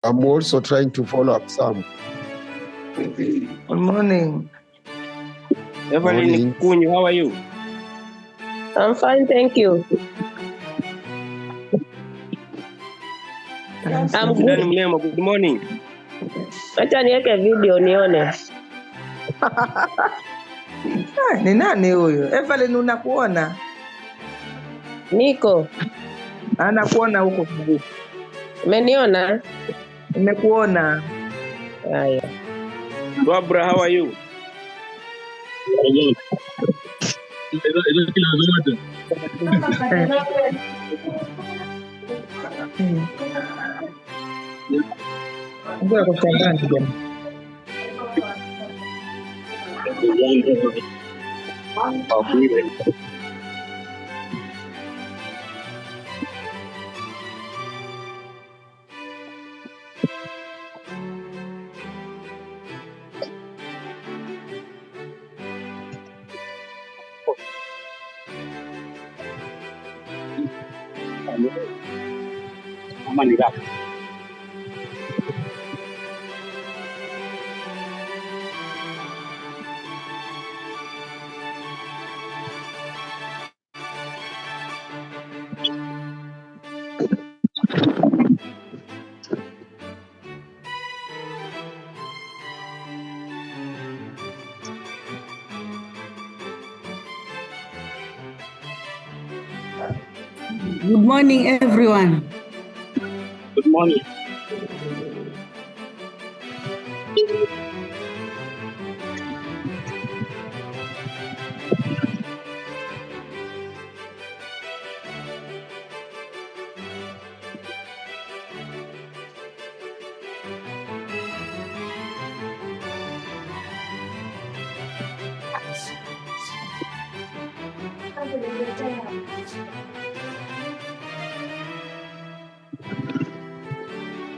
I'm also trying to follow up some. Good morning. Evelyn Kunyu, how are you? I'm fine, thank you. I'm good. Good morning. Acha niweke video nione. Ni nani huyo? Evelyn unakuona? Niko. Anakuona huko. Umeniona? Nimekuona. Haya. Barbara, how are you? Ngoja kuchanganya jamani. Good morning, everyone. Good morning.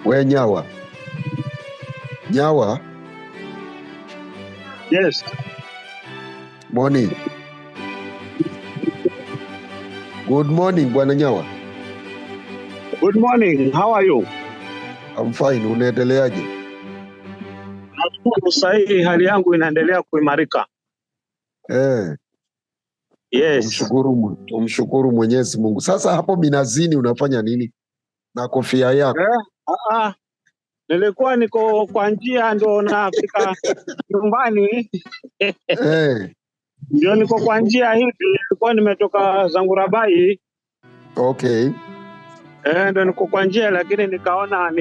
Where Nyawa? Nyawa? Yes. Morning. Good morning, Bwana Nyawa. Good morning. How are you? I'm fine. Unaendeleaje? Nashukuru, sahihi hali yangu inaendelea kuimarika. Yes. Tumshukuru Mwenyezi Mungu. Sasa hapo Minazini unafanya nini na kofia yako? Nilikuwa niko kwa njia ndo nafika nyumbani. Ndio niko kwa njia hivi, nilikuwa nimetoka zangu Rabai. Okay. Ndio niko kwa njia, lakini nikaona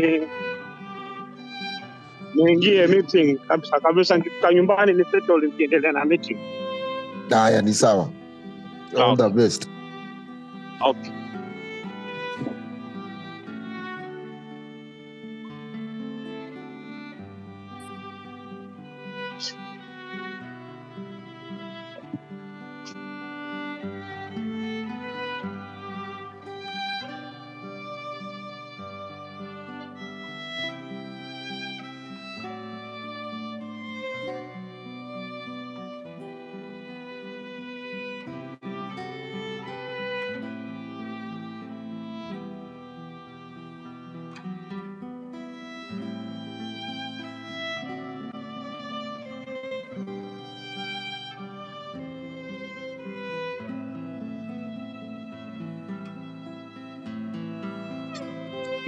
niingie meeting kabisa nikifika nyumbani ni settle niendelee na meeting. Haya, ni sawa. All the best. Okay.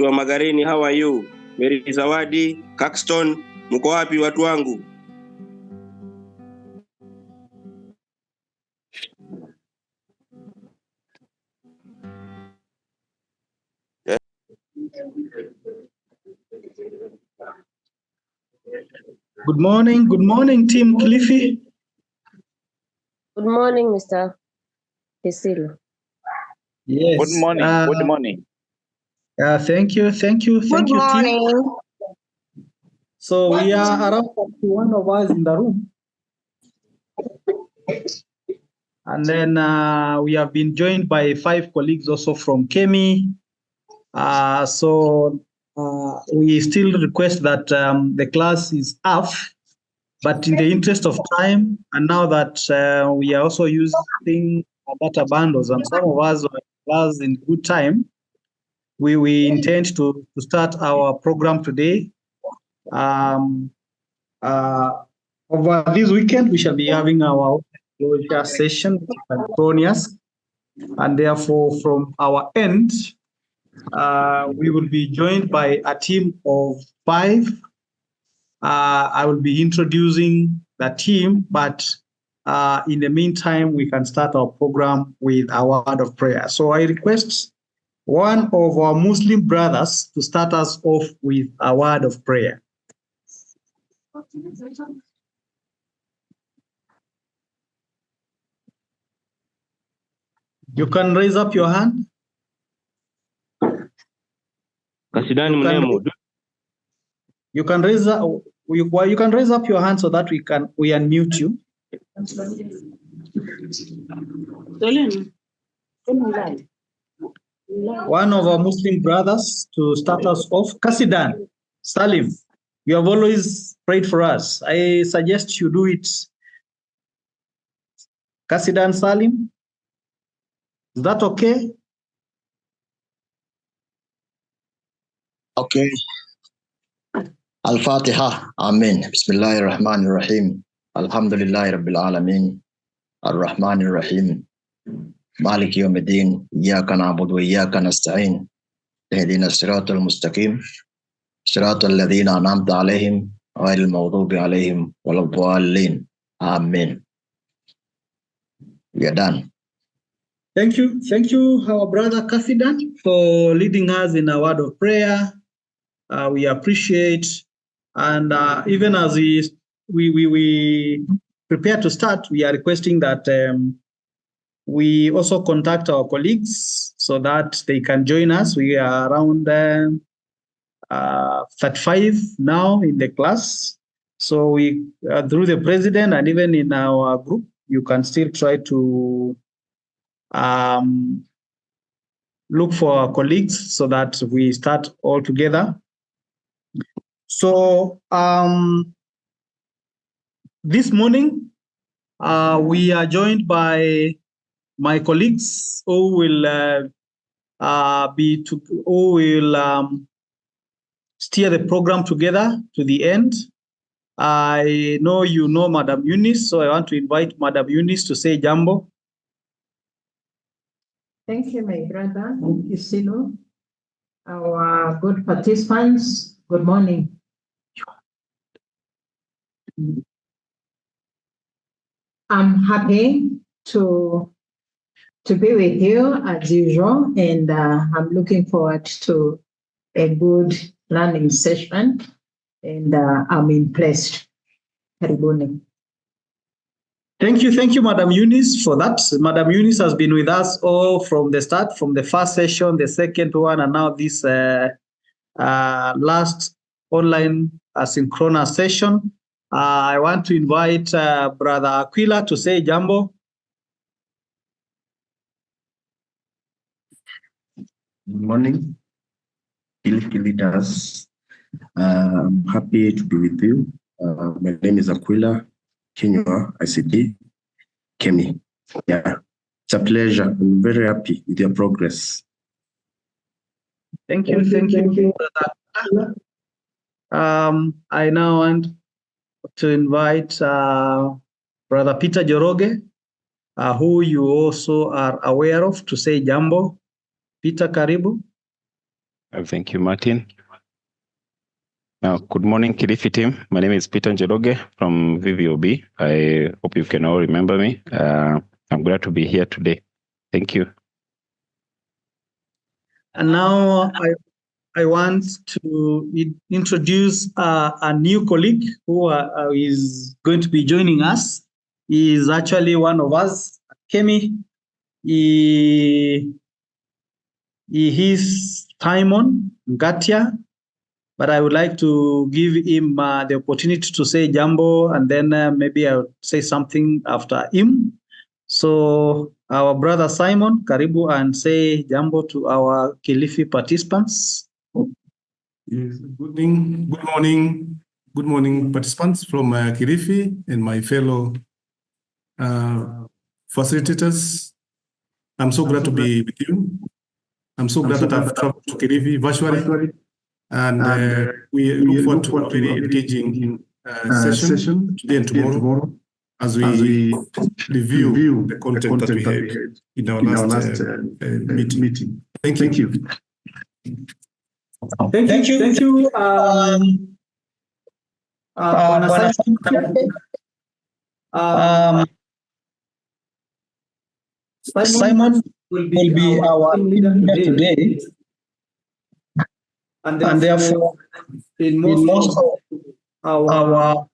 Wa Magarini, how are you? Mary Zawadi, Caxton, mko wapi watu wangu? Good morning, Team KILIFI. Good morning, Mr. Pesilo. Yes. Good morning. Good morning. Thank you, Good morning. team. So we are around 41 of us in the room. And then we have been joined by 5 colleagues also from KEMI. So we still request that the class is off, but in the interest of time, and now that we are also using data bundles, and some of us are in class in good time, we intend to start our program today. Over this weekend, we shall be having our closure session with Antonius, and therefore, from our end, we will be joined by a team of 5. I will be introducing the team, but in the meantime, we can start our program with a word of prayer. So I request one of our Muslim brothers to start us off with a word of prayer. You can raise up your hand. You can raise up your hand so that we unmute you. One of our Muslim brothers to start us off. Kasidan Salim, you have always prayed for us. I suggest you do it. Kasidan Salim, is that okay? Okay. Al-Fatiha. Amen. Bismillahir Rahmanir Rahim. Alhamdulillahi Rabbil Alamin. Ar-Rahmanir Rahim. Malik Yawmiddin. Iyyaka na'budu wa iyyaka nasta'in. Ihdina as-siratal mustaqim. Siratal ladzina an'amta 'alaihim ghairil maghdubi 'alaihim waladdallin. Amen. We are done. Thank you, our brother Kasidan, for leading us in a word of prayer. We appreciate, and even as we prepare to start, we are requesting that we also contact our colleagues so that they can join us. We are around 35 now in the class. So we, through the president and even in our group, you can still try to look for our colleagues so that we start all together. So this morning, we are joined by my colleagues who will steer the program together to the end. I know you know Madam Eunice, so I want to invite Madam Eunice to say jambo. Thank you, my brother. Isilo. Our good participants, good morning. I'm happy to be with you as usual, and I'm looking forward to a good learning session, and I'm impressed. Karibuni. Thank you, Madam Eunice, for that. Madam Eunice has been with us all from the start, from the first session, the second one, and now this last online asynchronous session. I want to invite Brother Aquila to say jambo. Good morning, KILIFI leaders. I'm happy to be with you. My name is Aquila Kinywa, ICT, Kemi. Yeah, it's a pleasure. I'm very happy with your progress. Thank you, Brother. I now want to invite Brother Peter Joroge, who you also are aware of, to say jambo. Peter, karibu. Thank you, Martin. Good morning, KILIFI team. My name is Peter Joroge from VVOB. I hope you can all remember me. I'm glad to be here today. Thank you. And now I want to introduce a new colleague who is going to be joining us. He is actually one of us, Kemi. He is Simon Ngatia, but I would like to give him the opportunity to say jambo, and then maybe I'll say something after him. So our brother Simon, karibu, and say jambo to our KILIFI participants. Yes, good morning, participants from KILIFI and my fellow facilitators. I'm so glad to be with you. I'm so glad that I've traveled to Kilifi virtually, and we look forward to a very engaging session today and tomorrow as we review the content that we had in our last meeting. Thank you. Thank you. Simon will be our leader today, and therefore, in most of our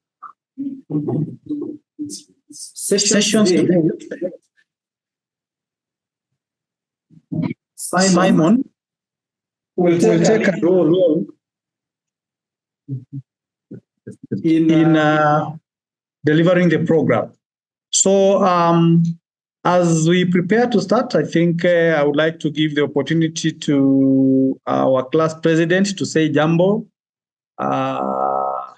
sessions today, Simon will take a role in delivering the program. So as we prepare to start, I think I would like to give the opportunity to our class president to say jambo. Our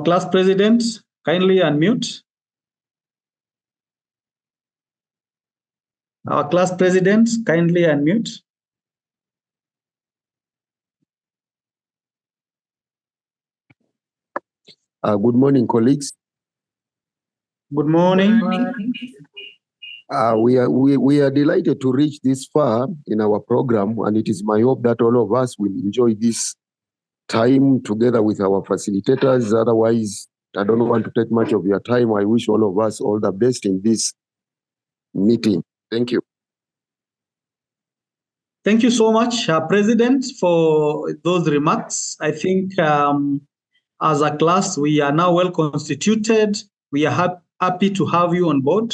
class president, kindly unmute. Our class president, kindly unmute. Good morning, colleagues. Good morning. We are delighted to reach this far in our program, and it is my hope that all of us will enjoy this time together with our facilitators. Otherwise, I don't want to take much of your time. I wish all of us all the best in this meeting. Thank you. Thank you so much, President, for those remarks. I think as a class, we are now well constituted. We are happy to have you on board.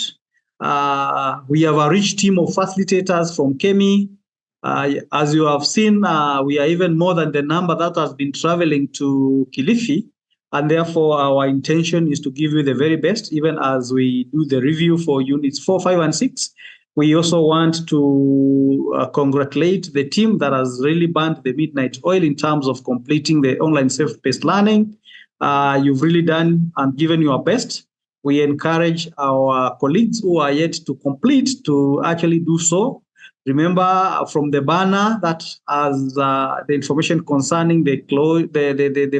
We have a rich team of facilitators from KEMI. As you have seen, we are even more than the number that has been traveling to Kilifi. And therefore, our intention is to give you the very best, even as we do the review for units 4, 5, and 6. We also want to congratulate the team that has really burned the midnight oil in terms of completing the online self-paced learning. You've really done and given your best. We encourage our colleagues who are yet to complete to actually do so. Remember from the banner that has the information concerning the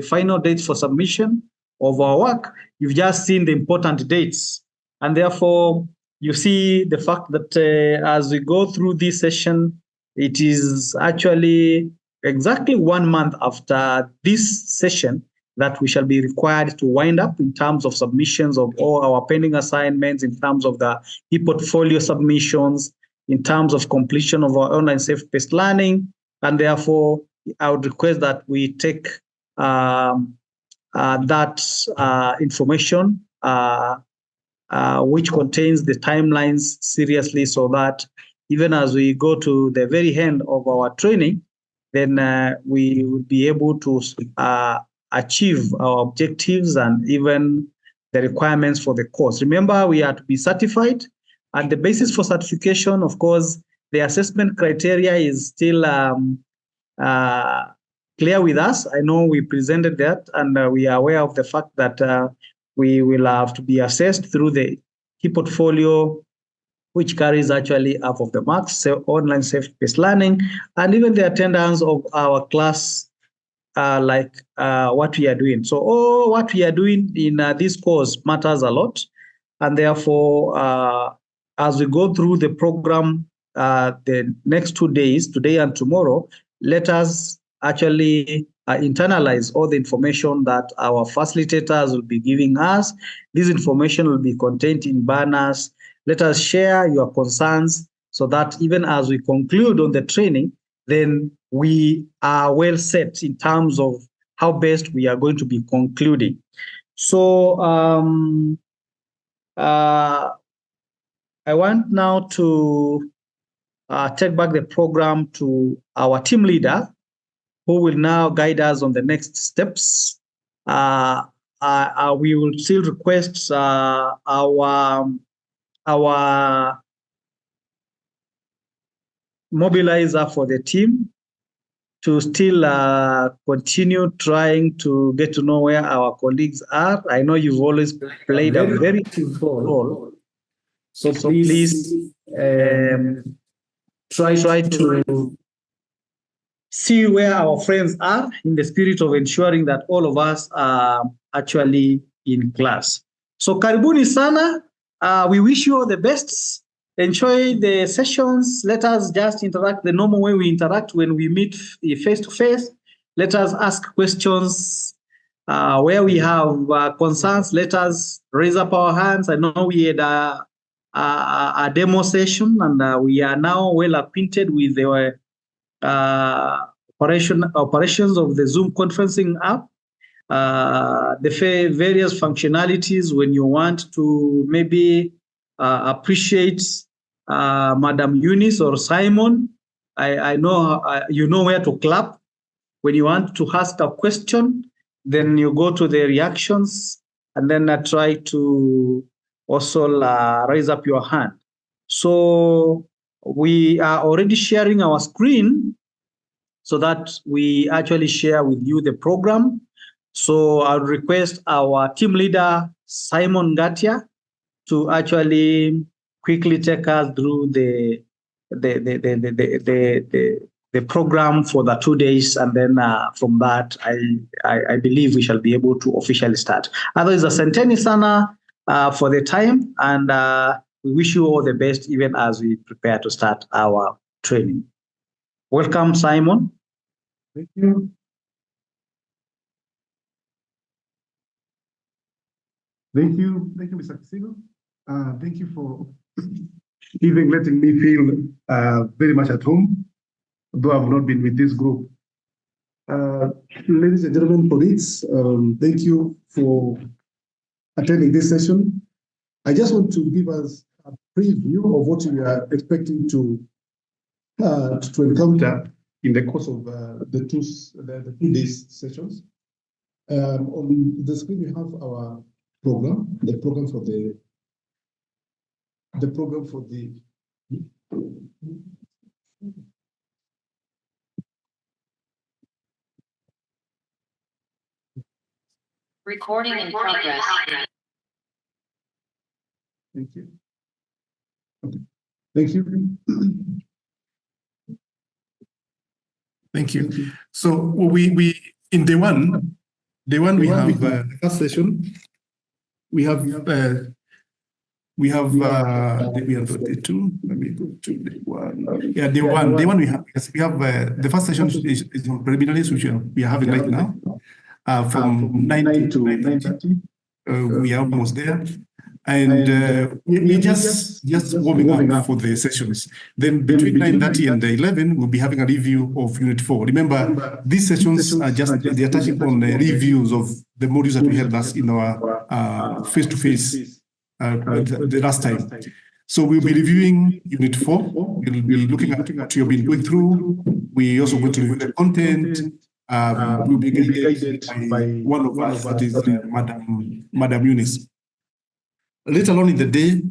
final dates for submission of our work, you've just seen the important dates. And therefore, you see the fact that as we go through this session, it is actually exactly 1 month after this session that we shall be required to wind up in terms of submissions of all our pending assignments, in terms of the e-portfolio submissions, in terms of completion of our online self-paced learning. And therefore, I would request that we take that information which contains the timelines seriously, so that even as we go to the very end of our training, then we will be able to achieve our objectives and even the requirements for the course. Remember, we are to be certified, and the basis for certification, of course, the assessment criteria is still clear with us. I know we presented that, and we are aware of the fact that we will have to be assessed through the e-portfolio, which carries actually half of the marks, so online self-paced learning, and even the attendance of our class, like what we are doing. So all what we are doing in this course matters a lot. And therefore, as we go through the program the next 2 days, today and tomorrow, let us actually internalize all the information that our facilitators will be giving us. This information will be contained in banners. Let us share your concerns so that even as we conclude on the training, then we are well set in terms of how best we are going to be concluding. So I want now to take back the program to our team leader, who will now guide us on the next steps. We will still request our mobilizer for the team to still continue trying to get to know where our colleagues are. I know you've always played a very active role. So please try to see where our friends are in the spirit of ensuring that all of us are actually in class. So karibuni sana. We wish you all the best. Enjoy the sessions. Let us just interact the normal way we interact when we meet face to face. Let us ask questions. Where we have concerns, let us raise up our hands. I know we had a demo session, and we are now well acquainted with the operations of the Zoom conferencing app. The various functionalities when you want to maybe appreciate Madam Eunice or Simon. I know you know where to clap. When you want to ask a question, then you go to the reactions and then try to also raise up your hand. So we are already sharing our screen so that we actually share with you the program. So I'll request our team leader, Simon Gatia, to actually quickly take us through the program for the 2 days, and then from that, I believe we shall be able to officially start. Otherwise, asanteni sana for the time, and we wish you all the best even as we prepare to start our training. Welcome, Simon. Thank you. Thank you, Mr. Kisilo. Thank you for even letting me feel very much at home, though I've not been with this group. Ladies and gentlemen, colleagues, thank you for attending this session. I just want to give us a preview of what we are expecting to encounter in the course of the 2 days sessions. On the screen, we have our program, the program for the recording in progress. Thank you. Okay. Thank you. Thank you. So we in day one we have the first session. We have day two. Let me go to day one. Yeah, day one. Day one we have the first session is on preliminaries, which we are having right now. From 9 to 9:30. We are almost there. And we're just warming up for the sessions. Then between 9:30 and 11, we'll be having a review of Unit 4. Remember, these sessions are they're touching on reviews of the modules that we had last in our face-to-face the last time. So we'll be reviewing Unit 4. We'll be looking at what you've been going through. We're also going to review the content. We'll be guided by one of us, that is Madam Eunice. Later on in the day,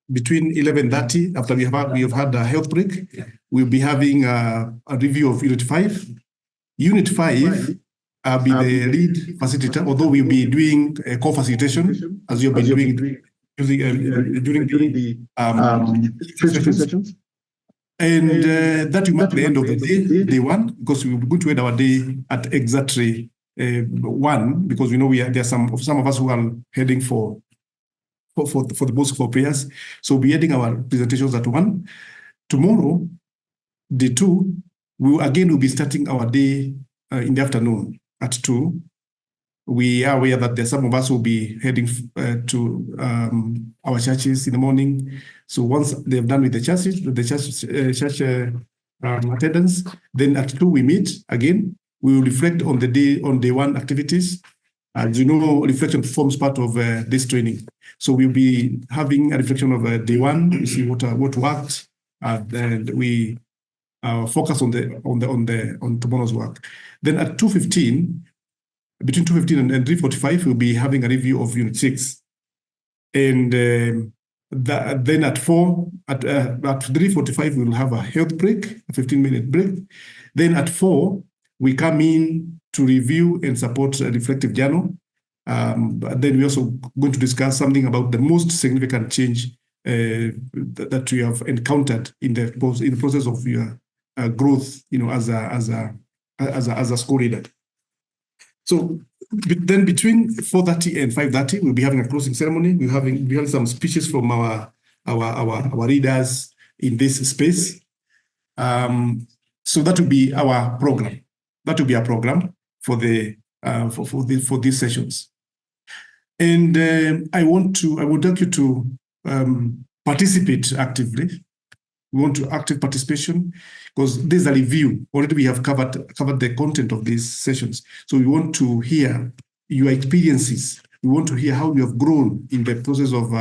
between 11:30, after we have had a health break, we'll be having a review of Unit 5. Unit 5 will be the lead facilitator, although we'll be doing a co-facilitation, as you've been doing during the sessions. And that will mark the end of the day one, because we're going to end our day at exactly 1, because we know there are some of us who are heading for the most for prayers. So we'll be ending our presentations at 1. Tomorrow, day 2, we'll be starting our day in the afternoon at 2. We are aware that some of us will be heading to our churches in the morning. So once they've done with the church attendance, then at 2 we meet again. We will reflect on day 1 activities. As you know, reflection forms part of this training. So we'll be having a reflection of day 1. We see what worked, and we focus on tomorrow's work. Then at 2:15, between 2:15 and 3:45, we'll be having a review of Unit 6. And then at 3:45, we'll have a health break, a 15-minute break. Then at 4, we come in to review and support a reflective journal. But then we're also going to discuss something about the most significant change that we have encountered in the process of your growth, as a school leader. So then between 4:30 and 5:30, we'll be having a closing ceremony. We'll have some speeches from our leaders in this space. So that will be our program. That will be our program for for these sessions. And I would like you to participate actively. We want to active participation because there's a review. Already we have covered the content of these sessions. So we want to hear your experiences. We want to hear how you have grown in the process of,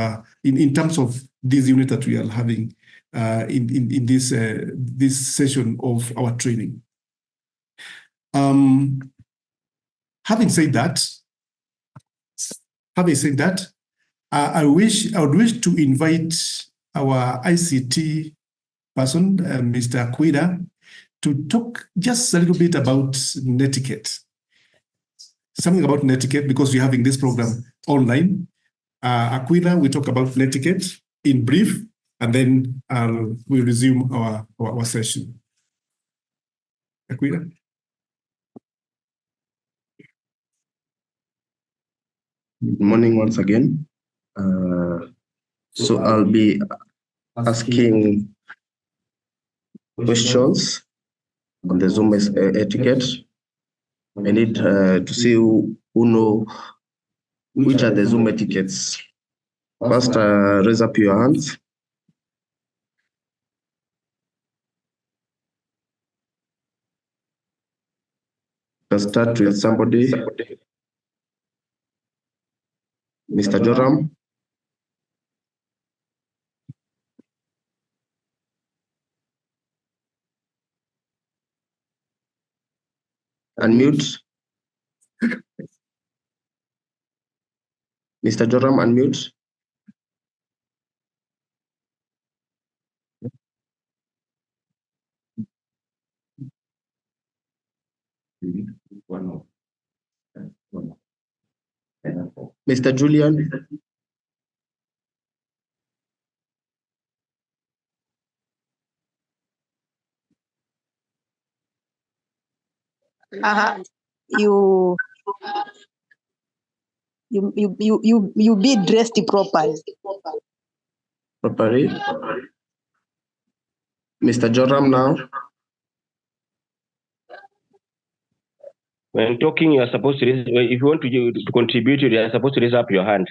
in terms of this unit that we are having in this session of our training. Having said that, I would wish to invite our ICT person, Mr. Aquila, to talk just a little bit about netiquette. Something about netiquette, because we're having this program online. Aquila, we talk about netiquette in brief, and then we'll resume our session. Aquila? Good morning once again. So I'll be asking questions on the Zoom etiquette. I need to see who know which are the Zoom etiquettes. First, raise up your hands. Let's start with somebody. Mr. Joram. Unmute. Mr. Joram, unmute. Mr. Julian. You be dressed properly. Properly. Mr. Joram now. When talking, you are supposed to raise, if you want to contribute, you are supposed to raise up your hand.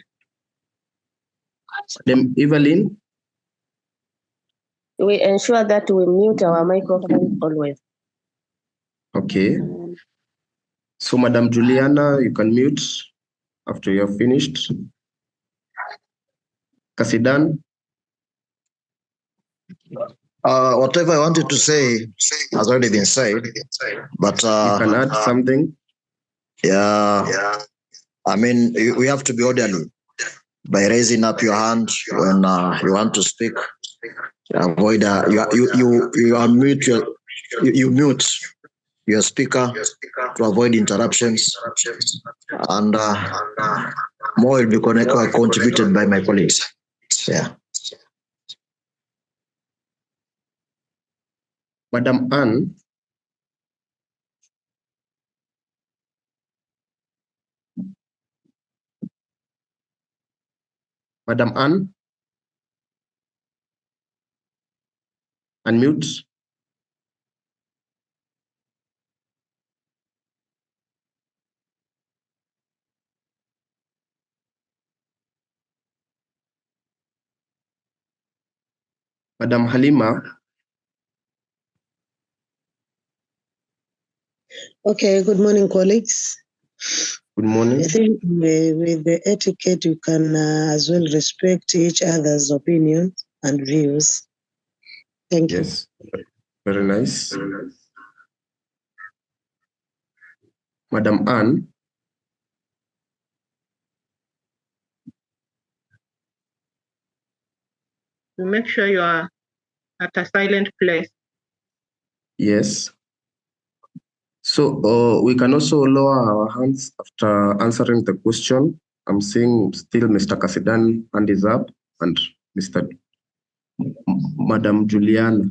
Then Evelyn. We ensure that we mute our microphone always. Okay. So, Madam Juliana, you can mute after you have finished. Kasidan. Whatever I wanted to say has already been said, but you can add something. Yeah. I mean, we have to be orderly by raising up your hand when you want to speak. Avoid you mute your speaker to avoid interruptions, and more will be contributed by my colleagues. Yeah. Madam Anne. Madam Anne. Unmute. Madam Halima. Okay, good morning, colleagues. Good morning. I think with the etiquette, you can as well respect each other's opinions and views. Thank you. Yes, very nice. Madam Anne. Make sure you are at a silent place. Yes. So we can also lower our hands after answering the question. I'm seeing still Mr. Kasidan hand is up and Mr. Madam Juliana.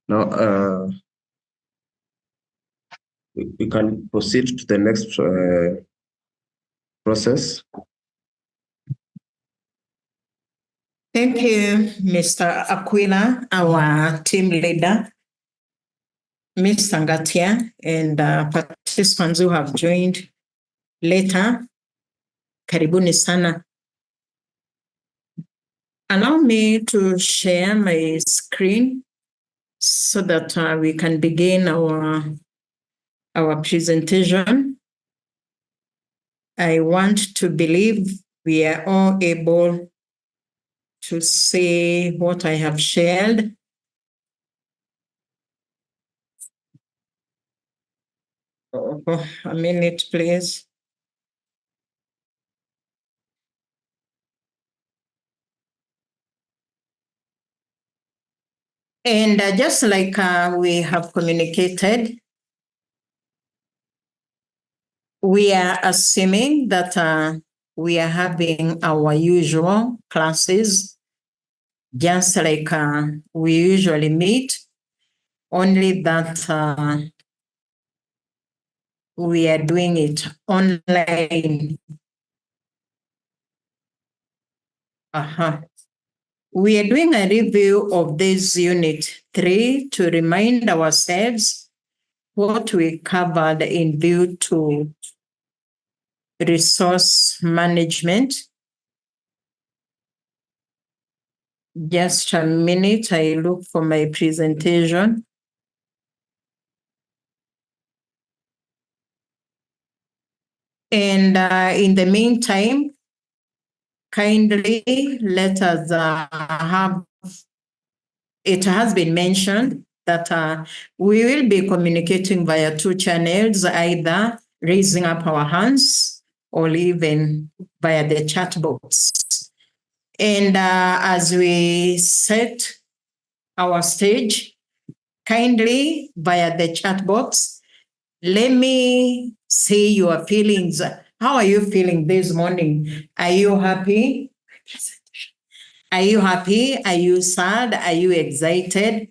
Now, we can proceed to the next process. Thank you, Mr. Aquila, our team leader, Ms. Sangatia, and participants who have joined later. Karibuni sana. Allow me to share my screen so that we can begin our presentation. I want to believe we are all able to see what I have shared. Oh, a minute, please. And just like we have communicated, we are assuming that we are having our usual classes, just like we usually meet, only that we are doing it online. We are doing a review of this unit 3 to remind ourselves what we covered in view to resource management. Just a minute, I look for my presentation. And in the meantime, kindly let us have, it has been mentioned that we will be communicating via 2 channels, either raising up our hands or even via the chat box. And as we set our stage, kindly via the chat box, let me see your feelings. How are you feeling this morning? Are you happy? Are you happy? Are you sad? Are you excited?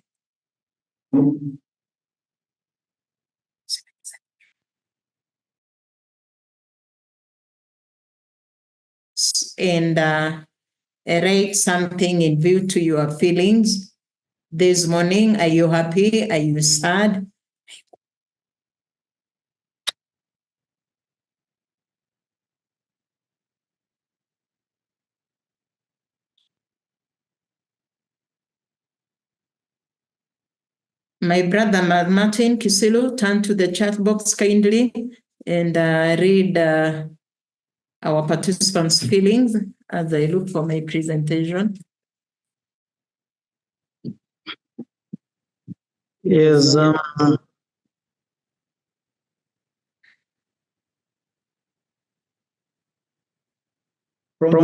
And write something in view to your feelings this morning. Are you happy? Are you sad? My brother Martin Kisilu, turn to the chat box kindly and read our participants' feelings as I look for my presentation. Yes. From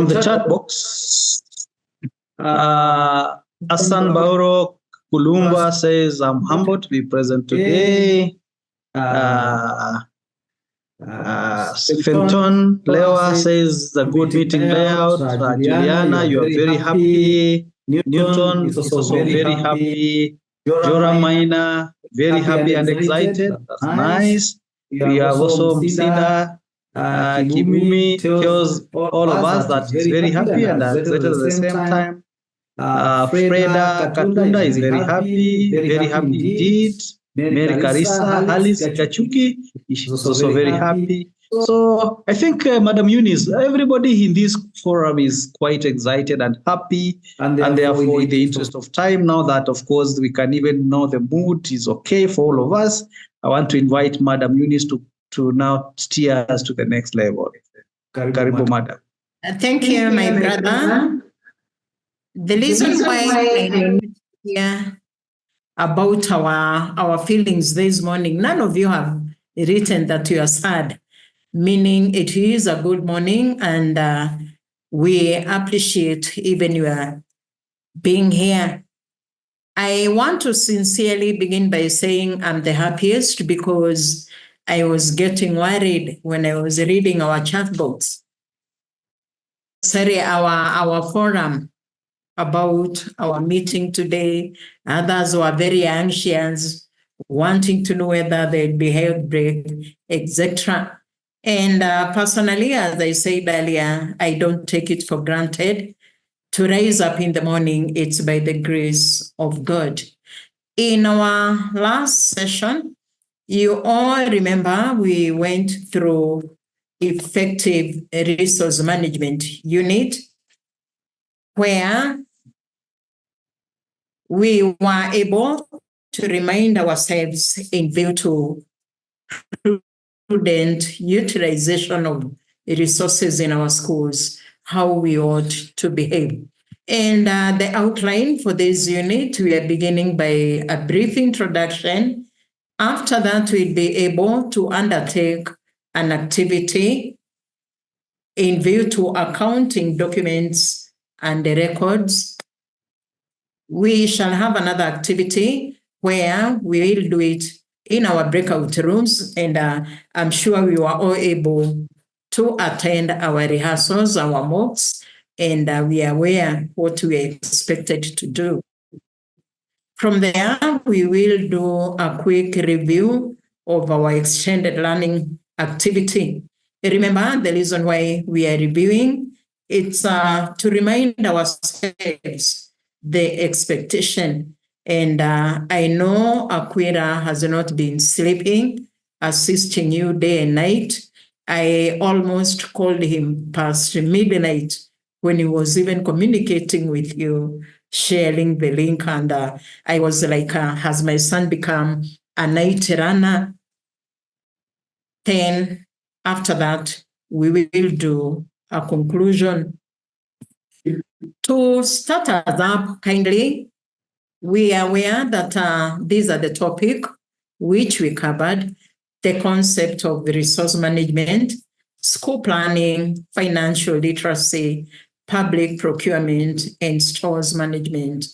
the chat box, Hassan Bauro Kulumba says, I'm humbled to be present today. Fenton Lewa says, the good meeting layout. Juliana, you are very happy. Newton is also very happy. Jora Maina, very happy and excited. That's nice. We have also Msida Kibumi tells all of us that he's very happy and excited at the same time. Freda Katunda is very happy indeed. Mary Karisa, Alice Kachuki, she's also very happy. So I think, Madam Eunice, everybody in this forum is quite excited and happy. And therefore, in the interest of time, now that, of course, we can even know the mood is okay for all of us, I want to invite Madam Eunice to now steer us to the next level. Karibu, Madam. Thank you, my brother. The reason why I'm here about our feelings this morning, none of you have written that you are sad, meaning it is a good morning and we appreciate even your being here. I want to sincerely begin by saying I'm the happiest because I was getting worried when I was reading our chat box. necessary our forum about our meeting today. Others were very anxious, wanting to know whether there'd be health break, etc. And personally, as I said earlier, I don't take it for granted. To rise up in the morning, it's by the grace of God. In our last session, you all remember we went through effective resource management unit, where we were able to remind ourselves in view to prudent utilization of resources in our schools, how we ought to behave. And the outline for this unit, we are beginning by a brief introduction. After that, we'll be able to undertake an activity in view to accounting documents and the records. We shall have another activity where we will do it in our breakout rooms, and I'm sure we were all able to attend our rehearsals, our mocks, and we are aware what we are expected to do. From there, we will do a quick review of our extended learning activity. Remember, the reason why we are reviewing, it's to remind ourselves the expectation. And I know Aquila has not been sleeping, assisting you day and night. I almost called him past midnight when he was even communicating with you, sharing the link. And I was like, has my son become a night runner? Then after that, we will do a conclusion. To start us up kindly, we are aware that these are the topic which we covered: the concept of resource management, school planning, financial literacy, public procurement, and stores management,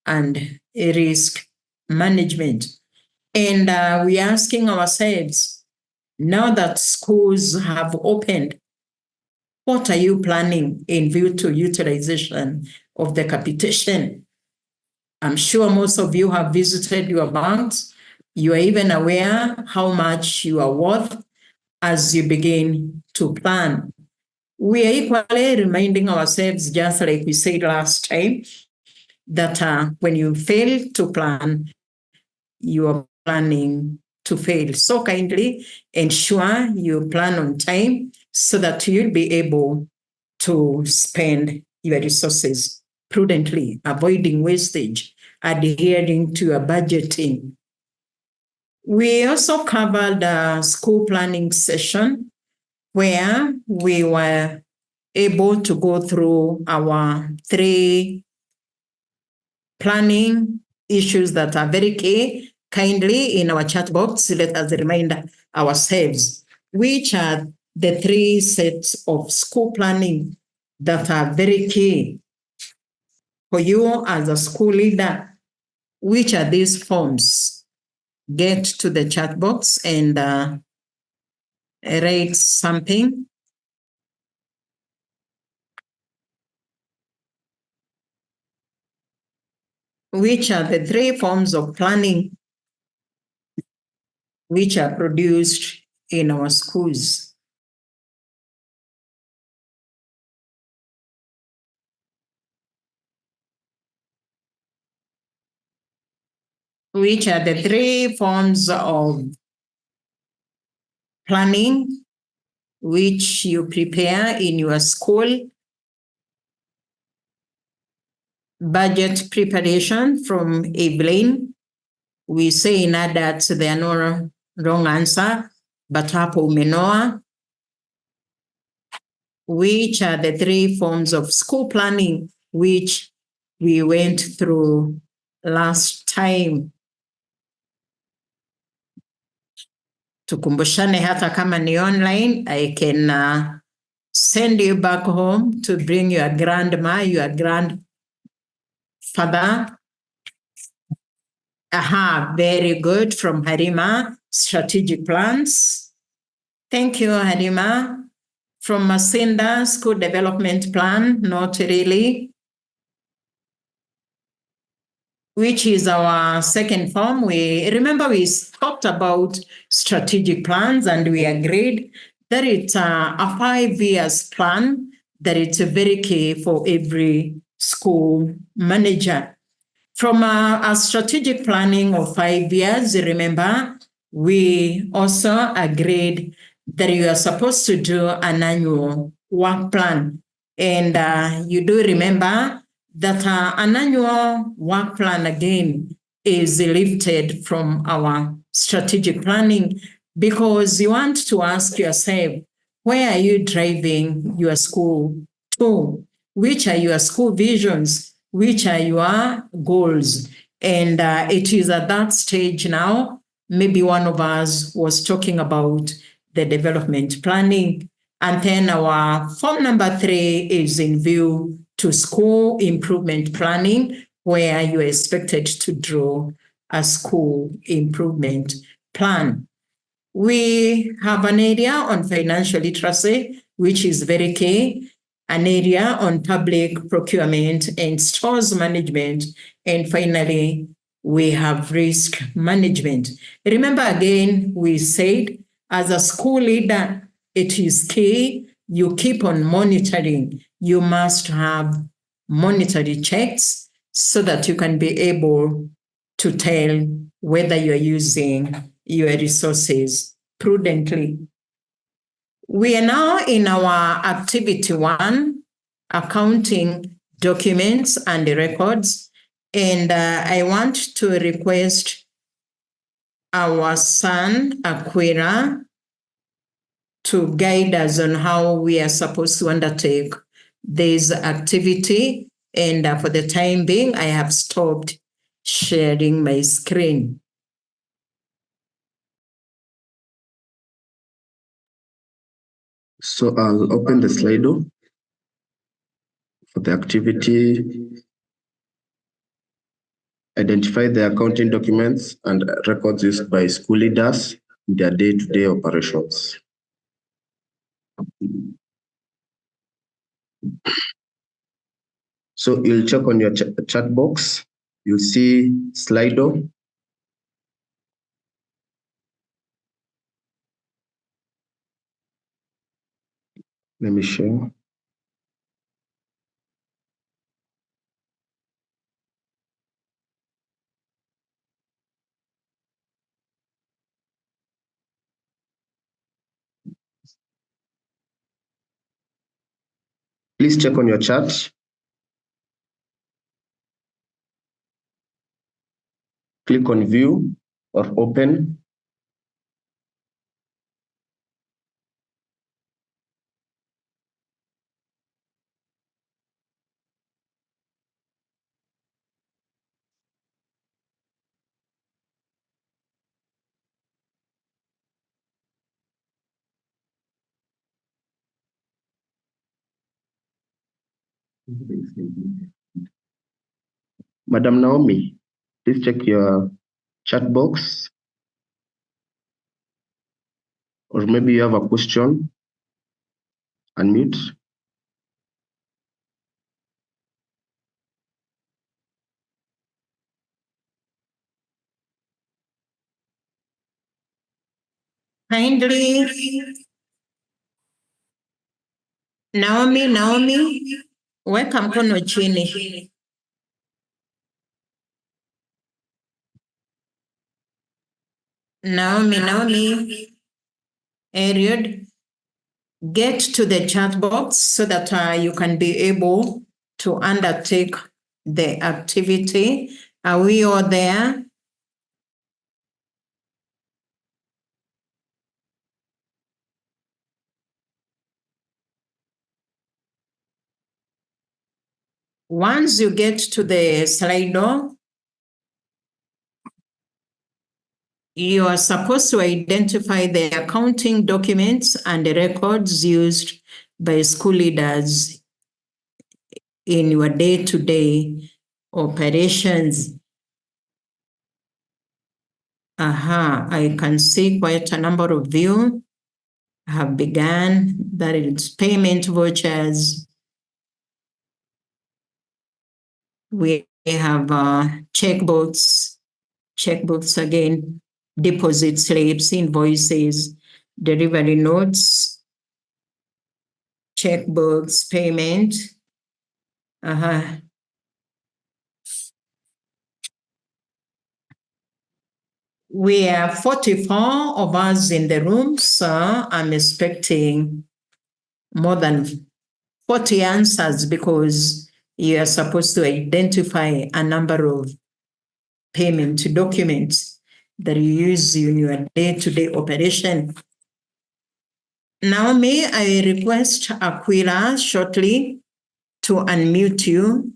and risk management. And we're asking ourselves, now that schools have opened, what are you planning in view to utilization of the capitation? I'm sure most of you have visited your banks. You are even aware how much you are worth as you begin to plan. We are equally reminding ourselves, just like we said last time, that when you fail to plan, you are planning to fail. So kindly ensure you plan on time so that you'll be able to spend your resources prudently, avoiding wastage, adhering to your budgeting. We also covered a school planning session where we were able to go through our 3 planning issues that are very key. Kindly in our chat box, let us remind ourselves which are the 3 sets of school planning that are very key for you as a school leader. Which are these forms? Get to the chat box and write something. Which are the 3 forms of planning which are produced in our schools? Which are the 3 forms of planning which you prepare in your school? Budget preparation from Evelyn. We say in adults there are no wrong answer, but hapo umenoa. Which are the 3 forms of school planning which we went through last time? Tukumbushane hata kama ni online, I can send you back home to bring your grandma, your grandfather. Aha, very good, from Harima, strategic plans. Thank you, Harima. From Masinda, School Development Plan, not really. Which is our second form. We talked about strategic plans and we agreed that it's a 5 years plan, that it's very key for every school manager. From a strategic planning of 5 years, remember, we also agreed that you are supposed to do an annual work plan. And you do remember that an annual work plan, again, is lifted from our strategic planning, because you want to ask yourself, where are you driving your school to? Which are your school visions? Which are your goals? And it is at that stage now, maybe one of us was talking about the development planning. And then our form number 3 is in view to school improvement planning, where you are expected to draw a school improvement plan. We have an area on financial literacy, which is very key, an area on public procurement and stores management, and finally, we have risk management. Remember again, we said as a school leader, it is key you keep on monitoring. You must have monetary checks so that you can be able to tell whether you're using your resources prudently. We are now in our activity 1, accounting documents and records. And I want to request our son, Aquila, to guide us on how we are supposed to undertake this activity. And for the time being, I have stopped sharing my screen. So I'll open the Slido for the activity. Identify the accounting documents and records used by school leaders in their day-to-day operations. So you'll check on your chat box. You'll see Slido. Let me share. Please check on your chat. Click on view or open. Madam Naomi, please check your chat box. Or maybe you have a question. Unmute. Kindly, Naomi, weka mkono chini. Naomi, Ariod, get to the chat box so that you can be able to undertake the activity. Are we all there? Once you get to the Slido, you are supposed to identify the accounting documents and the records used by school leaders in your day-to-day operations. I can see quite a number of you have begun. That is payment vouchers. We have checkbooks again, deposit slips, invoices, delivery notes, checkbooks, payment. We are 44 of us in the room, so I'm expecting more than 40 answers because you are supposed to identify a number of payment documents that you use in your day-to-day operation. Now, may I request Aquila shortly to unmute you,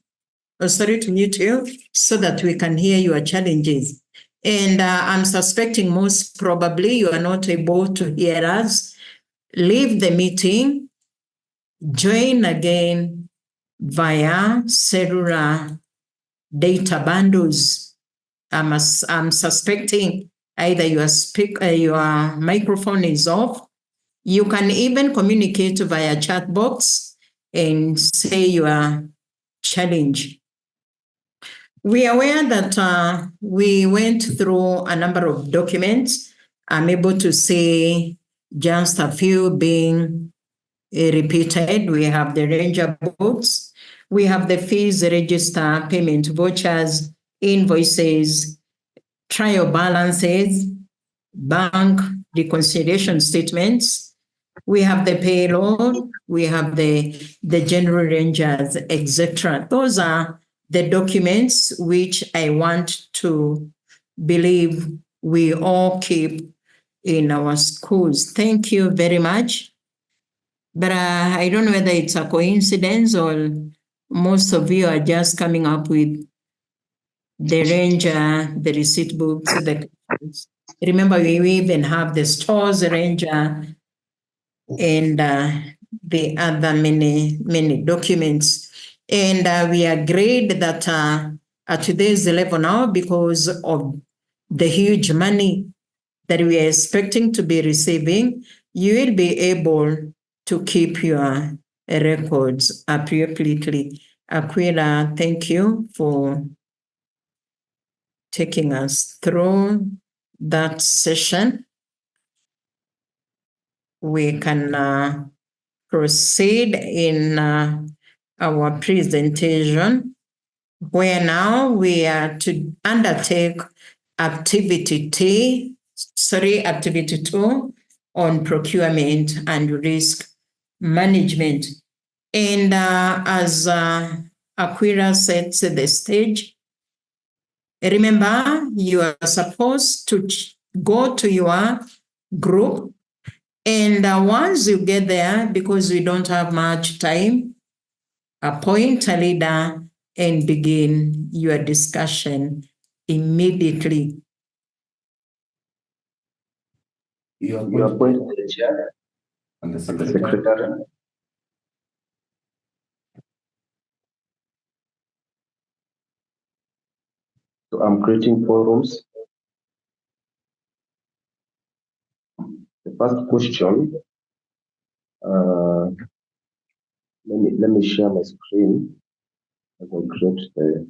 to mute you, so that we can hear your challenges. And I'm suspecting most probably you are not able to hear us. Leave the meeting, join again via cellular data bundles. I'm suspecting either your microphone is off. You can even communicate via chat box and say your challenge. We are aware that we went through a number of documents. I'm able to say just a few being repeated. We have the ranger books. We have the fees register, payment vouchers, invoices, trial balances, bank reconciliation statements. We have the payroll. We have the general rangers, etc. Those are the documents which I want to believe we all keep in our schools. Thank you very much. But I don't know whether it's a coincidence or most of you are just coming up with the ranger, the receipt books, remember we even have the stores ranger and the other many documents. And we agreed that at today's level now, because of the huge money that we are expecting to be receiving, you will be able to keep your records appropriately. Aquila, thank you for taking us through that session. We can proceed in our presentation, where now we are to undertake activity 2 on procurement and risk management. And as Aquila sets the stage, remember you are supposed to go to your group, and once you get there, because we don't have much time, appoint a leader and begin your discussion immediately. You appoint the chair and the secretary. So I'm creating 4 rooms. The first question, let me share my screen as I create the.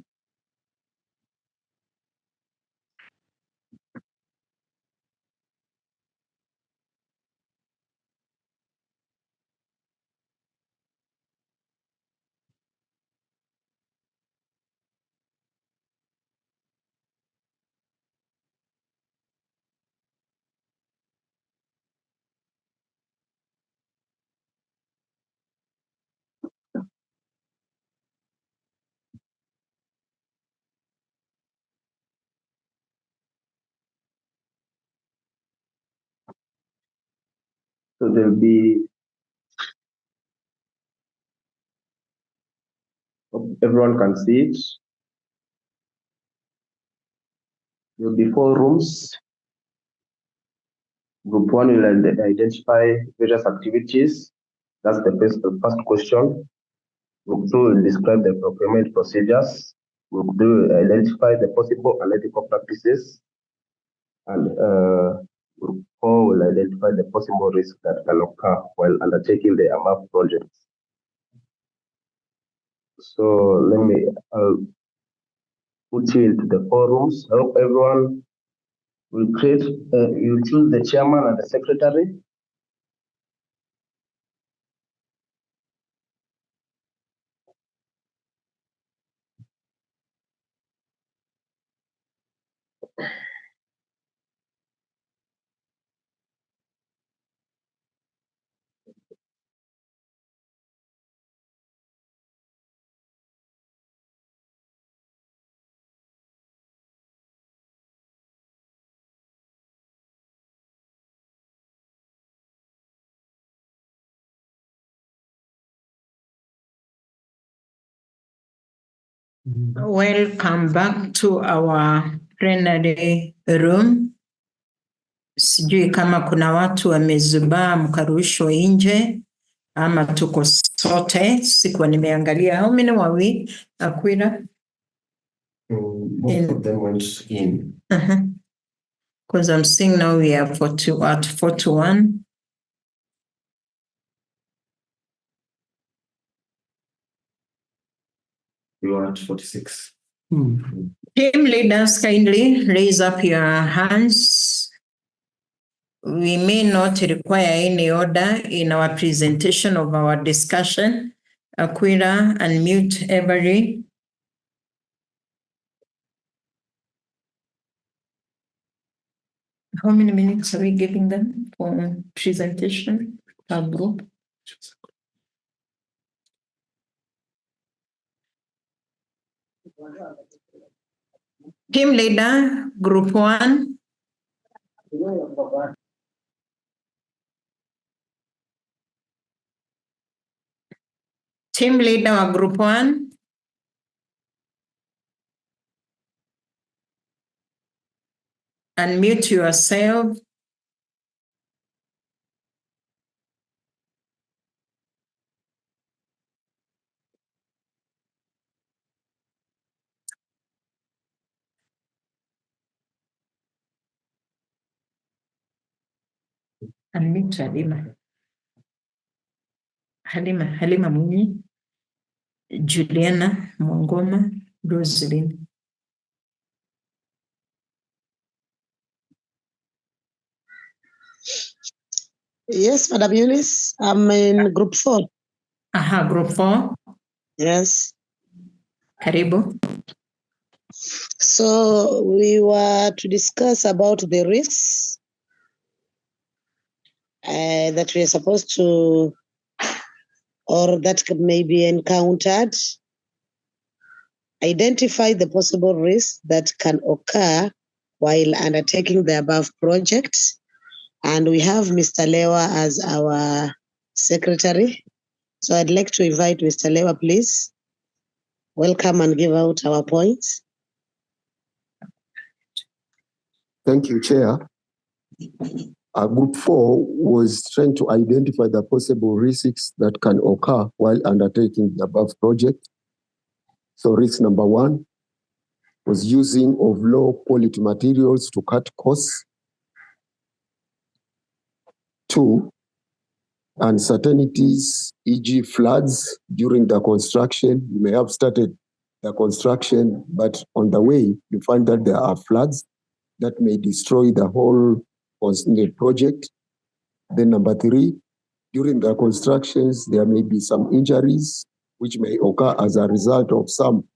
So there'll be, everyone can see it. There'll be 4 rooms. Group 1 will identify various activities. That's the first question. Group 2 will describe the procurement procedures. Group 2 will identify the possible unethical practices. And Group 4 will identify the possible risks that can occur while undertaking the above projects. So let me put you into the forums. I hope everyone will you choose the chairman and the secretary. Welcome back to our plenary room. Sijui kama kuna watu wamezubaa mkarushwa nje ama tuko sote. Sikuwa nimeangalia. How many were we, Aquila? Most of them went in. Because I'm seeing now we are at 41. You are at 46. Team leaders, kindly raise up your hands. We may not require any order in our presentation of our discussion. Aquila, unmute every. How many minutes are we giving them for presentation per group? Team leader, group 1. Team leader, group 1. Unmute yourself. Unmute Halima Munyi, Juliana Mwangoma, Rosaline. Yes, Madam Eunice, I'm in group 4. Group 4. Yes. Karibu. So we were to discuss about the risks that we are supposed to, or that may be encountered, identify the possible risks that can occur while undertaking the above project. And we have Mr. Lewa as our secretary. So I'd like to invite Mr. Lewa, please. Welcome and give out our points. Thank you, Chair. Group 4 was trying to identify the possible risks that can occur while undertaking the above project. So risk number 1 was using of low quality materials to cut costs. 2, uncertainties, e.g. floods during the construction. You may have started the construction, but on the way, you find that there are floods that may destroy the whole project. Then number 3, during the constructions, there may be some injuries which may occur as a result of some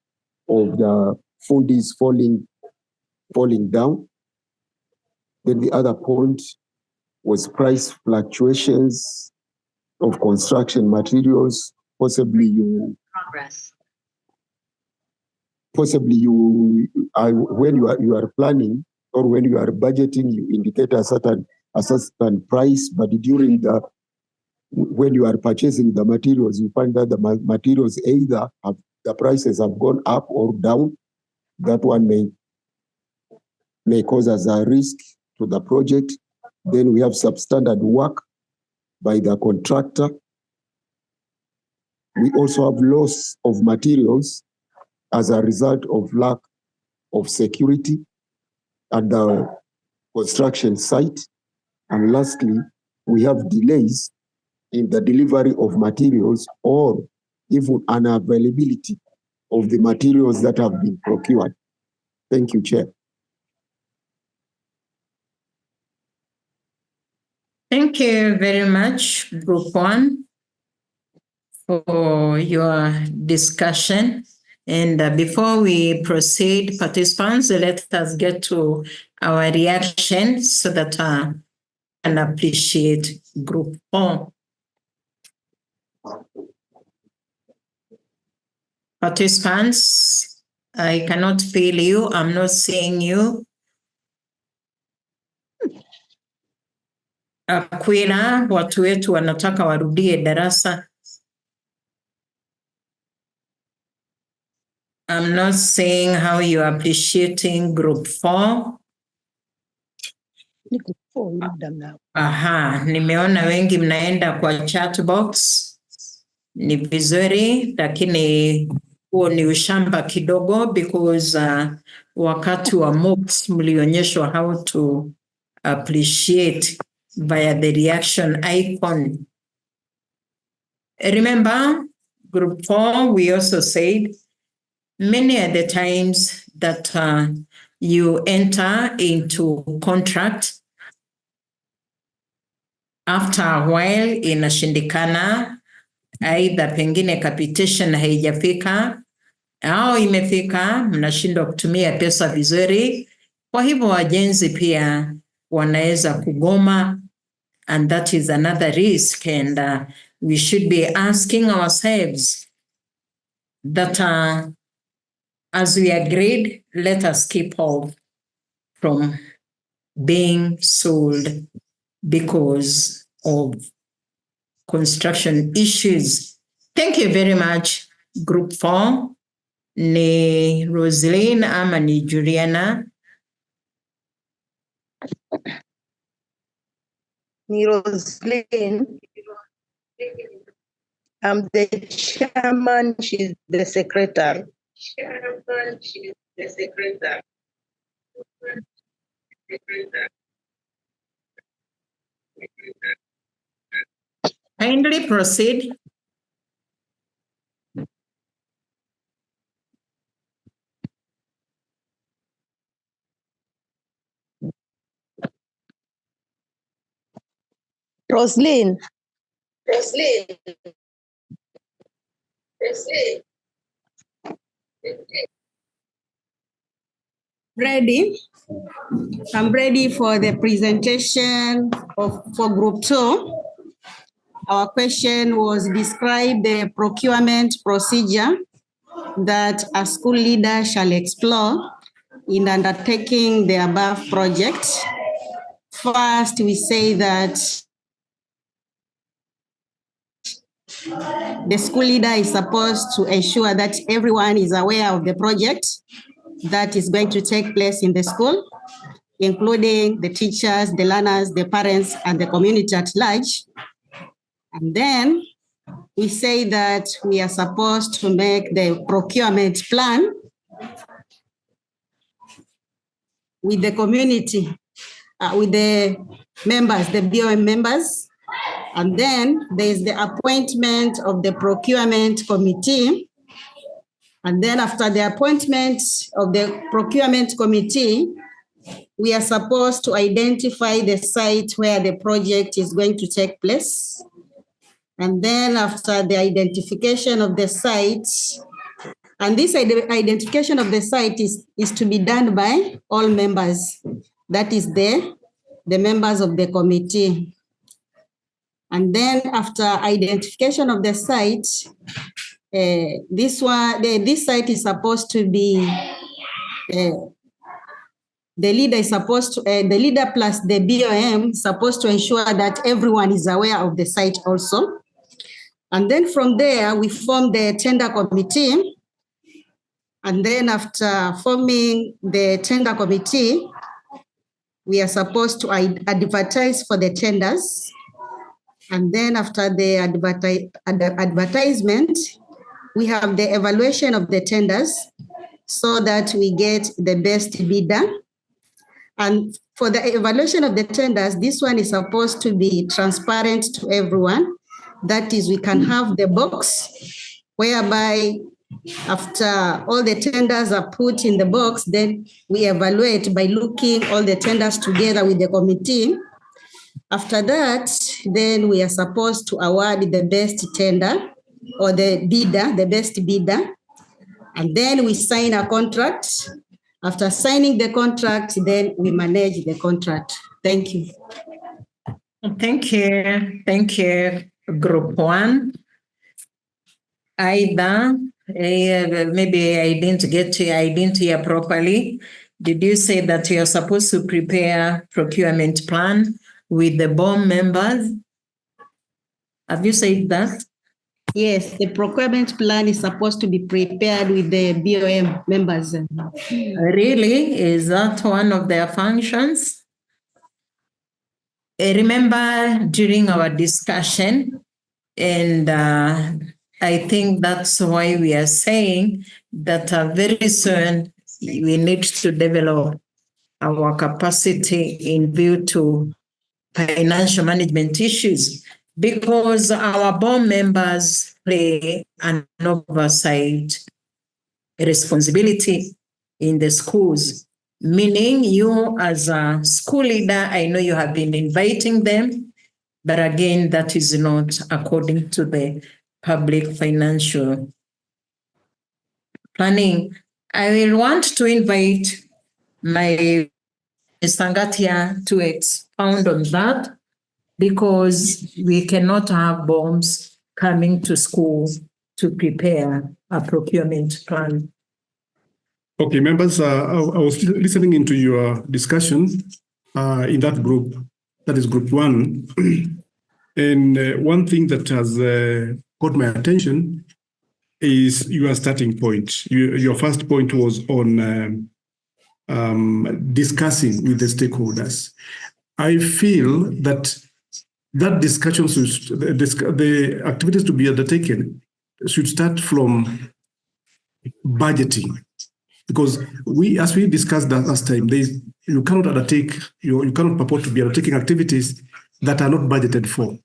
of the fundis falling down. Then the other point was price fluctuations of construction materials. Possibly you when you are planning or when you are budgeting, you indicate a certain price, but when you are purchasing the materials, you find that the materials either the prices have gone up or down. That one may cause us a risk to the project. Then we have substandard work by the contractor. We also have loss of materials as a result of lack of security at the construction site. And lastly, we have delays in the delivery of materials or even unavailability of the materials that have been procured. Thank you, Chair. Thank you very much, Group 1, for your discussion. And before we proceed, participants, let us get to our reaction so that I can appreciate Group 4. Participants, I cannot feel you. I'm not seeing you. Aquila, watu wetu wanataka warudie darasa. I'm not seeing how you are appreciating Group 4. Aha, nimeona wengi mnaenda kwa chat box. Ni vizuri, lakini huo ni ushamba kidogo because wakati wa MOOCs mlionyeshwa how to appreciate via the reaction icon. Remember, Group 4, we also said many of the times that you enter into contract, after a while inashindikana, aidha pengine capitation haijafika au imefika, mnashindwa kutumia pesa vizuri. Kwa hivyo wajenzi pia wanaweza kugoma, and that is another risk, and we should be asking ourselves that as we agreed, let us keep off from being sold because of construction issues. Thank you very much, Group 4. Ni Roseline ama ni Juliana? Ni Roseline. I'm the chairman, she's the secretary. Chairman, she's the secretary. Kindly proceed. Roseline. Ready? I'm ready for the presentation for Group 2. Our question was describe the procurement procedure that a school leader shall explore in undertaking the above project. First, we say that the school leader is supposed to ensure that everyone is aware of the project that is going to take place in the school, including the teachers, the learners, the parents, and the community at large. And then we say that we are supposed to make the procurement plan with the community, with the members, the BOM members. And then there's the appointment of the procurement committee. And then after the appointment of the procurement committee, we are supposed to identify the site where the project is going to take place. And then after the identification of the site, and this identification of the site is to be done by all members. That is the members of the committee. And then after identification of the site, this site is supposed to be, the leader plus the BOM is supposed to ensure that everyone is aware of the site also. And then from there, we form the tender committee. And then after forming the tender committee, we are supposed to advertise for the tenders. And then after the advertisement, we have the evaluation of the tenders so that we get the best bidder. And for the evaluation of the tenders, this one is supposed to be transparent to everyone. That is, we can have the box whereby after all the tenders are put in the box, then we evaluate by looking all the tenders together with the committee. After that, then we are supposed to award the best tender or the bidder, the best bidder. And then we sign a contract. After signing the contract, then we manage the contract. Thank you. Thank you. Thank you, Group 1. Aida, maybe I didn't hear properly. Did you say that you're supposed to prepare procurement plan with the BOM members? Have you said that? Yes, the procurement plan is supposed to be prepared with the BOM members. Really? Is that one of their functions? I remember during our discussion, and I think that's why we are saying that very soon we need to develop our capacity in view to financial management issues, because our board members play an oversight responsibility in the schools, meaning you as a school leader, I know you have been inviting them, but again, that is not according to the public financial planning. I will want to invite my Mr. Ngatia to expound on that, because we cannot have bombs coming to school to prepare a procurement plan. Okay, members, I was listening into your discussion in that group, that is Group 1. And one thing that has caught my attention is your starting point. Your first point was on discussing with the stakeholders. I feel that discussion, the activities to be undertaken should start from budgeting. Because as we discussed that last time, you cannot undertake, you cannot purport to be undertaking activities that are not budgeted for.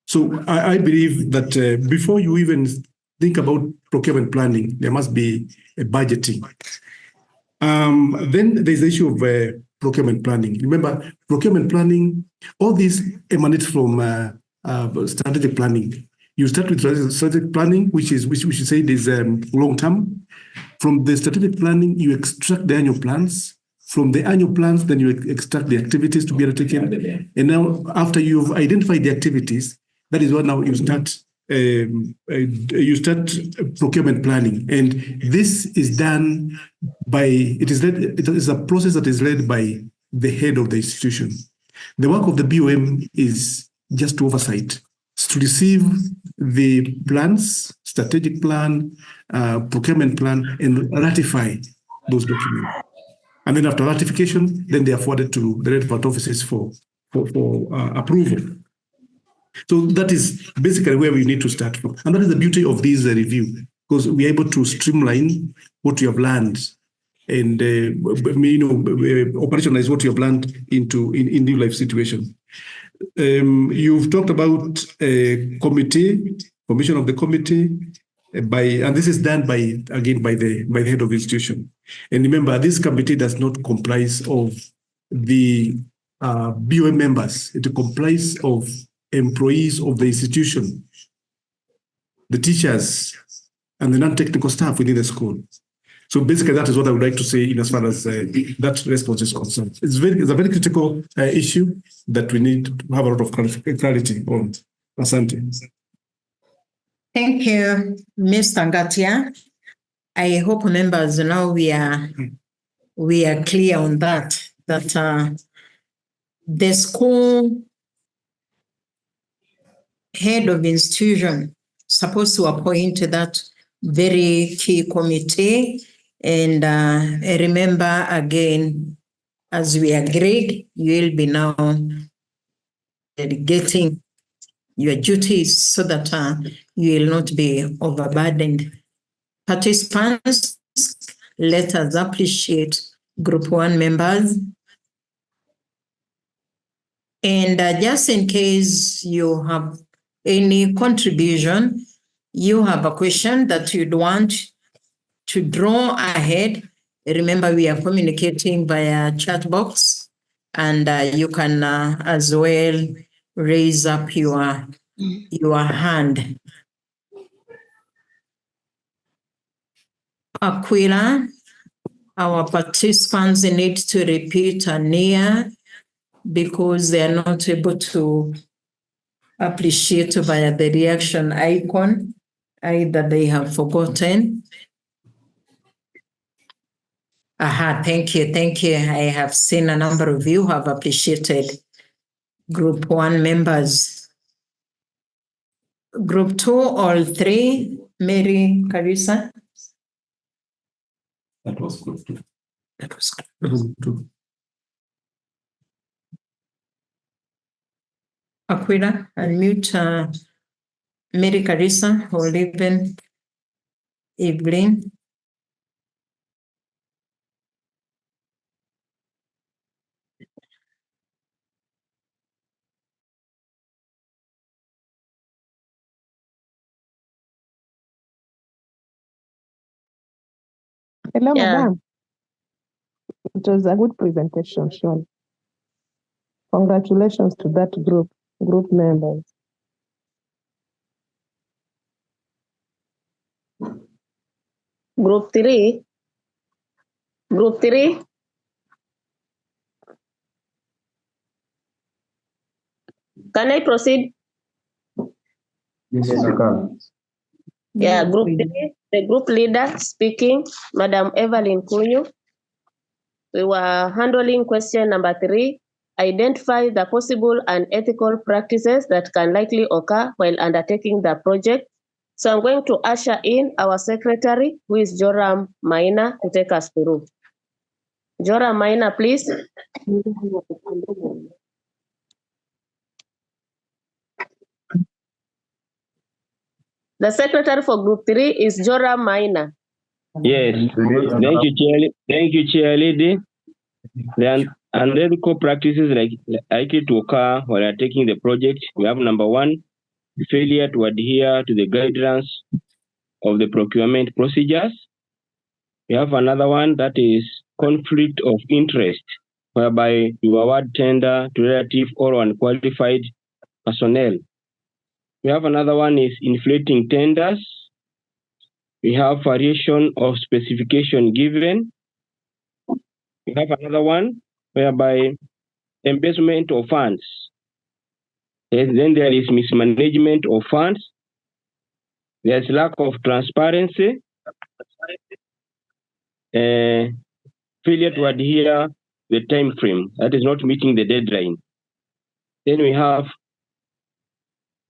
So I believe that before you even think about procurement planning, there must be a budgeting. Then there's the issue of procurement planning. Remember, procurement planning, all these emanate from strategic planning. You start with strategic planning, which we should say is long term. From the strategic planning, you extract the annual plans. From the annual plans, then you extract the activities to be undertaken. And now, after you've identified the activities, that is what now you start. You start procurement planning, and this is done by. It is a process that is led by the head of the institution. The work of the BOM is just to oversight, to receive the plans, strategic plan, procurement plan, and ratify those documents. And then after ratification, then they are forwarded to the relevant offices for approval. So that is basically where we need to start from. And that is the beauty of this review, because we are able to streamline what you have learned and operationalize what you have learned in new life situation. You've talked about a committee, formation of the committee, and this is done by the head of the institution. And remember, this committee does not comprise of the BOM members. It comprises of employees of the institution, the teachers, and the non-technical staff within the school. So basically, that is what I would like to say in as far as that response is concerned. It's a very critical issue that we need to have a lot of clarity on. Asante. Thank you, Mr. Ngatia. I hope members now we are clear on that the school head of institution supposed to appoint that very key committee. And remember again, as we agreed, you will be now delegating your duties so that you will not be overburdened. Participants, let us appreciate Group 1 members And just in case you have any contribution, you have a question that you'd want to draw ahead, remember we are communicating via chat box, and you can as well raise up your hand. Aquila, our participants need to repeat near because they are not able to appreciate via the reaction icon, either they have forgotten. Thank you. I have seen a number of you have appreciated Group 1 members. Group 2, all 3, Mary Carissa. That was Group 2. That was Group 2. Aquila, unmute Mary Carissa or even Evelyn. Hello, Yeah. Madam. It was a good presentation, surely. Congratulations to that group members. Group 3. Group 3. Can I proceed? Yes, you can. Yeah, Group 3, the group leader speaking, Madam Evelyn Kunyu. We were handling question number 3, identify the possible unethical practices that can likely occur while undertaking the project. So I'm going to usher in our secretary, who is Joram Maina, to take us through. Joram Maina, please. The secretary for Group 3 is Joram Maina. Yes, thank you, Chair Lady. The unethical practices likely to occur while undertaking the project. We have number 1, failure to adhere to the guidelines of the procurement procedures. We have another one that is conflict of interest, whereby you award tender to relative or unqualified personnel. We have another one is inflating tenders. We have variation of specification given. We have another one whereby embezzlement of funds. And then there is mismanagement of funds. There's lack of transparency. Failure to adhere the time frame, that is not meeting the deadline. Then we have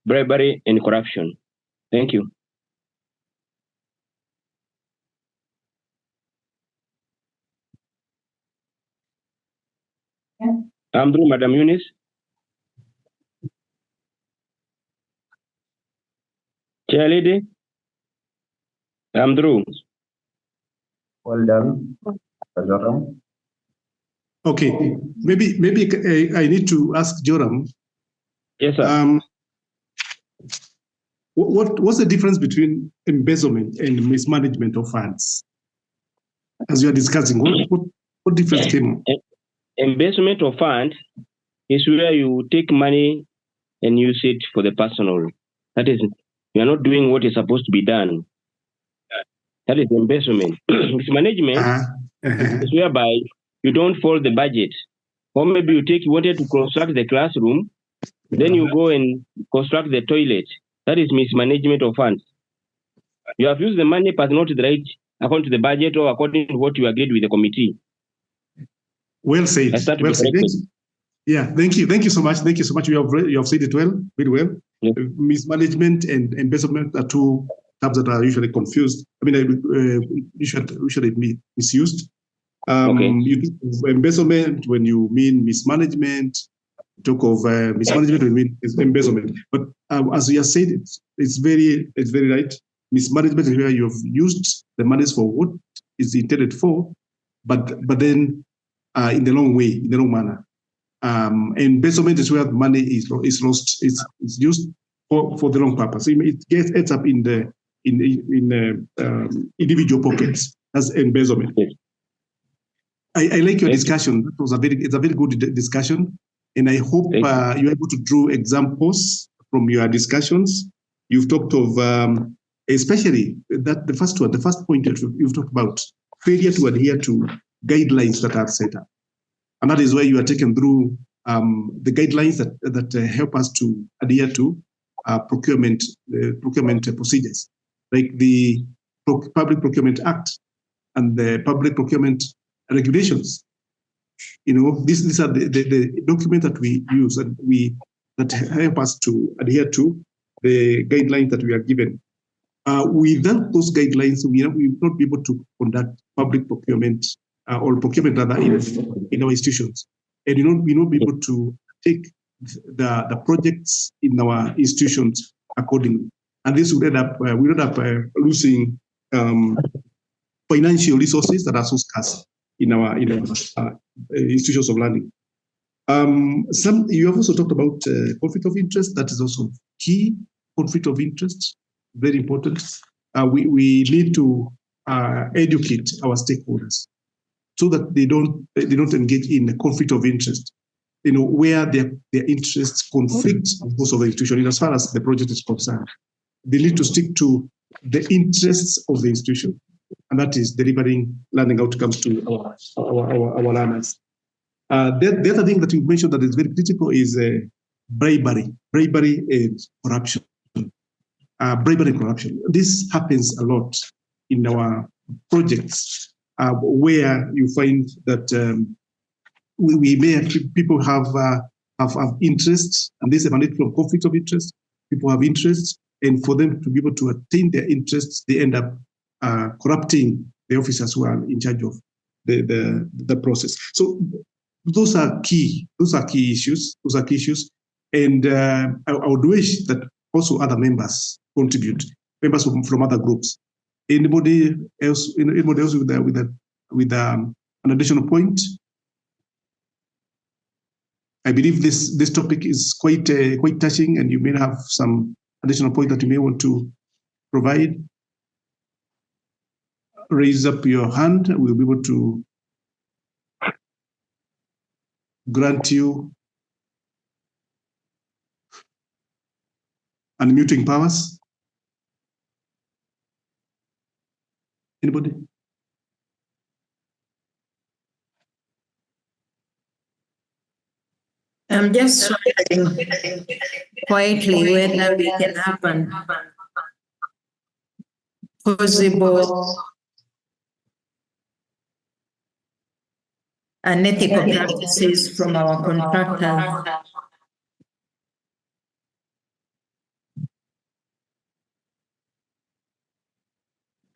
bribery and corruption. Thank you. I'm through, Madam Eunice. Chair Lady, I'm through. Well done, Joram. Okay, maybe I need to ask Joram. Yes, sir. What's the difference between embezzlement and mismanagement of funds? As you are discussing, what difference came? Embezzlement of funds is where you take money and use it for the personal. That is, you are not doing what is supposed to be done. That is embezzlement. Mismanagement is whereby you don't follow the budget. Or maybe you wanted to construct the classroom, then you go and construct the toilet. That is mismanagement of funds. You have used the money but not the right according to the budget or according to what you agreed with the committee. Well said. Well said. Yeah, thank you. Thank you so much. Thank you so much. You have said it well, very well. Yep. Mismanagement and embezzlement are two terms that are usually confused. I mean, usually be misused. You do embezzlement when you mean mismanagement. Talk of mismanagement when you mean embezzlement. But as you have said, it's very right. Mismanagement is where you have used the monies for what is intended for, but then in the wrong way, in the wrong manner. Embezzlement is where the money is lost. It's used for the wrong purpose. It ends up in the individual pockets. That's embezzlement. I like your discussion. It was it's a very good discussion, and I hope you're able to draw examples from your discussions. You've talked of especially that the first point that you've talked about failure to adhere to guidelines that are set up, and that is where you are taken through the guidelines that help us to adhere to procurement procedures, like the Public Procurement Act and the Public Procurement Regulations. These are the documents that we use and that help us to adhere to the guidelines that we are given. Without those guidelines, we will not be able to conduct public procurement or procurement rather in our institutions, and we will not be able to take the projects in our institutions accordingly. And this would end up losing financial resources that are so scarce in our institutions of learning. You have also talked about conflict of interest. That is also key. Conflict of interest, very important. We need to educate our stakeholders so that they don't engage in a conflict of interest. Where their interests conflict with those of the institution. As far as the project is concerned, they need to stick to the interests of the institution, and that is delivering learning outcomes to our learners. The other thing that you mentioned that is very critical is bribery and corruption. Bribery and corruption. This happens a lot in our projects, where you find that we may have people have interests, and this emanates from conflict of interest. People have interests, and for them to be able to attain their interests, they end up corrupting the officers who are in charge of the process. So those are key issues. And I would wish that also other members contribute, members from other groups. Anybody else with an additional point? I believe this topic is quite touching, and you may have some additional point that you may want to provide. Raise up your hand. We'll be able to grant you unmuting powers. Anybody? I'm just wondering quietly whether we can have an possible unethical practices from our contractors.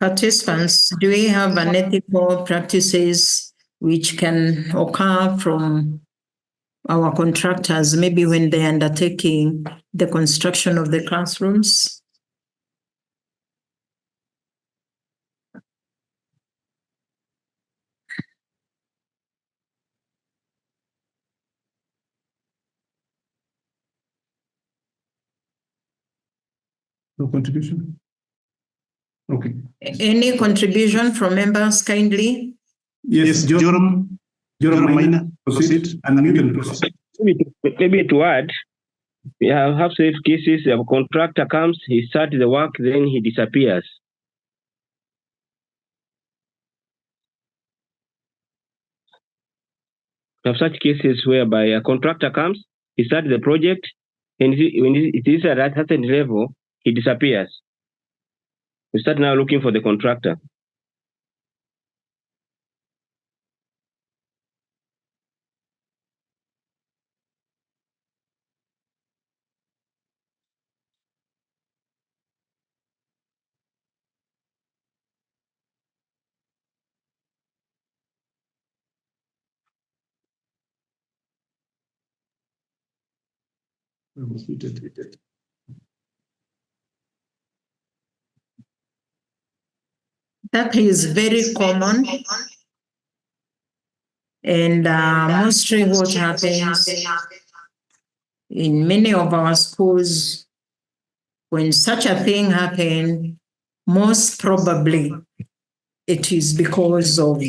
Participants, do we have unethical practices which can occur from our contractors, maybe when they're undertaking the construction of the classrooms? No contribution? Okay. Any contribution from members, kindly? Yes, Joram Maina, proceed, and you can proceed. Maybe to add, we have safe cases. A contractor comes, he starts the work, then he disappears. We have such cases whereby a contractor comes, he starts the project, and when it is at a certain level, he disappears. We start now looking for the contractor. That is very common. And mostly what happens in many of our schools, when such a thing happens, most probably it is because of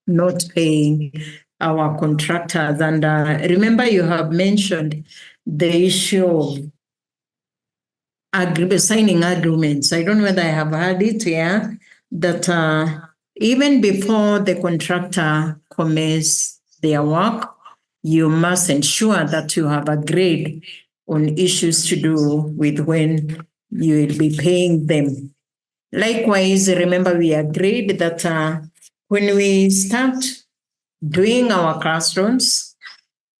not paying our contractors. And remember, you have mentioned the issue of signing agreements. I don't know whether I have heard it here, that even before the contractor commences their work, you must ensure that you have agreed on issues to do with when you will be paying them. Likewise, remember we agreed that when we start doing our classrooms,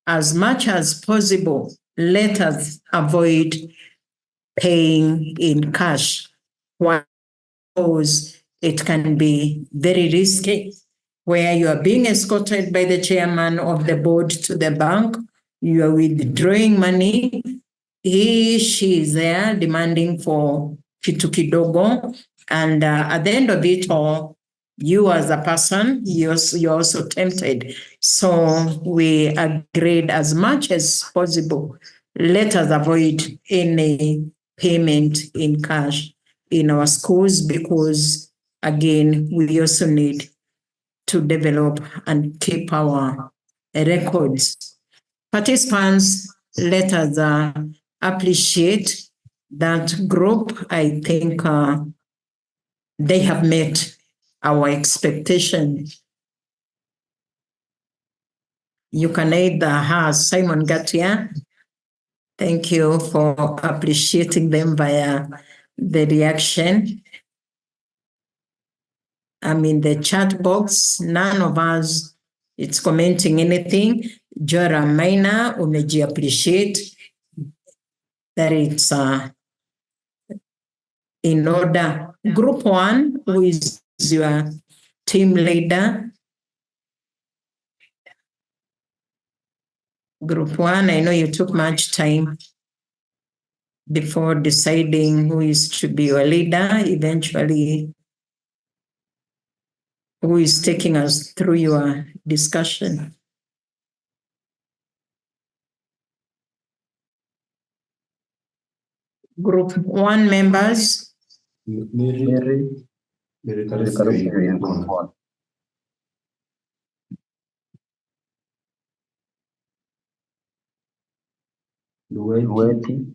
as much as possible, let us avoid paying in cash, because it can be very risky, where you are being escorted by the chairman of the board to the bank, you are withdrawing money, she is there demanding for kitu kidogo, and at the end of it all, you as a person, you're also tempted. So we agreed as much as possible, let us avoid any payment in cash in our schools, because again, we also need to develop and keep our records. Participants, let us appreciate that group. I think they have met our expectations. You can either have Simon Gatia. Thank you for appreciating them via the reaction. I'm in the chat box. None of us is commenting anything. Jora Maina, umeji appreciate that it's in order. Group 1, who is your team leader? Group 1, I know you took much time before deciding who is to be your leader. Eventually, who is taking us through your discussion? Group 1 members. Mary Karusi in group 1. Lueti.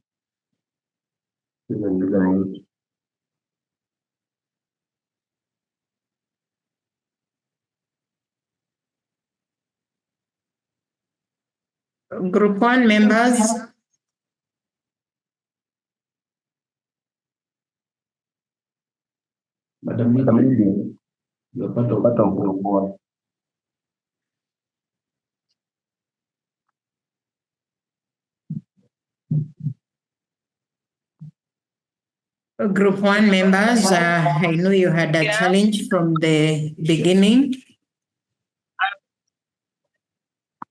Group 1 members. Madam Lily, you're part of group 1. Group 1 members, I know you had a challenge from the beginning.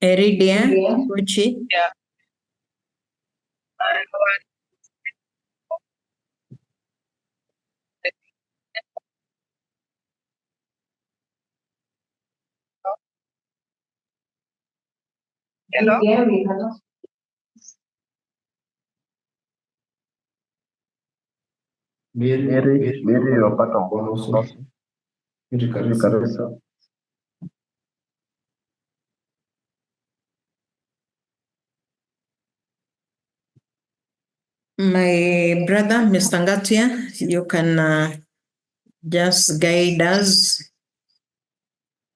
Eridia, Uchi. Yeah. Hello? Mary, you're part of one also. Karusi. My brother, Mr. Ngatia, you can just guide us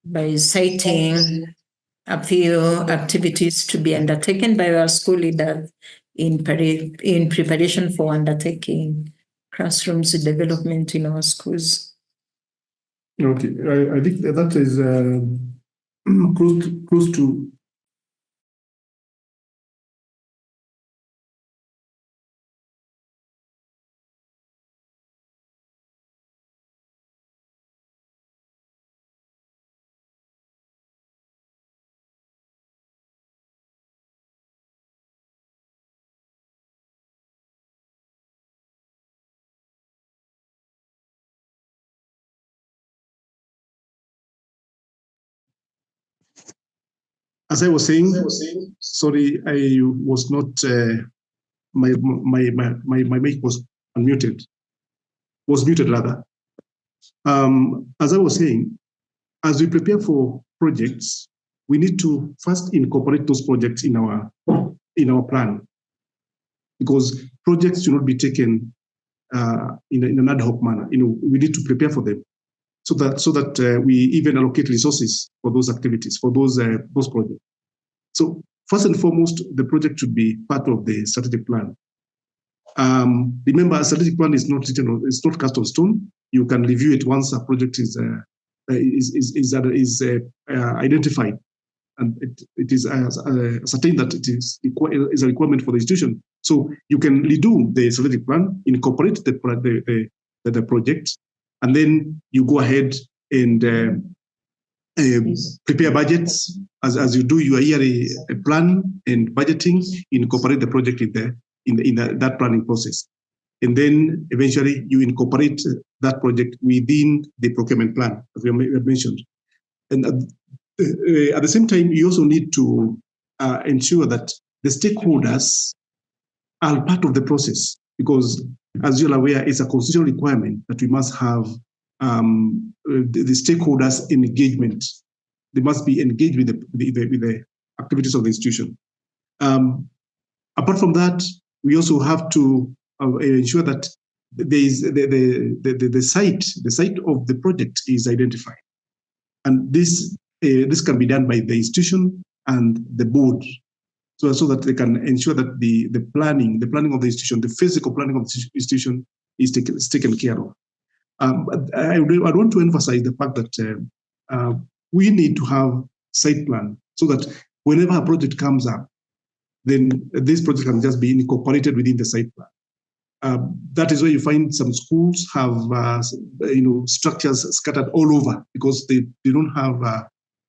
by citing a few activities to be undertaken by our school leaders in preparation for undertaking classrooms development in our schools. Okay, I think that is close to As I was saying, sorry, I was not, my mic was unmuted, was muted rather. As I was saying, as we prepare for projects, we need to first incorporate those projects in our plan, because projects should not be taken in an ad hoc manner. We need to prepare for them so that we even allocate resources for those activities, for those projects. So first and foremost, the project should be part of the strategic plan. Remember, a strategic plan is not written; it's not cast on stone. You can review it once a project is identified, and it is ascertained that it is a requirement for the institution. So you can redo the strategic plan, incorporate the project, and then you go ahead and prepare budgets as you do your yearly plan and budgeting. Incorporate the project in that planning process, and then eventually you incorporate that project within the procurement plan, as we have mentioned. And at the same time, you also need to ensure that the stakeholders are part of the process, because, as you're aware, it's a constitutional requirement that we must have the stakeholders' engagement. They must be engaged with the activities of the institution. Apart from that, we also have to ensure that there is the site of the project is identified, and this can be done by the institution and the board, so that they can ensure that the planning of the institution, the physical planning of the institution, is taken care of. I want to emphasize the fact that we need to have site plan, so that whenever a project comes up, then this project can just be incorporated within the site plan. That is why you find some schools have structures scattered all over, because they don't have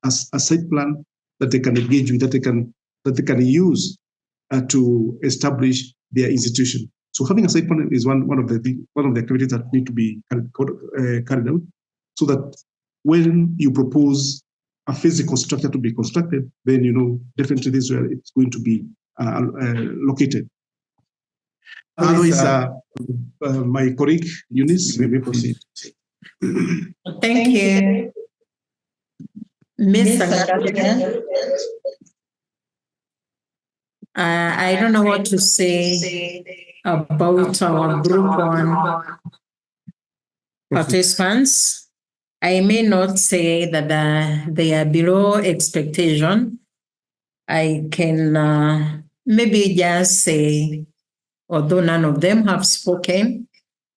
a site plan that they can engage with, that they can use to establish their institution. So having a site plan is one of the activities that need to be carried out, so that when you propose a physical structure to be constructed, then definitely this is where it's going to be located. Otherwise, my colleague Eunice, may proceed. Thank you, Mr. Gabriel. I don't know what to say about our group one participants. I may not say that they are below expectation. I can maybe just say, although none of them have spoken,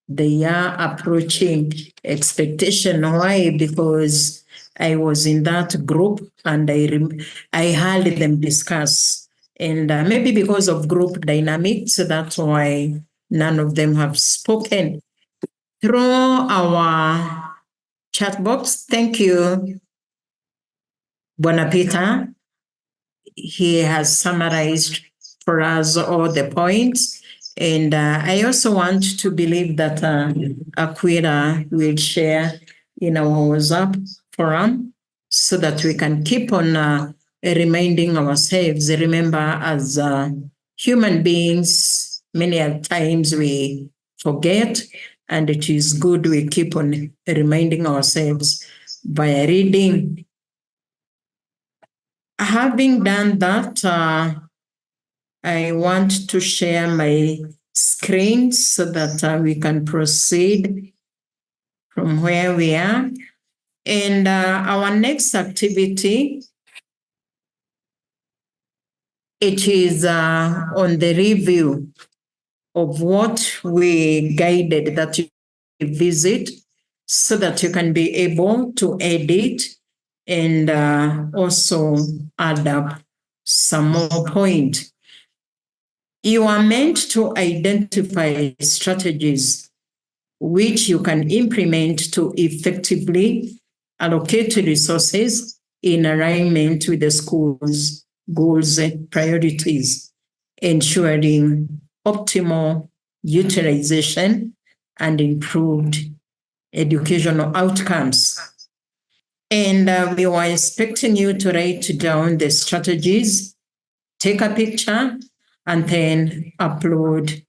they are approaching expectation. Why? Because I was in that group and I heard them discuss. And maybe because of group dynamics, that's why none of them have spoken. Through our chat box, thank you, Bonapita. He has summarized for us all the points. And I also want to believe that Aquila will share in our WhatsApp forum, so that we can keep on reminding ourselves. Remember, as human beings, many times we forget, and it is good we keep on reminding ourselves by reading. Having done that, I want to share my screen so that we can proceed from where we are. And our next activity, it is on the review of what we guided that you visit, so that you can be able to edit and also add up some more points. You are meant to identify strategies which you can implement to effectively allocate resources in alignment with the school's goals and priorities, ensuring optimal utilization and improved educational outcomes. And we were expecting you to write down the strategies, take a picture, and then upload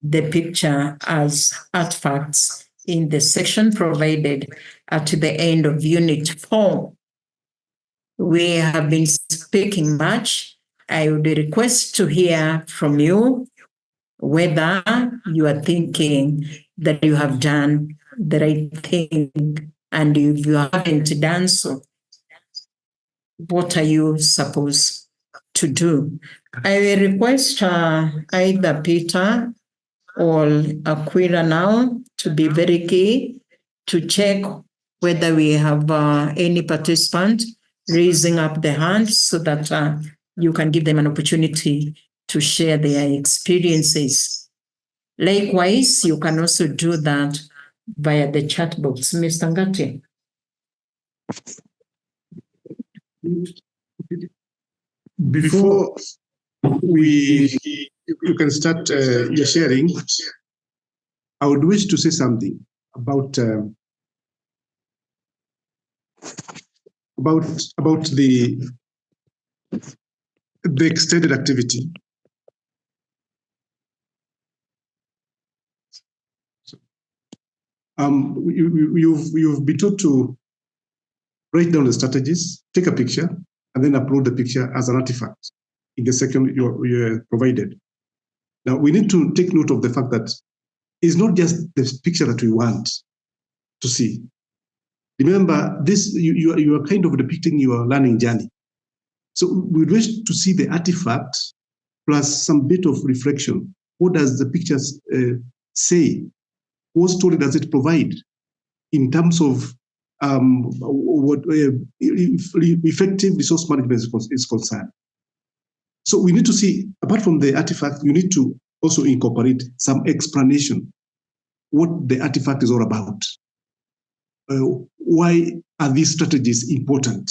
the picture as artifacts in the section provided at the end of Unit 4. We have been speaking much. I would request to hear from you whether you are thinking that you have done the right thing, and if you haven't done so, what are you supposed to do? I will request either Peter or Aquila now to be very key to check whether we have any participant raising up the hand so that you can give them an opportunity to share their experiences. Likewise, you can also do that via the chat box. Mr. Ngati. Before you can start your sharing, I would wish to say something about the extended activity. You've been taught to write down the strategies, take a picture, and then upload the picture as an artifact in the section you're provided. Now, we need to take note of the fact that it's not just the picture that we want to see. Remember, this you are kind of depicting your learning journey. So we wish to see the artifact plus some bit of reflection. What does the pictures say? What story does it provide in terms of what effective resource management is concerned? So we need to see, apart from the artifact, you need to also incorporate some explanation what the artifact is all about. Why are these strategies important?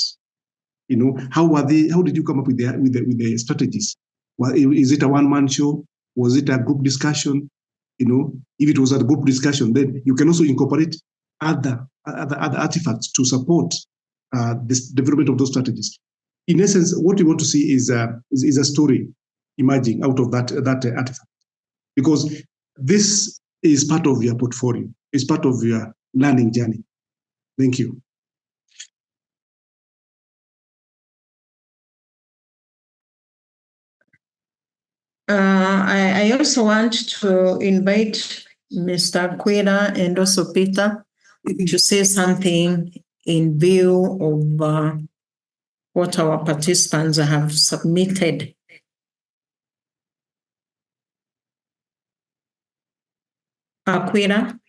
You know, how are they? How did you come up with the strategies? Well, is it a one-man show? Was it a group discussion? You know, if it was a group discussion, then you can also incorporate other artifacts to support this development of those strategies. In essence, what we want to see is a story emerging out of that artifact, because this is part of your portfolio. It's part of your learning journey. Thank you. I also want to invite Mr. Aquila and also Peter to say something in view of what our participants have submitted. Aquila?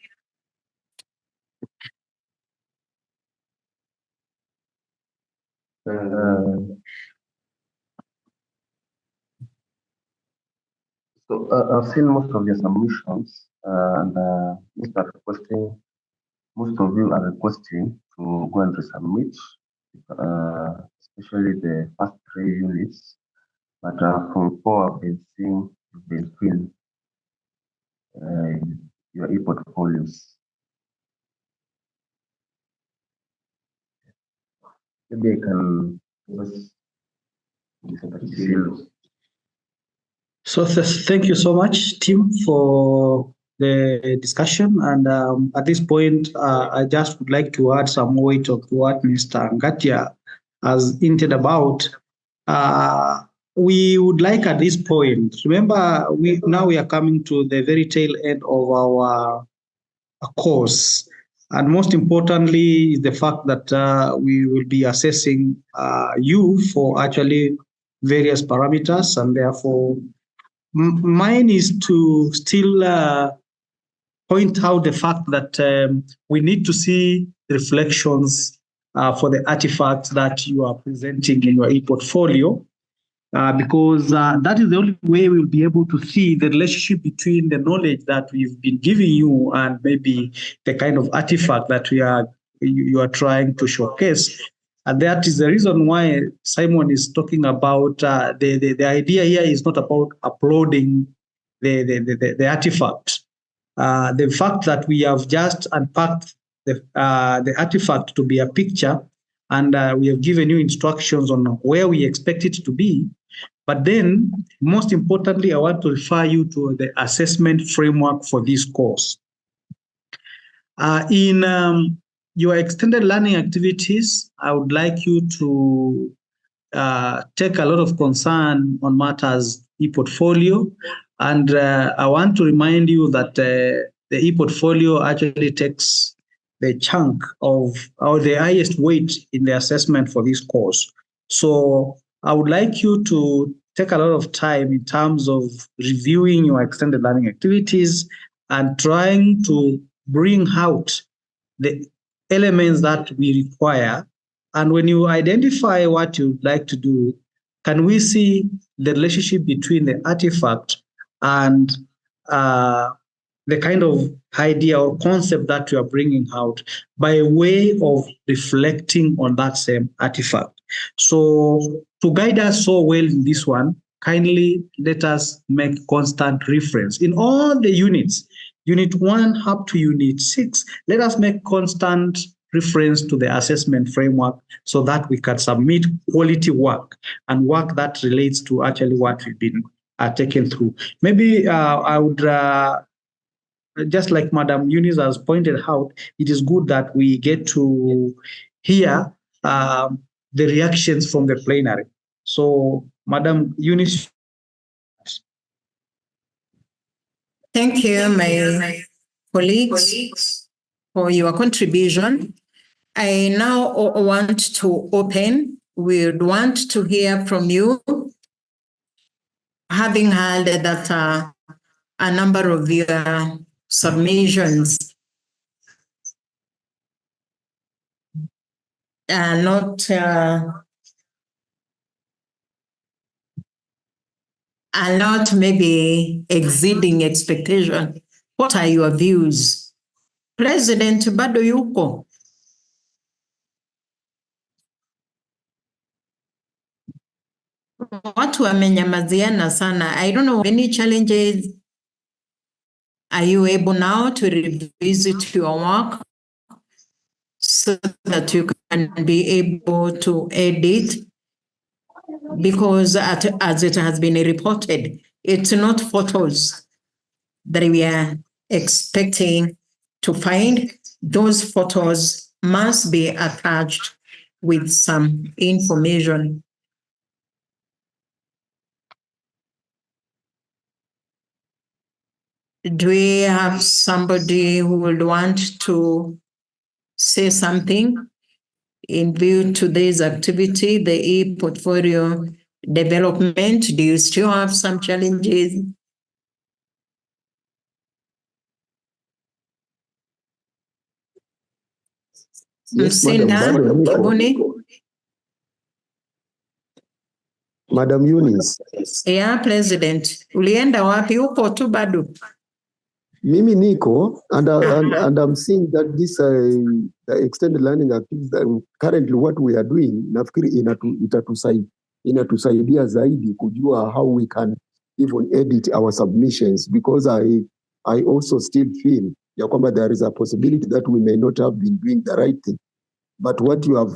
So I've seen most of your submissions, and most of you are requesting to go and resubmit, especially the first 3 units. But from 4, I've been seeing you've been filled your e-portfolios. Maybe I can just So thank you so much, Tim, for the discussion. And at this point, I just would like to add some weight of what Mr. Ngatia has hinted about. We would like at this point, remember, now we are coming to the very tail end of our course. And most importantly, is the fact that we will be assessing you for actually various parameters, and therefore mine is to still point out the fact that we need to see reflections for the artifacts that you are presenting in your e-portfolio, because that is the only way we'll be able to see the relationship between the knowledge that we've been giving you and maybe the kind of artifact that you are trying to showcase. And that is the reason why Simon is talking about the idea here is not about uploading the artifact. The fact that we have just unpacked the artifact to be a picture and we have given you instructions on where we expect it to be. But then, most importantly, I want to refer you to the assessment framework for this course. In your extended learning activities, I would like you to take a lot of concern on matters e-portfolio. And I want to remind you that the e-portfolio actually takes the chunk of, or the highest weight in the assessment for this course. So I would like you to take a lot of time in terms of reviewing your extended learning activities and trying to bring out the elements that we require. And when you identify what you'd like to do, can we see the relationship between the artifact and the kind of idea or concept that you are bringing out by way of reflecting on that same artifact? So to guide us so well in this one, kindly let us make constant reference in all the units, Unit 1 up to Unit 6, let us make constant reference to the assessment framework so that we can submit quality work and work that relates to actually what we've been taken through. Maybe I would, just like Madam Eunice has pointed out, it is good that we get to hear the reactions from the plenary. So, Madam Eunice. Thank you, my colleagues, for your contribution. I now want to open. We would want to hear from you, having heard that a number of your submissions are not maybe exceeding expectation. What are your views? President bado yuko? Watu wamenyamaziana sana. I don't know, any challenges? Are you able now to revisit your work so that you can be able to edit? Because as it has been reported, it's not photos that we are expecting to find. Those photos must be attached with some information. Do we have somebody who would want to say something in view to this activity, the e-portfolio development? Do you still have some challenges? Yes, Madam Eunice. Yeah, President. Ulienda wapi? Uko tu bado? Mimi niko, and I'm seeing that this the extended learning activities, currently what we are doing, nafikiri inatusaidia zaidi kujua how we can even edit our submissions, because I also still feel ya kwamba there is a possibility that we may not have been doing the right thing. But what you have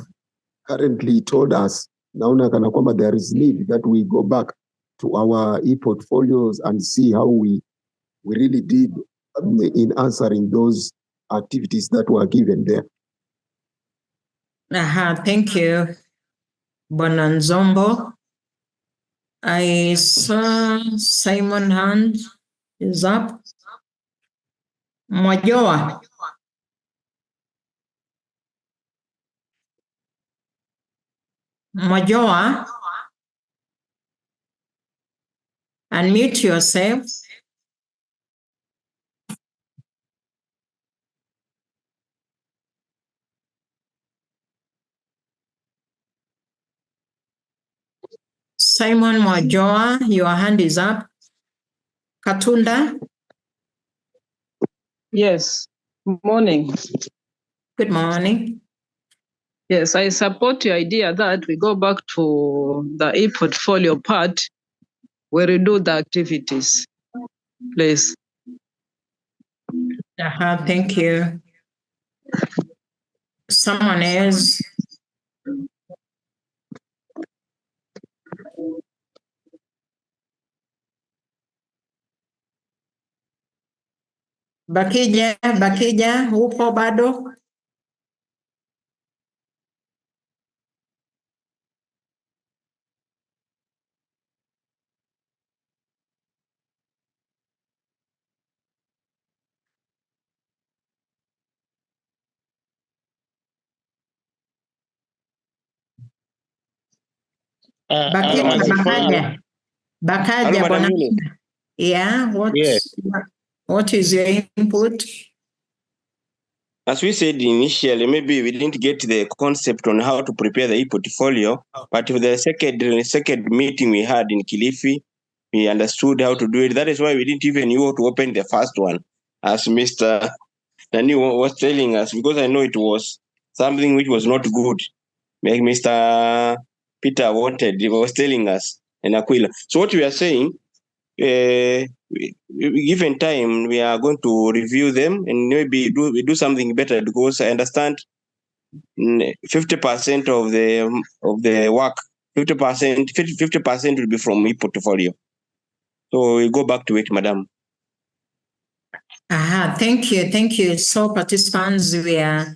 currently told us, naona kana kwamba there is need that we go back to our e-portfolios and see how we really did in answering those activities that were given there. Thank you, Bonanzombo. I saw Simon hand is up. Mwajoa. Mwajoa. Unmute yourself. Simon Mwajoa, your hand is up. Katunda. Yes, morning. Good morning. Yes, I support your idea that we go back to the e-portfolio part where we do the activities, please. Thank you. Someone else Bakija, upo bado? Bakaja, bwana. Yeah, what is your input? As we said initially, maybe we didn't get the concept on how to prepare the e-portfolio, but with the second meeting we had in Kilifi, we understood how to do it. That is why we didn't even know to open the first one, as Mr. Dani was telling us, because I know it was something which was not good, like Mr. Peter wanted, he was telling us, and Aquila. So what we are saying, given time, we are going to review them and maybe do something better, because I understand 50% of the work, 50% will be from e-portfolio. So we go back to it, Madam. Thank you. So participants, we are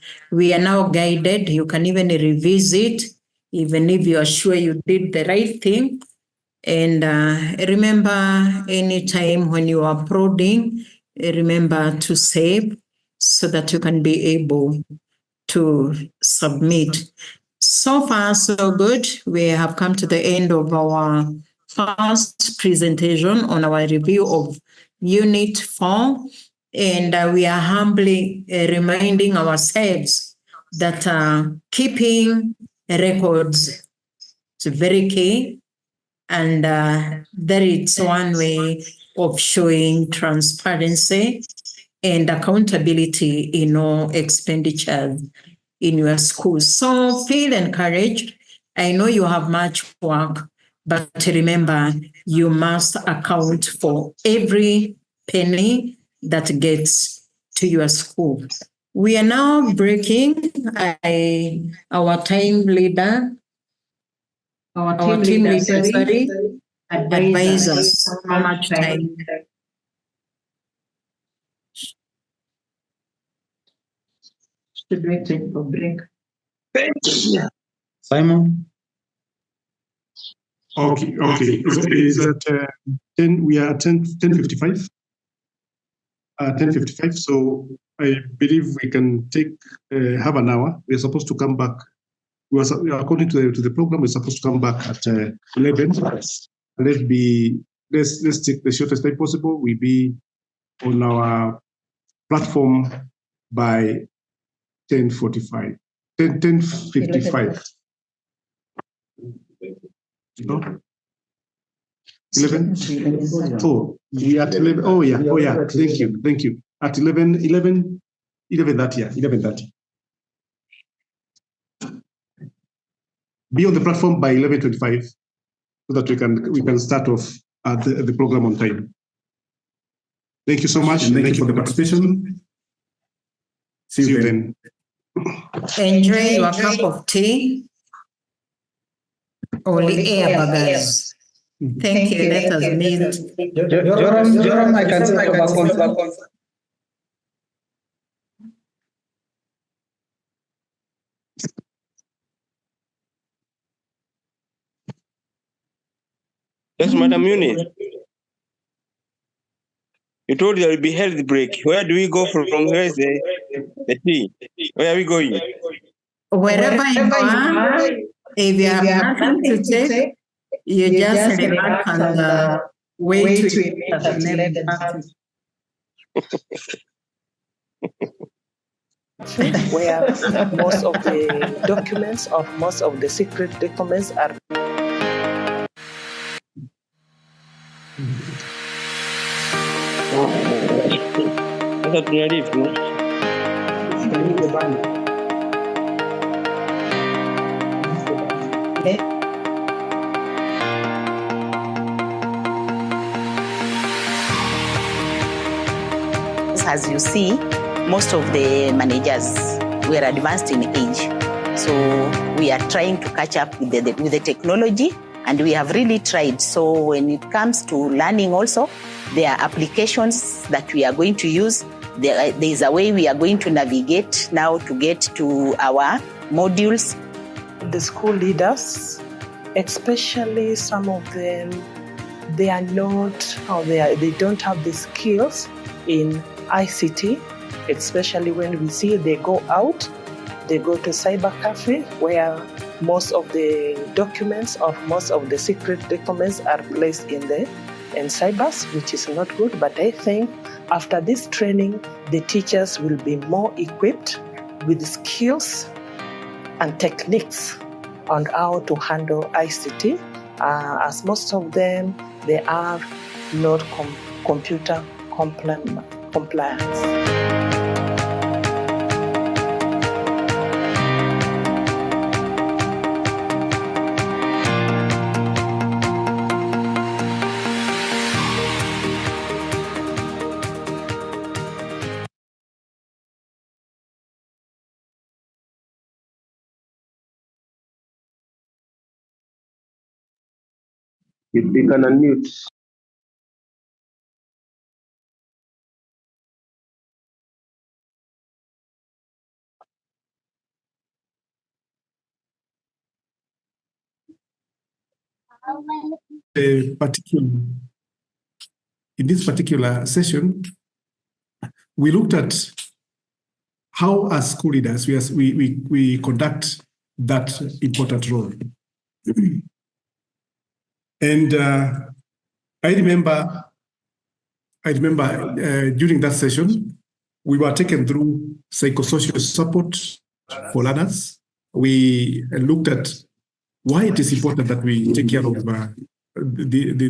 now guided. You can even revisit, even if you are sure you did the right thing. And remember, anytime when you are prodding, remember to save so that you can be able to submit. So far, so good. We have come to the end of our first presentation on our review of Unit 4. And we are humbly reminding ourselves that keeping records is very key. And that is one way of showing transparency and accountability in all expenditures in your school. So feel encouraged. I know you have much work, but remember, you must account for every penny that gets to your school. We are now breaking. Our team leader, advise us how much time. Should we take a break? Simon? Okay. Is that 10? We are at 10:55. 10:55. So I believe we can take half an hour. We're supposed to come back. According to the program, we're supposed to come back at 11. Let's take the shortest time possible. We'll be on our platform by 10:45. 10:55. No? 11? Oh, we are at 11. Oh, yeah. Thank you. At 11:30, yeah. 11:30. Be on the platform by 11:25 so that we can start off the program on time. Thank you so much. And thank you for the participation. See you then. Enjoy your cup of tea. Only air burgers. Thank you. Let us meet. Joram, I can say back on. Yes, Madam Munir. You told there will be health break. Where do we go from? Where is the tea? Where are we going? Wherever you are, if you have nothing to take, you just relax and wait to it at 11:30. Where most of the documents or most of the secret documents are. As you see, most of the managers were advanced in age. So we are trying to catch up with the technology, and we have really tried. So when it comes to learning also, there are applications that we are going to use. There is a way we are going to navigate now to get to our modules. The school leaders, especially some of them, they are not, or they don't have the skills in ICT, especially when we see they go out, they go to cyber cafe where most of the documents or most of the secret documents are placed in cybers, which is not good. But I think after this training, the teachers will be more equipped with skills and techniques on how to handle ICT, as most of them, they are not computer compliance. You can unmute. In this particular session, we looked at how as school leaders we conduct that important role. And I remember during that session, we were taken through psychosocial support for learners. We looked at why it is important that we take care of the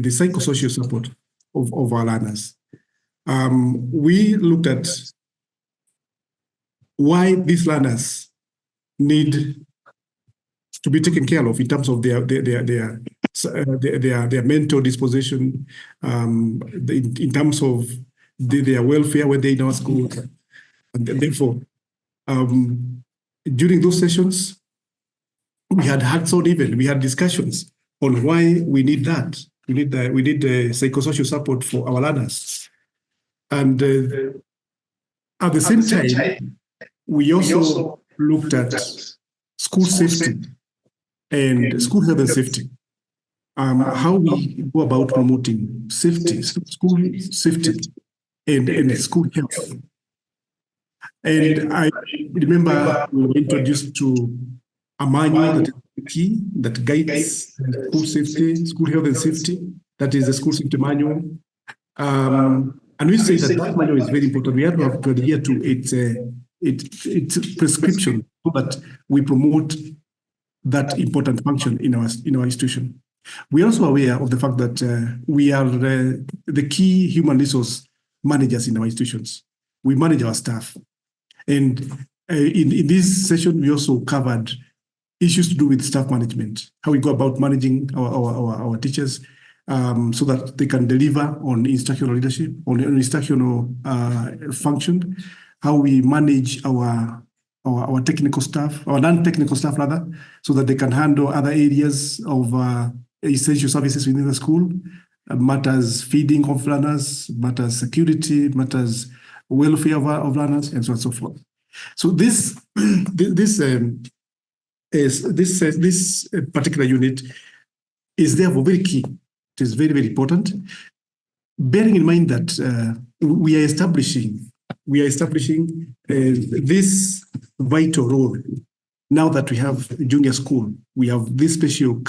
psychosocial support of our learners. We looked at why these learners need to be taken care of in terms of their mental disposition, in terms of their welfare when they're in our school. And therefore, during those sessions, we had hands-on event, we had discussions on why we need that. We need psychosocial support for our learners. And at the same time, we also looked at school safety and school health and safety. How we go about promoting safety, school safety and school health. And I remember we were introduced to a manual that is key, that guides school safety, school health and safety. That is the school safety manual. And we say that manual is very important. We have to adhere to its prescription so that we promote that important function in our institution. We are also aware of the fact that we are the key human resource managers in our institutions. We manage our staff. And in this session, we also covered issues to do with staff management, how we go about managing our teachers so that they can deliver on instructional leadership, on instructional function, how we manage our technical staff, our non-technical staff rather, so that they can handle other areas of essential services within the school, matters feeding of learners, matters security, matters welfare of learners, and so on and so forth. So this particular unit is therefore very key. It is very, very important, bearing in mind that we are establishing this vital role. Now that we have junior school, we have this special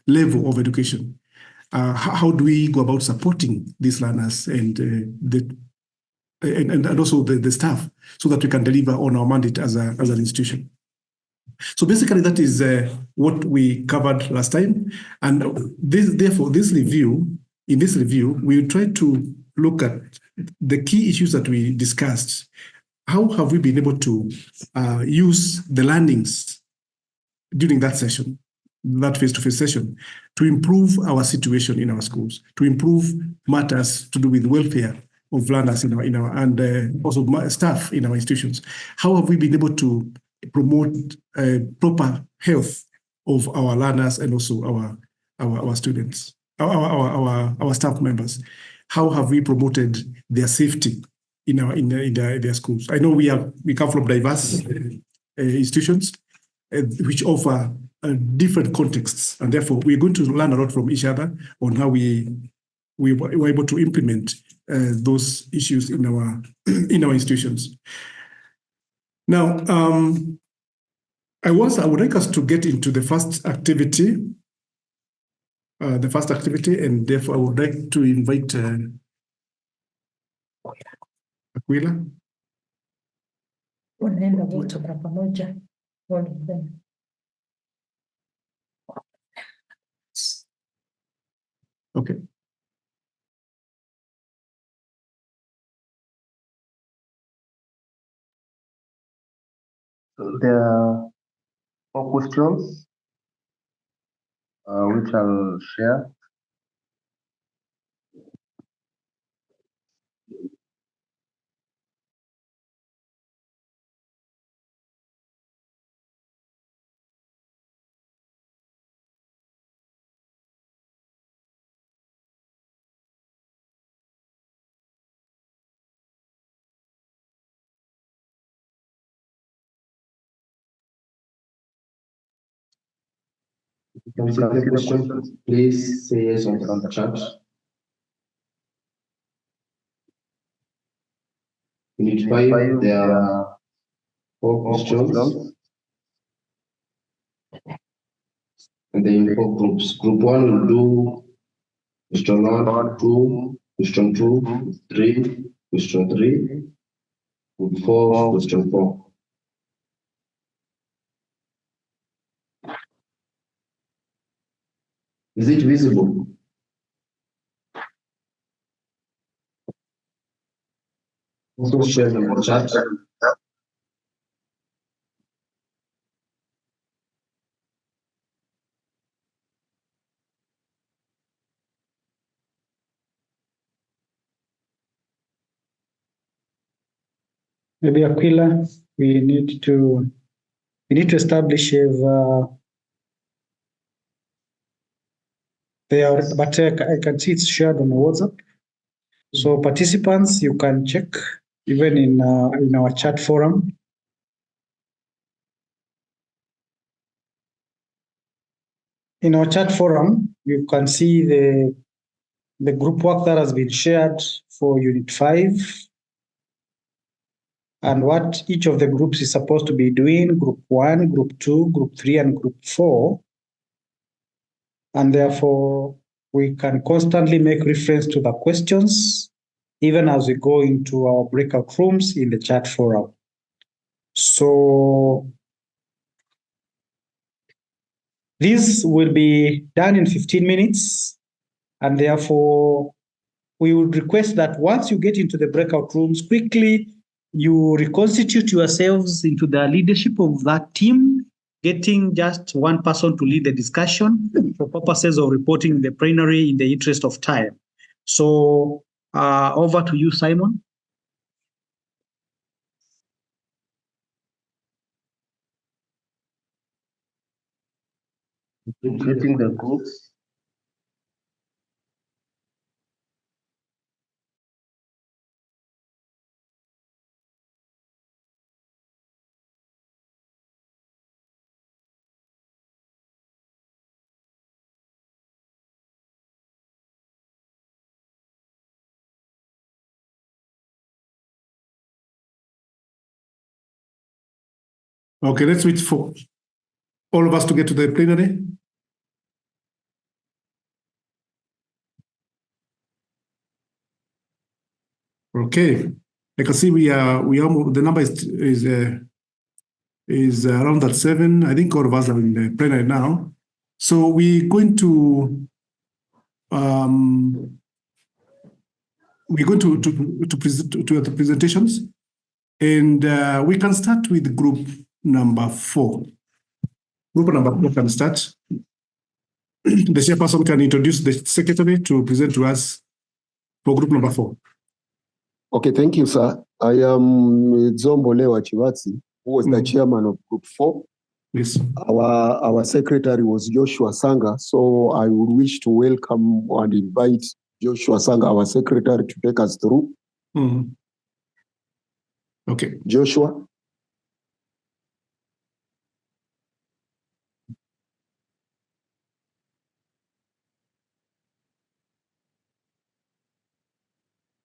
level of education. How do we go about supporting these learners and also the staff so that we can deliver on our mandate as an institution? So basically, that is what we covered last time. And in this review, we will try to look at the key issues that we discussed. How have we been able to use the learnings during that session, that face-to-face session, to improve our situation in our schools, to improve matters to do with welfare of learners and also staff in our institutions? How have we been able to promote proper health of our learners and also our students, our staff members? How have we promoted their safety in their schools? I know we come from diverse institutions which offer different contexts, and therefore we're going to learn a lot from each other on how we were able to implement those issues in our institutions. Now, I would like us to get into the first activity. And therefore I would like to invite Aquila. Okay. There are 4 questions which I'll share. If you can see the question, please say yes on the chat. Unit 5, there are 4 questions. And then 4 groups. Group 1 will do question 1, 2, question 2, 3, question 3, group 4, question 4. Is it visible? Also share the chat. Maybe Aquila, we need to establish if they are, but I can see it's shared on WhatsApp. So participants, you can check even in our chat forum. In our chat forum, you can see the group work that has been shared for Unit 5 and what each of the groups is supposed to be doing, Group 1, Group 2, Group 3, and Group 4. And therefore, we can constantly make reference to the questions, even as we go into our breakout rooms in the chat forum. So this will be done in 15 minutes. And therefore, we would request that once you get into the breakout rooms, quickly you reconstitute yourselves into the leadership of that team, getting just one person to lead the discussion for purposes of reporting the plenary in the interest of time. So over to you, Simon. Creating the groups. Okay, let's wait for all of us to get to the plenary. Okay, I can see we are the number is around that 7. I think all of us are in the plenary now. So we're going to present to the presentations, and we can start with group number 4. Group number 4 can start. The chairperson can introduce the secretary to present to us for group number 4. Okay, thank you, sir. I am Zombo Lewa Chivatsi. who was the chairman of Group 4. Yes. Our secretary was Joshua Sanga. So I would wish to welcome and invite Joshua Sanga, our secretary, to take us through. Okay. Joshua.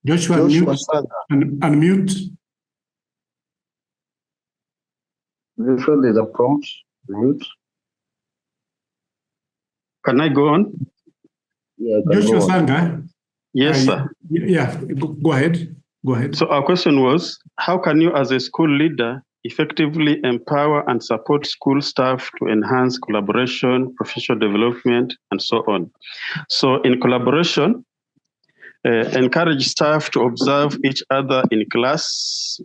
Joshua Sanga. Unmute. Joshua, there's a prompt. Mute. Can I go on? Yeah, Joshua Sanga. Yes, sir. Yeah, go ahead. Go ahead. So our question was, how can you as a school leader effectively empower and support school staff to enhance collaboration, professional development, and so on? So in collaboration, encourage staff to observe each other in class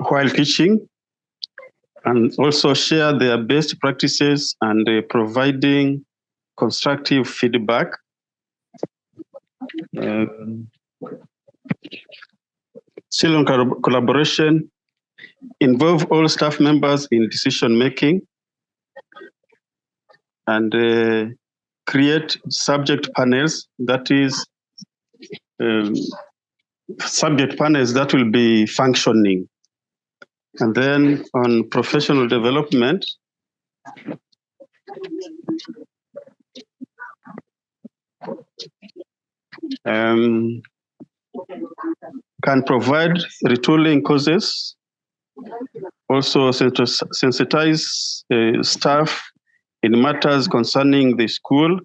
while teaching, and also share their best practices and providing constructive feedback. Still on collaboration, involve all staff members in decision making, and create subject panels, that is, subject panels that will be functioning. And then on professional development, can provide retooling courses, also sensitize staff in matters concerning the school,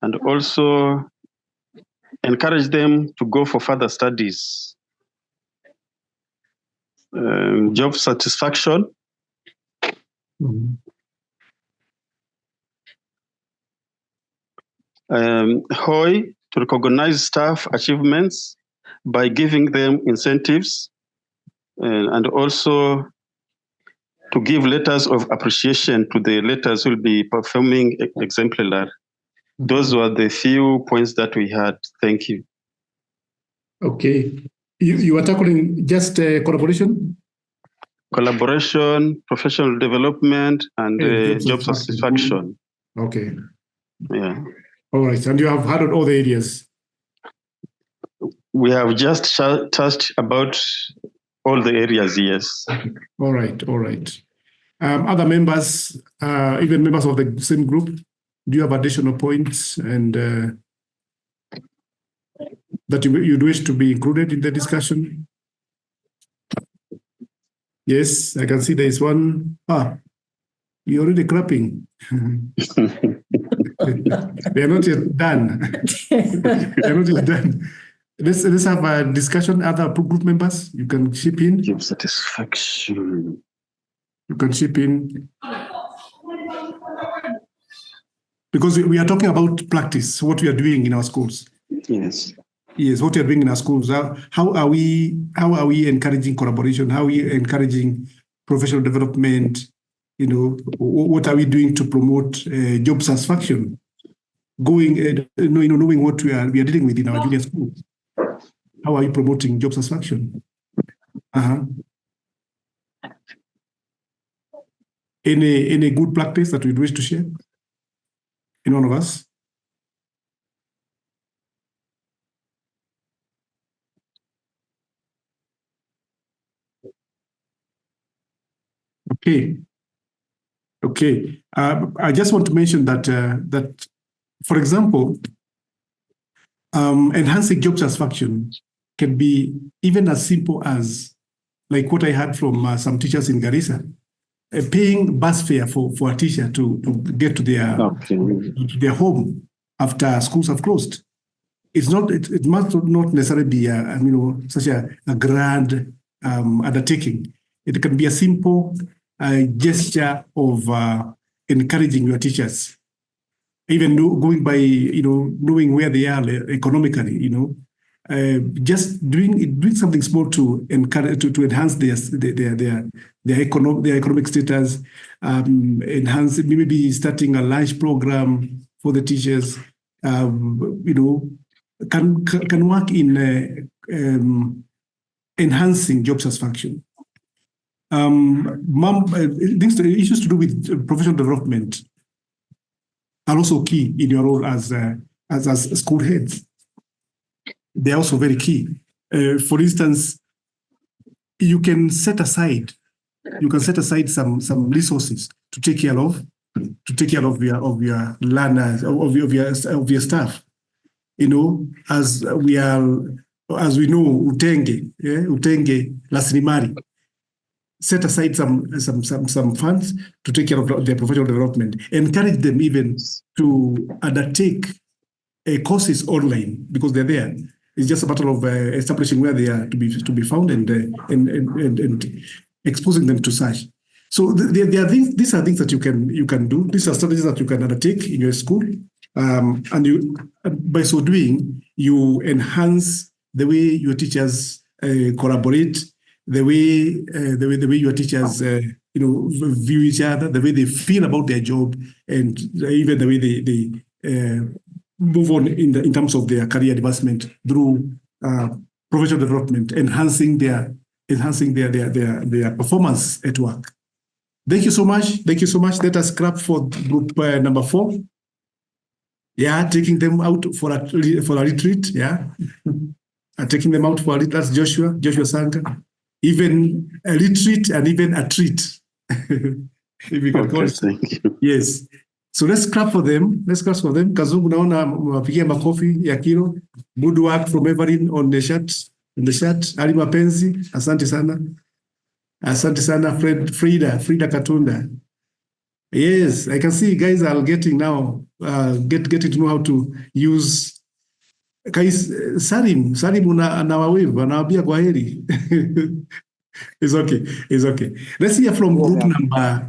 and also encourage them to go for further studies. Job satisfaction. HOI to recognize staff achievements by giving them incentives, and also to give letters of appreciation to the letters who will be performing exemplary. Those were the few points that we had. Thank you. Okay. You are tackling just collaboration? Collaboration, professional development, and job satisfaction. Okay. Yeah. All right. And you have handled all the areas? We have just touched about all the areas, yes. All right. All right. Other members, even members of the same group, do you have additional points and that you'd wish to be included in the discussion? Yes, I can see there is one. You're already clapping. They are not yet done. They are not yet done. Let's have a discussion. Other group members, you can chip in. Job satisfaction. You can chip in. Because we are talking about practice, what we are doing in our schools. Yes. Yes, what we are doing in our schools. How are we encouraging collaboration? How are we encouraging professional development? You know, what are we doing to promote job satisfaction? Knowing what we are dealing with in our junior schools. How are you promoting job satisfaction? Any good practice that we'd wish to share? In one of us? Okay. Okay. I just want to mention that that, for example, enhancing job satisfaction can be even as simple as, like what I heard from some teachers in Garissa, paying bus fare for a teacher to get to their home after schools have closed. It's not. It must not necessarily be such a grand undertaking. It can be a simple gesture of encouraging your teachers, even going by knowing where they are economically. Just doing something small to encourage to enhance their economic status, enhance, maybe starting a lunch program for the teachers. Can work in enhancing job satisfaction. Issues to do with professional development are also key in your role as school heads. They are also very key. For instance, you can set aside some resources to take care of your learners, of your staff. You know, as we know, Utenge Rasilimali, set aside some funds to take care of their professional development. Encourage them even to undertake courses online because they're there. It's just a matter of establishing where they are to be found and exposing them to such. So there are things. These are things that you can do. These are strategies that you can undertake in your school, and you, by so doing, you enhance the way your teachers collaborate, the way your teachers view each other, the way they feel about their job, and even the way they move on in terms of their career advancement through professional development, enhancing their performance at work. Thank you so much. Thank you so much. Let us clap for group number 4. Yeah, taking them out for a retreat. Yeah, taking them out for a retreat. That's Joshua Sanga. Even a retreat and even a treat. If you can call it. Thank you. Yes. So let's clap for them. Kazungu naona mwapigia makofi ya kilo. Good work from Evelyn on the chat. Ali Mapenzi, asante sana. Asante sana, Frida Katunda. Yes, I can see guys are getting now, getting to know how to use. Guys, Salim anawawivu, anawaambia kwa heri. It's okay. Let's hear from group number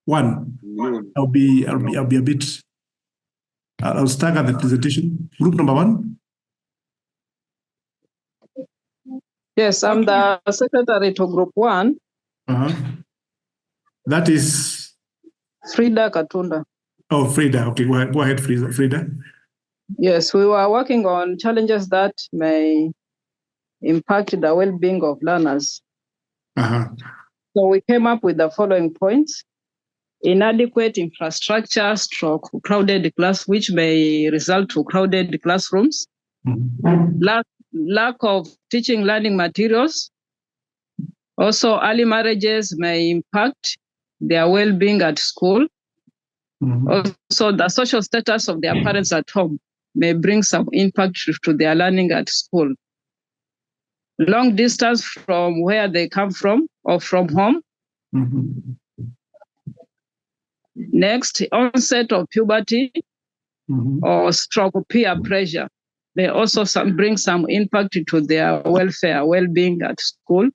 1. I'll be a bit. I'll stagger the presentation. Group number 1. Yes, I'm the secretary to group 1. That is Frida Katunda. Oh, Frida. Okay, go ahead, Frida. Yes, we were working on challenges that may impact the well-being of learners. So we came up with the following points: inadequate infrastructure, crowded class, which may result to crowded classrooms. Lack of teaching learning materials. Also, early marriages may impact their well-being at school. Also, the social status of their parents at home may bring some impact to their learning at school. Long distance from where they come from or from home. Next, onset of puberty or stroke peer pressure may also bring some impact to their welfare, well-being at school.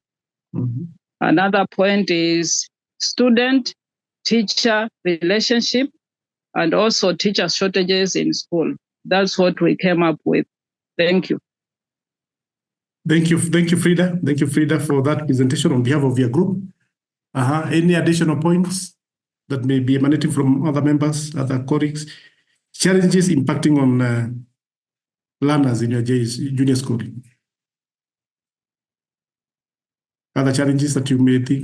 Another point is student-teacher relationship and also teacher shortages in school. That's what we came up with. Thank you. Thank you, Frida. Thank you, Frida, for that presentation on behalf of your group. Any additional points that may be emanating from other members, other colleagues? Challenges impacting on learners in your junior school. Other challenges that you may be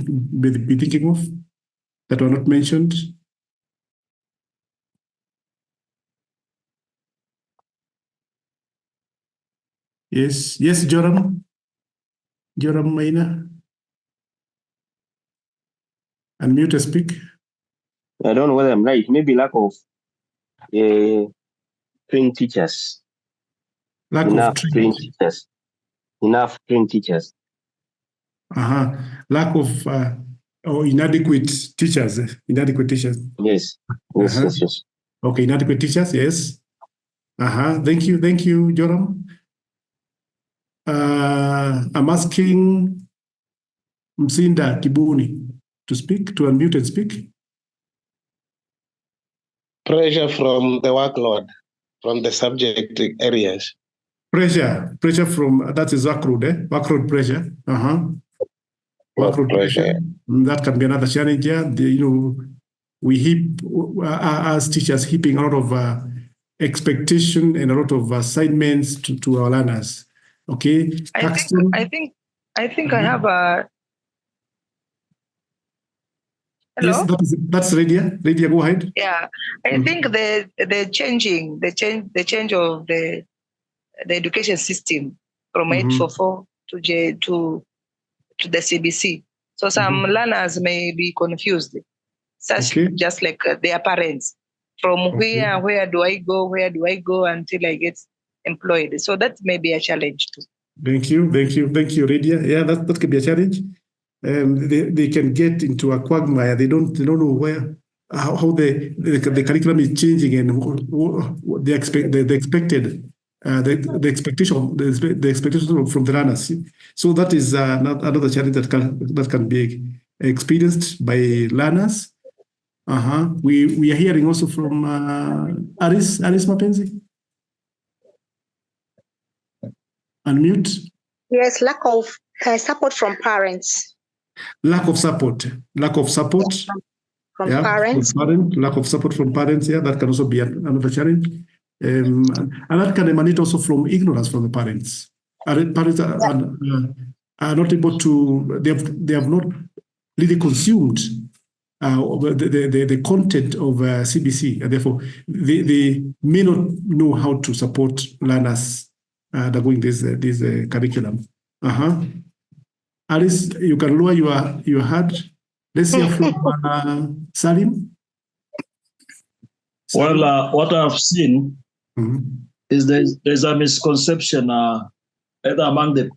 thinking of that were not mentioned? Yes, Joram Maina. Unmute and speak. I don't know whether I'm right. Maybe lack of trained teachers. Enough trained teachers. Lack of or inadequate teachers. Yes. Okay, inadequate teachers. Yes. Thank you, Joram. I'm asking Msinda Kibuni to speak, to unmute and speak. Pressure from the workload, from the subject areas. Pressure from, that is workload, workload pressure. Workload pressure. That can be another challenge here. We heap, as teachers, heaping a lot of expectation and a lot of assignments to our learners. Okay. I think I think I have a. Hello? Yes, that's Radia. Radia, go ahead. Yeah, I think the change of the education system from 844 to the CBC. So some learners may be confused, just like their parents. From where do I go until I get employed? So that may be a challenge too. Thank you, Radia. Yeah, that could be a challenge. They can get into a quagmire. They don't know where how the curriculum is changing and what the expectation from the learners. So that is another challenge that can be experienced by learners. We are hearing also from Aris Mapenzi. Unmute. Yes, lack of support from parents. Lack of support from parents. Lack of support from parents. Yeah, that can also be another challenge, and that can emanate also from ignorance from the parents. Parents are not able to. They have not really consumed the content of CBC, and therefore they may not know how to support learners that are going this curriculum. Alice, you can lower your head. Let's hear from Salim. Well, what I've seen is there's a misconception either among the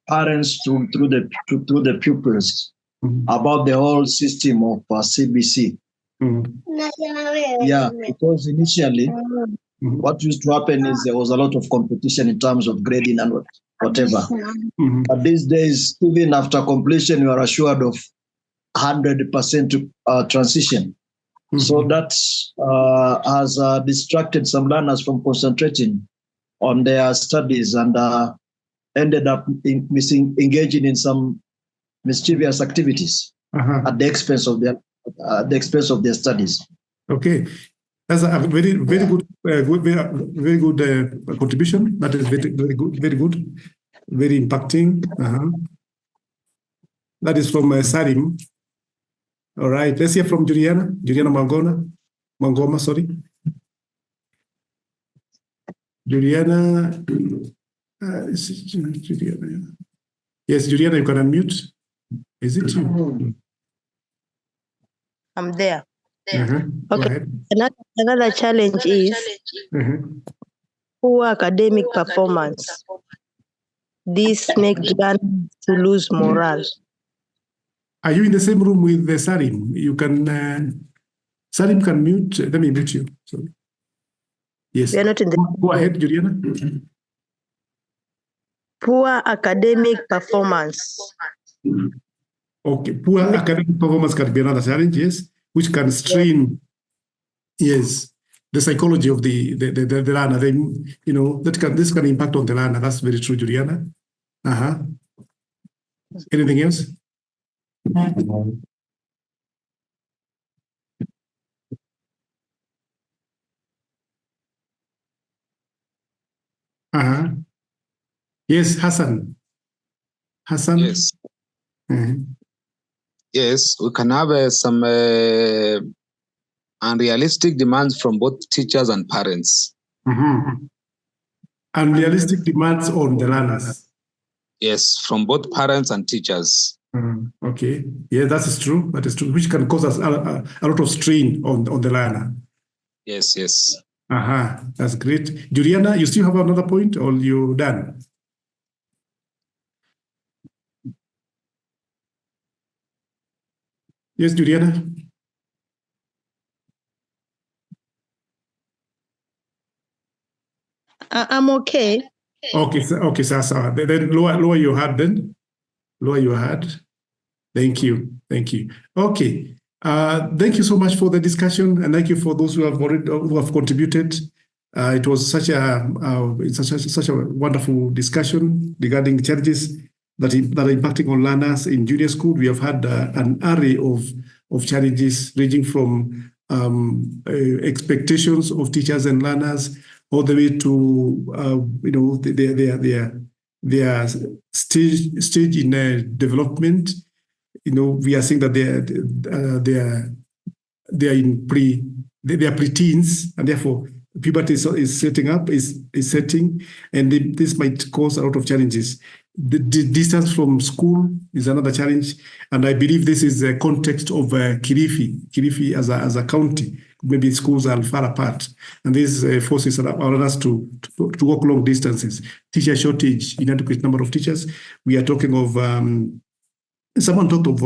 parents through the pupils about the whole system of CBC. Yeah, because initially what used to happen is there was a lot of competition in terms of grading and whatever. But these days, even after completion, you are assured of 100% transition. So that has distracted some learners from concentrating on their studies and ended up engaging in some mischievous activities at the expense of their studies. Okay. That's a very good contribution. That is very good, very impacting. That is from Salim. All right, let's hear from Juliana Mangoma, sorry. Juliana, Juliana. Yes, Juliana, you can unmute. Is it you? I'm there. Okay. Another challenge is poor academic performance. This makes learners to lose morale. Are you in the same room with Salim? You can Salim can mute. Let me mute you. Sorry. Yes. We are not in the. Go ahead, Juliana. Poor academic performance. Okay, poor academic performance can be another challenge, yes, which can strain, yes, the psychology of the learner. Then, this can impact on the learner. That's very true, Juliana. Anything else? Yes, Hassan. Yes. Yes, we can have some unrealistic demands from both teachers and parents. Unrealistic demands on the learners. Yes, from both parents and teachers. Okay. Yeah, that is true. That is true, which can cause us a lot of strain on the learner. Yes. That's great. Juliana, you still have another point, or you done? Yes, Juliana. I'm okay. Okay, Sasa. Then lower your head then. Lower your head. Thank you. Okay. Thank you so much for the discussion, and thank you for those who have contributed. It was such a wonderful discussion regarding challenges that are impacting on learners in junior school. We have had an array of challenges ranging from expectations of teachers and learners all the way to stage in development. We are saying that they are pre-teens, and therefore puberty is setting, and this might cause a lot of challenges. The distance from school is another challenge, and I believe this is the context of Kilifi as a county. Maybe schools are far apart, and this forces around us to walk long distances. Teacher shortage, inadequate number of teachers. We are talking of someone talked of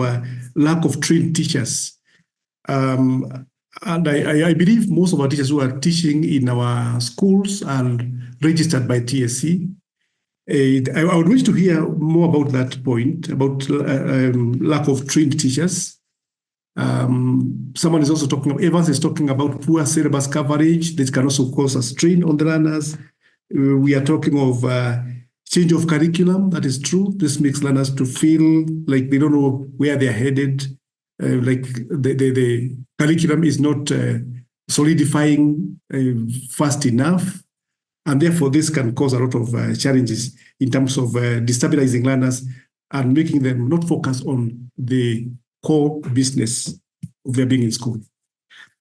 lack of trained teachers. And I believe most of our teachers who are teaching in our schools are registered by TSC. I would wish to hear more about that point, about lack of trained teachers. Someone is also talking, Evans is talking about poor syllabus coverage. This can also cause a strain on the learners. We are talking of change of curriculum. That is true. This makes learners to feel like they don't know where they're headed. Like the curriculum is not solidifying fast enough. And therefore, this can cause a lot of challenges in terms of destabilizing learners and making them not focus on the core business of their being in school.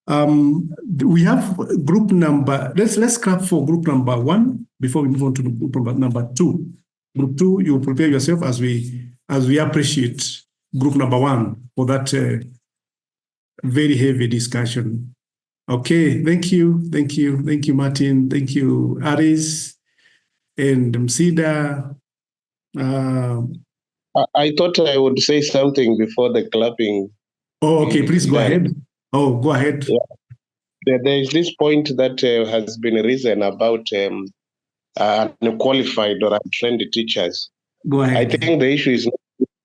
We have group number, let's clap for group number 1 before we move on to group number 2. Group 2, you prepare yourself as we appreciate group number 1 for that very heavy discussion. Okay, thank you, Martin. Thank you, Aris and Msida. I thought I would say something before the clapping. Oh, okay, please go ahead. Oh, go ahead. Yeah. There is this point that has been risen about unqualified or untrained teachers. Go ahead. I think the issue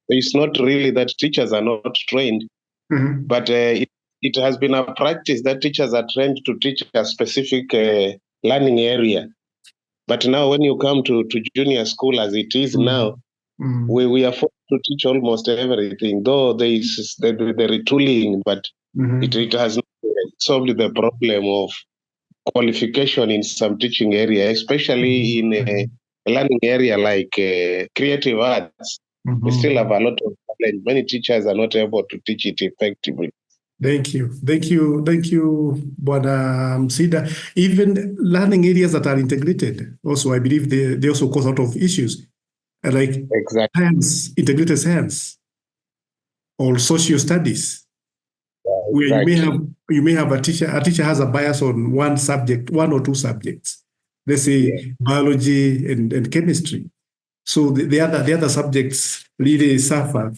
is not really that teachers are not trained, but it has been a practice that teachers are trained to teach a specific learning area. But now when you come to junior school as it is now, we are forced to teach almost everything, though there is the retooling, but it has not solved the problem of qualification in some teaching area, especially in a learning area like creative arts. We still have a lot of challenge. Many teachers are not able to teach it effectively. Thank you, Bwana Msida. Even learning areas that are integrated, also, I believe they also cause a lot of issues, like science, integrated science, or social studies, where you may have a teacher has a bias on one subject, 1 or 2 subjects. Let's say biology and chemistry. So the other subjects really suffer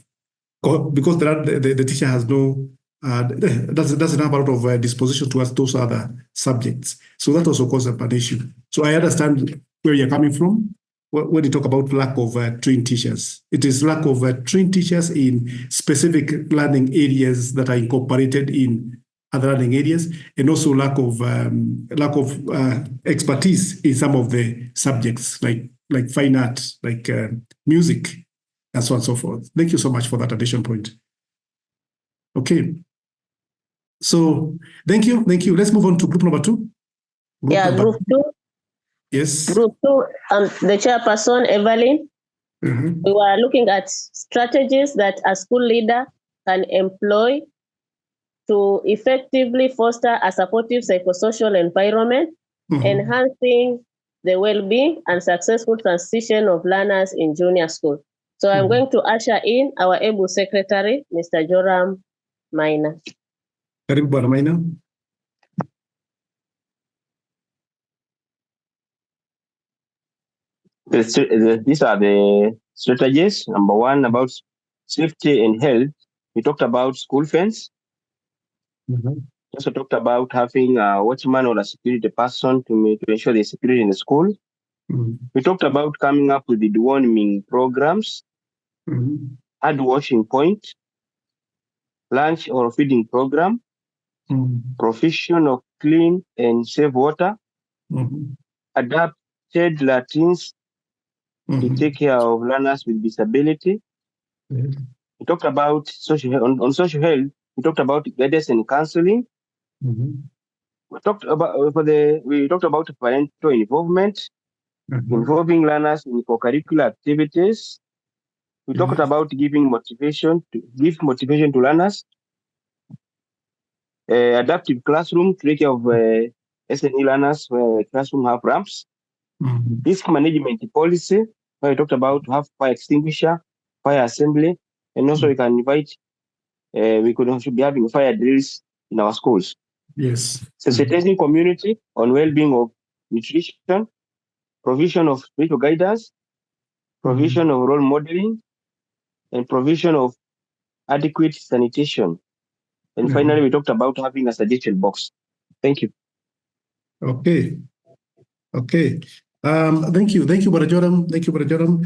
because the teacher has no doesn't have a lot of disposition towards those other subjects. So that also causes an issue. So I understand where you're coming from when you talk about lack of trained teachers. It is lack of trained teachers in specific learning areas that are incorporated in other learning areas, and also lack of expertise in some of the subjects like fine art, like music, and so on and so forth. Thank you so much for that addition point. Okay. So thank you. Let's move on to group number 2. Group 2. Yes. Group 2, the chairperson, Evelyn. We were looking at strategies that a school leader can employ to effectively foster a supportive psychosocial environment, enhancing the well-being and successful transition of learners in junior school. So I'm going to usher in our able secretary, Mr. Joram Maina. Karibu Bwana Maina. These are the strategies. Number 1, about safety and health. We talked about school fence. Also talked about having a watchman or a security person to ensure the security in the school. We talked about coming up with the deworming programs, hand washing point, lunch or feeding program, provision of clean and safe water, adapted latrines to take care of learners with disability. We talked about social health. We talked about guidance and counseling. We talked about parental involvement. involving learners in co-curricular activities. We talked about giving motivation to learners. Adaptive classroom, to take care of SNE learners where classroom have ramps. Risk management policy, where we talked about to have fire extinguisher, fire assembly, and also we can invite, we could also be having fire drills in our schools. Yes. Sensitizing community on well-being of nutrition, provision of spiritual guidance, provision of role modeling, and provision of adequate sanitation. And finally, we talked about having a suggestion box. Thank you. Okay. Thank you, Brother Joram. Thank you, Brother Joram.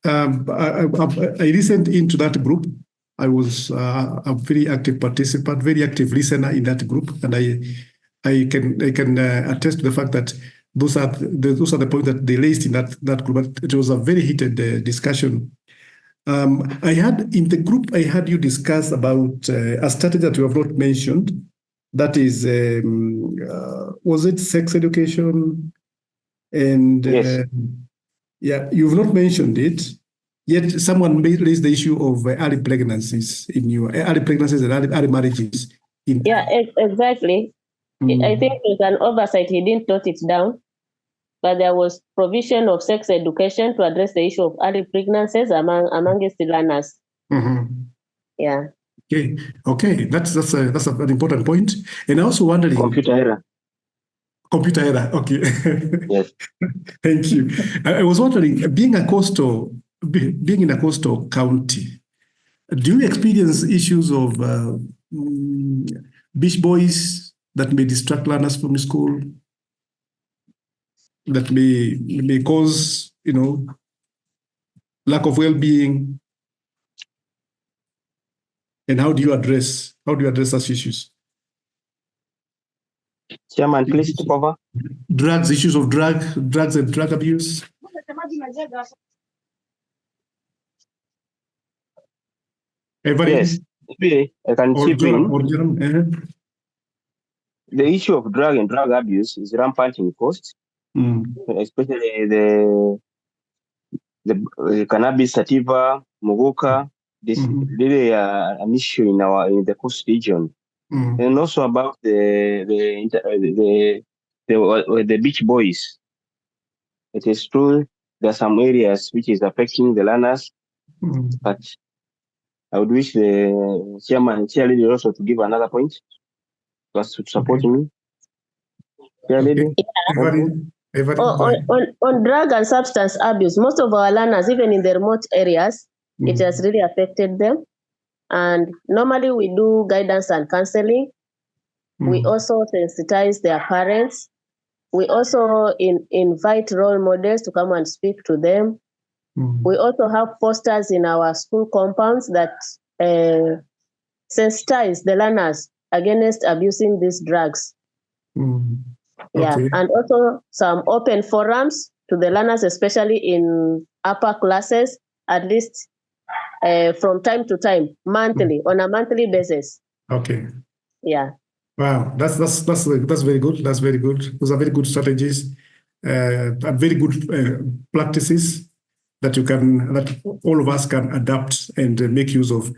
I listened into that group. I was a very active participant, very active listener in that group, and I can attest to the fact that those are the points that they raised in that group. But it was a very heated discussion. I had in the group, I had you discuss about a strategy that you have not mentioned. That is, was it sex education? And yes. Yeah, you've not mentioned it. Yet someone may raise the issue of early pregnancies and early marriages. Exactly. I think there's an oversight. He didn't note it down, but there was provision of sex education to address the issue of early pregnancies amongst the learners. Yeah. Okay. That's a very important point. And I also wondering. Computer error. Okay. Yes. Thank you. I was wondering, being in a coastal county, do you experience issues of beach boys that may distract learners from school, that may cause, lack of well-being? And how do you address such issues? Chairman, please take over. Issues of drugs and drug abuse. Yes, I can chip in. The issue of drug and drug abuse is rampant in coast, especially the cannabis sativa, muguka. This is really an issue in the coast region. And also about the beach boys. It is true there are some areas which is affecting the learners, but I would wish the chairlady also to give another point just to support me. Chairlady. On drug and substance abuse, most of our learners, even in the remote areas, it has really affected them. And normally we do guidance and counseling. We also sensitize their parents. We also invite role models to come and speak to them. We also have posters in our school compounds that sensitize the learners against abusing these drugs. Yeah, and also some open forums to the learners, especially in upper classes, at least from time to time, monthly, on a monthly basis. Okay. Yeah. Wow, that's very good. That's very good. Those are very good strategies, and very good practices that all of us can adapt and make use of,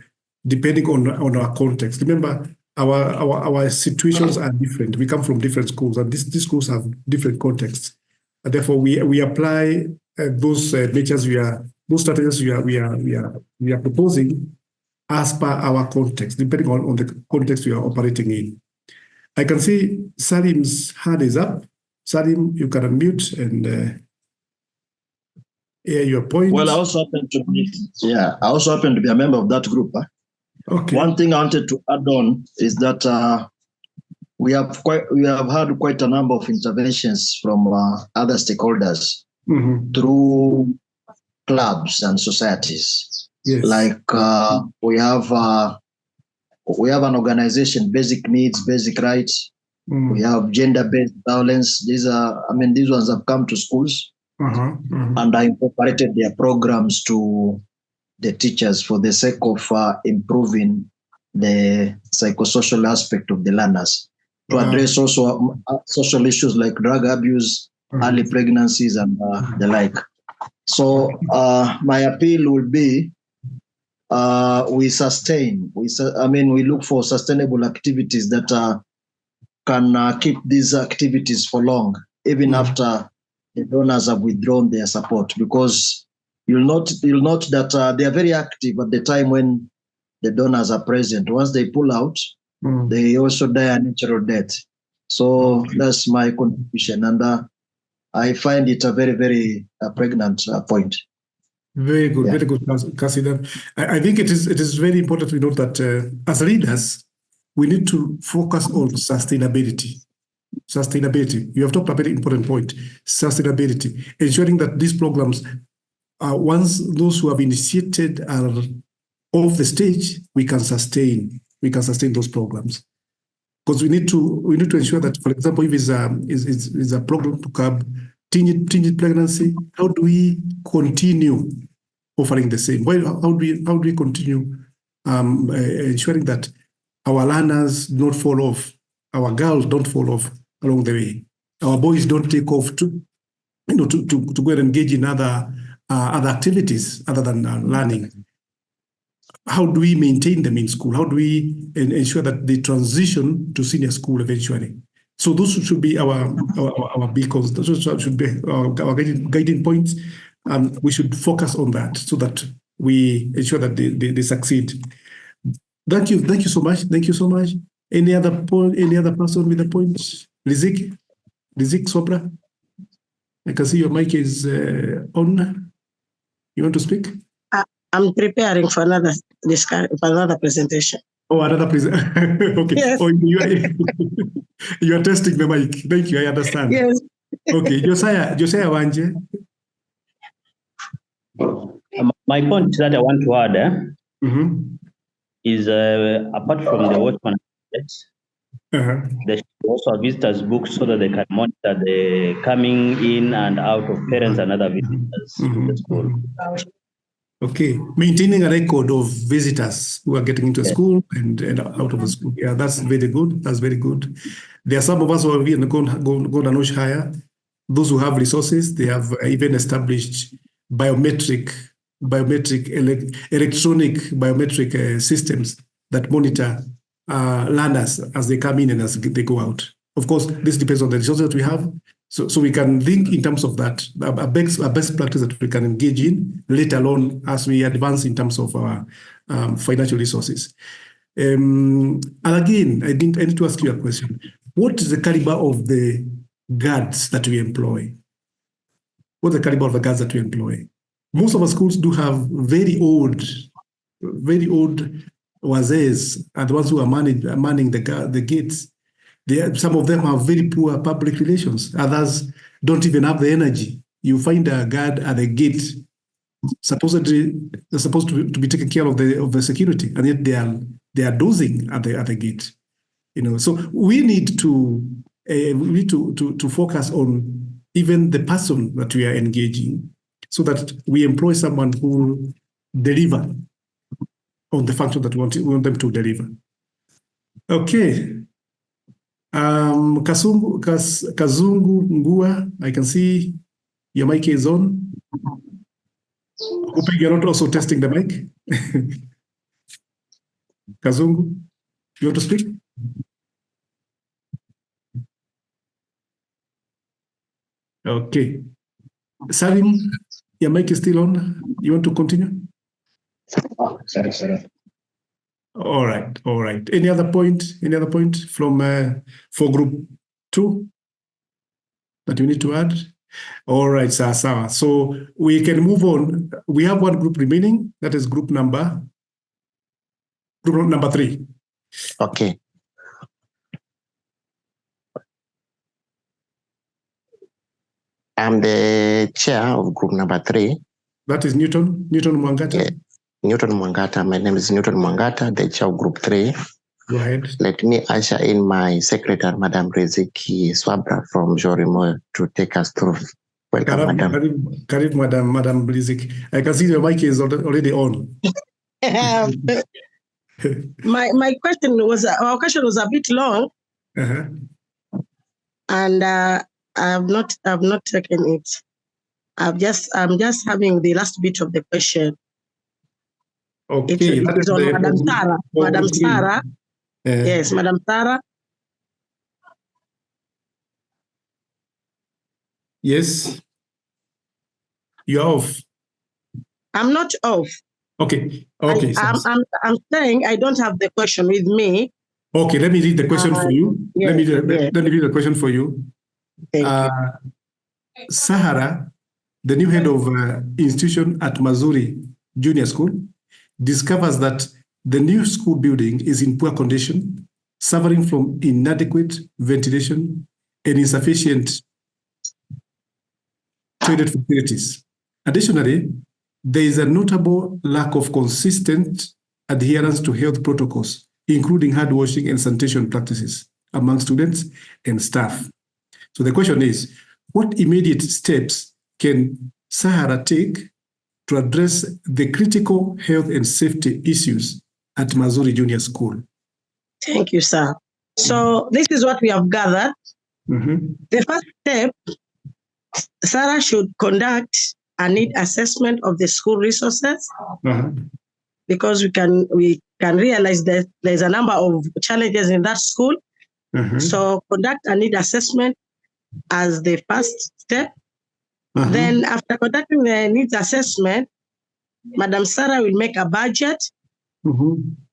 depending on our context. Remember, our situations are different. We come from different schools, and these schools have different contexts. And therefore, we apply those measures those strategies we are proposing as per our context, depending on the context we are operating in. I can see Salim's hand is up. Salim, you can unmute and hear your point. Well, I also happen to be a member of that group. Okay. One thing I wanted to add on is that we have had quite a number of interventions from other stakeholders through clubs and societies. Yes. Like we have an organization, Basic Needs, Basic Rights. We have gender-based violence. These ones have come to schools and I incorporated their programs to the teachers for the sake of improving the psychosocial aspect of the learners, to address also social issues like drug abuse early pregnancies and the like. So my appeal will be we look for sustainable activities that can keep these activities for long, even after the donors have withdrawn their support, because you'll note that they are very active at the time when the donors are present. Once they pull out, they also die a natural death. So that's my contribution, and I find it a very, very pregnant point. Very good, very good, Cassidy. I think it is very important to note that as leaders, we need to focus on sustainability. Sustainability. You have talked about a very important point. Sustainability, ensuring that these programs, once those who have initiated are off the stage, we can sustain those programs. Because we need to ensure that, for example, if it's a program to curb teenage pregnancy, how do we continue offering the same? How do we continue ensuring that our learners don't fall off, our girls don't fall off along the way, our boys don't take off to go and engage in other activities other than learning? How do we maintain them in school? How do we ensure that they transition to senior school eventually? So those should be our beacons. Those should be our guiding points. We should focus on that so that we ensure that they succeed. Thank you so much. Thank you so much. Any other person with a point? Lizik Sobra. I can see your mic is on. You want to speak? I'm preparing for another presentation. Oh, another presentation. Okay. Yes. Oh, you are testing the mic. Thank you. I understand. Yes. Okay. Josiah Wanje. My point that I want to add is apart from the watchman, they should also have visitors booked so that they can monitor the coming in and out of parents and other visitors to the school. Okay, maintaining a record of visitors who are getting into school and out of the school. Yeah, that's very good. That's very good. There are some of us who have gone a notch higher. Those who have resources, they have even established electronic biometric systems that monitor learners as they come in and as they go out. Of course, this depends on the resources that we have. So we can think in terms of that, a best practice that we can engage in, let alone as we advance in terms of our financial resources. And again, I need to ask you a question. What is the caliber of the guards that we employ? What's the caliber of the guards that we employ? Most of our schools do have very old wazees, and the ones who are manning the gates. Some of them have very poor public relations. Others don't even have the energy. You find a guard at the gate, supposedly they're supposed to be taking care of the security, and yet they are dozing at the gate. So we need to focus on even the person that we are engaging, so that we employ someone who will deliver on the function that we want them to deliver. Okay. Kazungu Ngua, I can see your mic is on. Hoping you're not also testing the mic. Kazungu, you want to speak? Okay. Salim, your mic is still on. You want to continue? Oh, sorry. All right. Any other point from for group 2 that you need to add? All right, Sawa. So we can move on. We have one group remaining. That is group number 3. Okay. I'm the chair of group number 3. That is Newton Mwangata. Yeah. Newton Mwangata. My name is Newton Mwangata, the chair of group 3. Go ahead. Let me usher in my secretary, Madam Riziki Swabra from Jorimo, to take us through. Welcome, Madam. Madam Riziki. I can see your mic is already on. My question was, our question was a bit long. Uh-huh. And I've not taken it. I'm just having the last bit of the question. Okay, It is on Madam Sarah. Madam Sarah. Yes, Madam Sarah. Yes. You're off. I'm not off. Okay. Okay. I'm saying I don't have the question with me. Okay, let me read the question for you. Yes, Let me read the question for you. Thank you. Sahara, the new head of institution at Mazuri Junior School, discovers that the new school building is in poor condition, suffering from inadequate ventilation and insufficient toilet facilities. Additionally, there is a notable lack of consistent adherence to health protocols, including hand washing and sanitation practices among students and staff. So the question is, what immediate steps can Sahara take to address the critical health and safety issues at Mazuri Junior School? Thank you, sir. So this is what we have gathered. The first step, Sarah should conduct a need assessment of the school resources, because we can realize that there's a number of challenges in that school. So conduct a need assessment as the first step. Then after conducting the needs assessment, Madam Sarah will make a budget.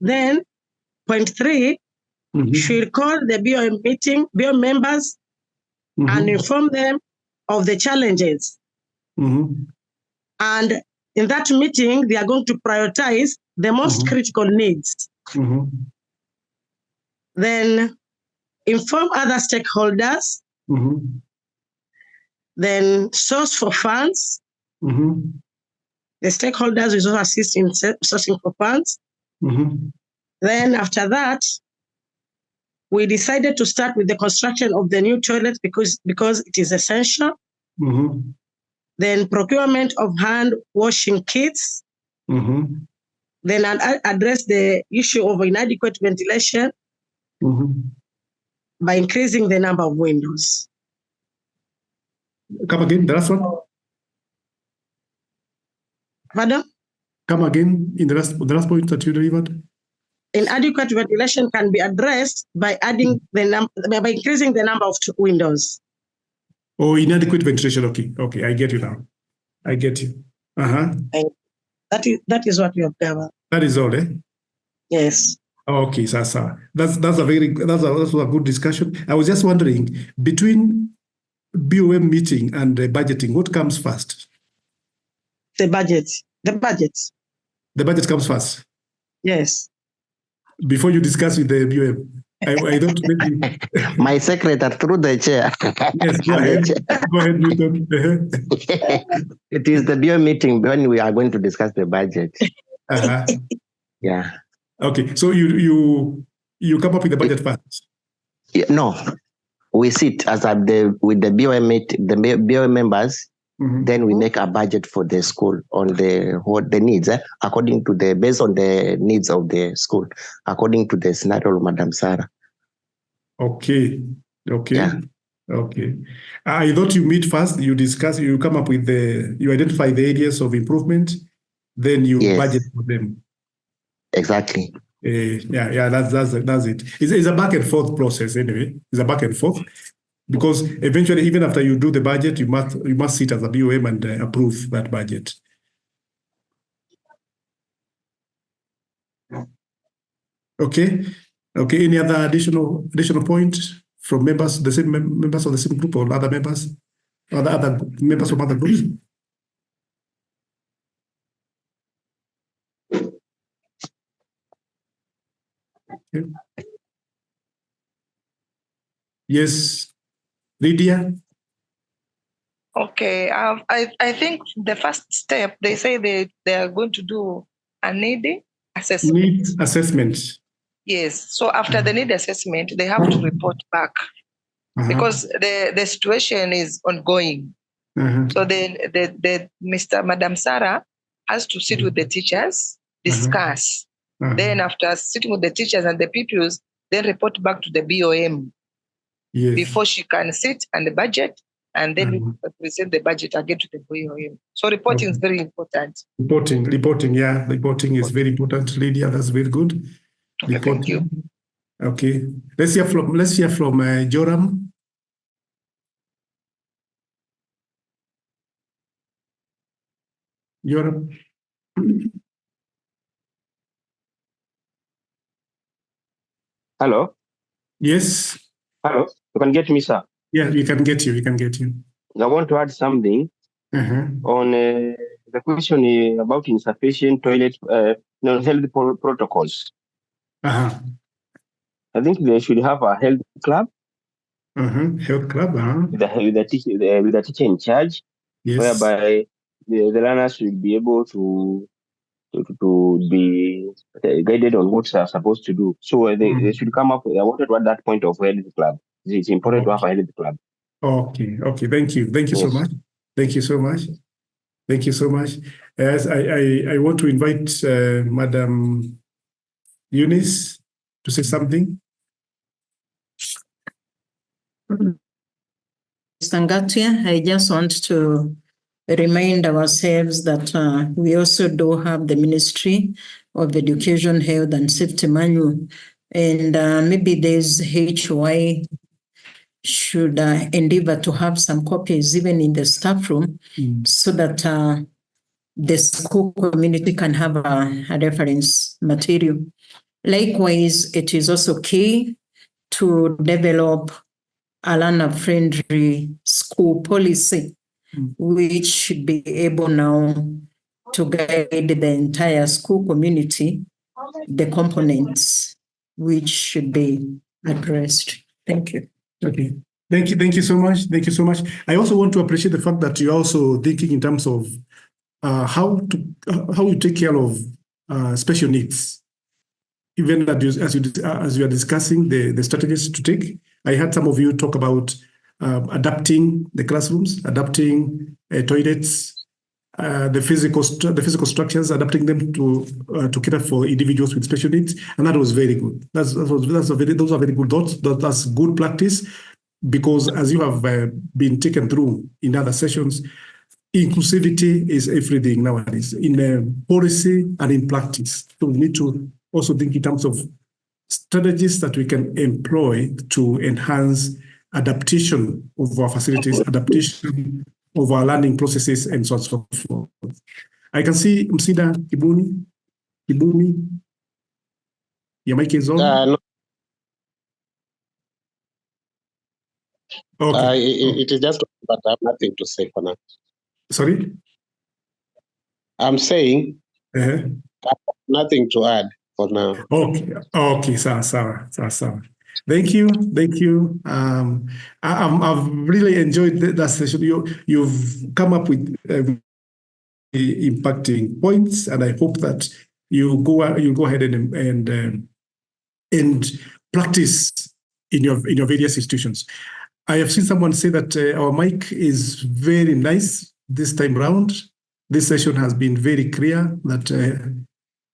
Then point 3, she'll call the BOM meeting, BOM members, and inform them of the challenges. And in that meeting, they are going to prioritize the most critical needs. Then inform other stakeholders. Then source for funds. The stakeholders will also assist in sourcing for funds. Then after that, we decided to start with the construction of the new toilets because it is essential. Then procurement of hand washing kits. Then address the issue of inadequate ventilation by increasing the number of windows. Come again, the last one. Pardon? Come again in the last point that you delivered. Inadequate ventilation can be addressed by adding by increasing the number of windows. Oh, inadequate ventilation. Okay, I get you now. I get you. That is what we have covered. That is all, eh? Yes. Okay, Sasa. That's a good discussion. I was just wondering, between BOM meeting and budgeting, what comes first? The budget. The budget comes first. Yes. Before you discuss with the BOM, I don't maybe. My secretary through the chair. Yes, go ahead. Go ahead, Newton. It is the BOM meeting when we are going to discuss the budget. Yeah. Okay, so you come up with the budget first. No, we sit with the BOM members. Then we make a budget for the school on the needs, according to based on the needs of the school, according to the scenario of Madam Sarah. Okay. Yeah. Okay. I thought you meet first, you discuss, you come up with you identify the areas of improvement, then you budget for them. Exactly. Yeah, that's it. It's a back and forth process anyway. It's a back and forth. Because eventually, even after you do the budget, you must sit as a BOM and approve that budget. Okay. Any other additional points from members of the same group or other members, other members from other groups? Okay. Yes. Lydia? Okay, I think the first step, they say they are going to do a need assessment. Need assessment. Yes, so after the need assessment, they have to report back because the situation is ongoing. So Madam Sarah has to sit with the teachers, discuss. Then after sitting with the teachers and the pupils, then report back to the BOM. Before she can sit and budget and then we present the budget again to the BOM. So reporting is very important. Reporting, yeah. Reporting is very important, Lydia. That's very good. Okay, thank you. Okay. Let's hear from Joram. Joram. Hello. Yes. Hello. You can get me, sir. Yeah, we can get you. We can get you. I want to add something on the question about insufficient toilet, health protocols. I think they should have a health club. Health club. With the teacher in charge, yes. Whereby the learners will be able to be guided on what they are supposed to do. So they should come up. I wanted to add that point of health club. It's important to have a health club. Okay. Thank you. Thank you so much. Thank you so much. Thank you so much. As I want to invite Madam Eunice to say something. Sangatia, I just want to remind ourselves that we also do have the Ministry of Education, Health and Safety Manual, and maybe there's HY should endeavor to have some copies even in the staff room so that the school community can have a reference material. Likewise, it is also key to develop a learner-friendly school policy, which should be able now to guide the entire school community, the components which should be addressed. Thank you. Okay. Thank you so much. Thank you so much. I also want to appreciate the fact that you're also thinking in terms of how you take care of special needs. Even as you are discussing the strategies to take, I heard some of you talk about adapting the classrooms, adapting toilets, the physical structures, adapting them to cater for individuals with special needs, and that was very good. Those are very good thoughts. That's good practice, because as you have been taken through in other sessions, inclusivity is everything nowadays in policy and in practice. So we need to also think in terms of strategies that we can employ to enhance adaptation of our facilities, adaptation of our learning processes, and so on and so forth. I can see Msida Kibuni. Your mic is on. No. Okay. It is just, but I have nothing to say for now. Sorry? I'm saying I have nothing to add for now. Okay, Sawa. Thank you. I've really enjoyed that session. You've come up with impacting points, and I hope that you go ahead and practice in your various institutions. I have seen someone say that our mic is very nice this time round. This session has been very clear that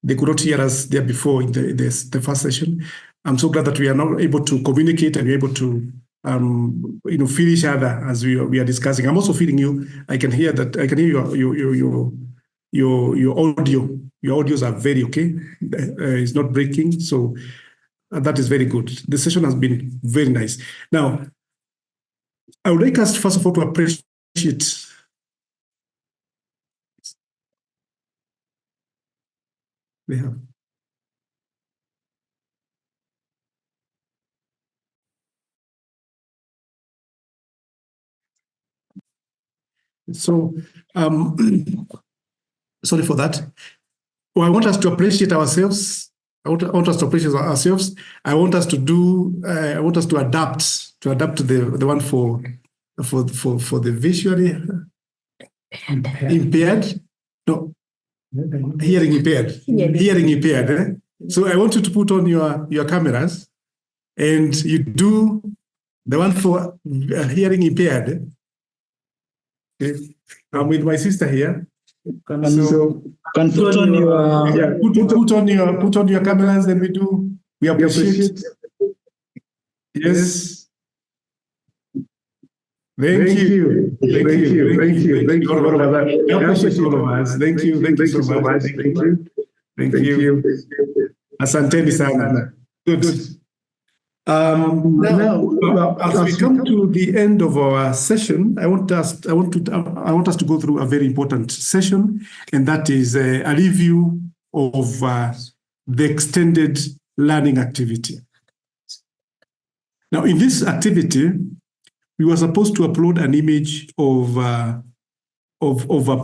they could not hear us there before in the first session. I'm so glad that we are now able to communicate and we're able to feel each other as we are discussing. I'm also feeling you. I can hear your audio. Your audios are very okay. It's not breaking, so that is very good. The session has been very nice. Now, I would like us first of all to appreciate So, sorry for that. Well, I want us to appreciate ourselves. I want us to appreciate ourselves. I want us to adapt to the one for the visually impaired. No, hearing impaired. Yes. Hearing impaired. So I want you to put on your cameras, and you do the one for hearing impaired. Okay. I'm with my sister here. Can put on your cameras, and we appreciate. Yes. Thank you. Thank you all of us. I appreciate all of us. Thank you so much. Thank you. Asanteni sana. Good. Now, as we come to the end of our session, I want us to go through a very important session, and that is a review of the extended learning activity. Now, in this activity, we were supposed to upload an image of a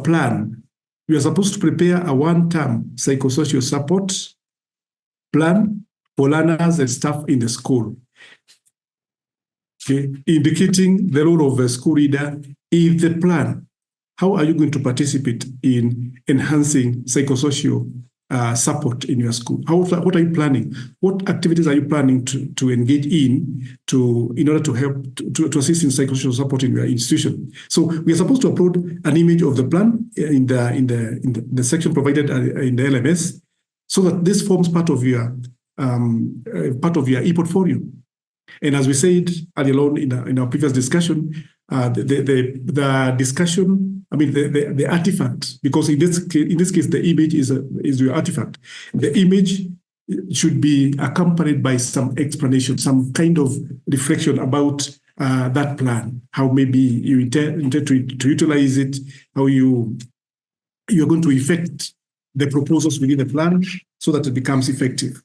plan. We are supposed to prepare a one-term psychosocial support plan for learners and staff in the school, okay, indicating the role of a school leader in the plan. How are you going to participate in enhancing psychosocial support in your school? What are you planning? What activities are you planning to engage in order to help to assist in psychosocial support in your institution? So we are supposed to upload an image of the plan in the section provided in the LMS, so that this forms part of your e-portfolio. And as we said earlier on in our previous discussion, the discussion, I mean the artifact, because in this case the image is your artifact. The image should be accompanied by some explanation, some kind of reflection about that plan, how maybe you intend to utilize it, how you're going to effect the proposals within the plan so that it becomes effective.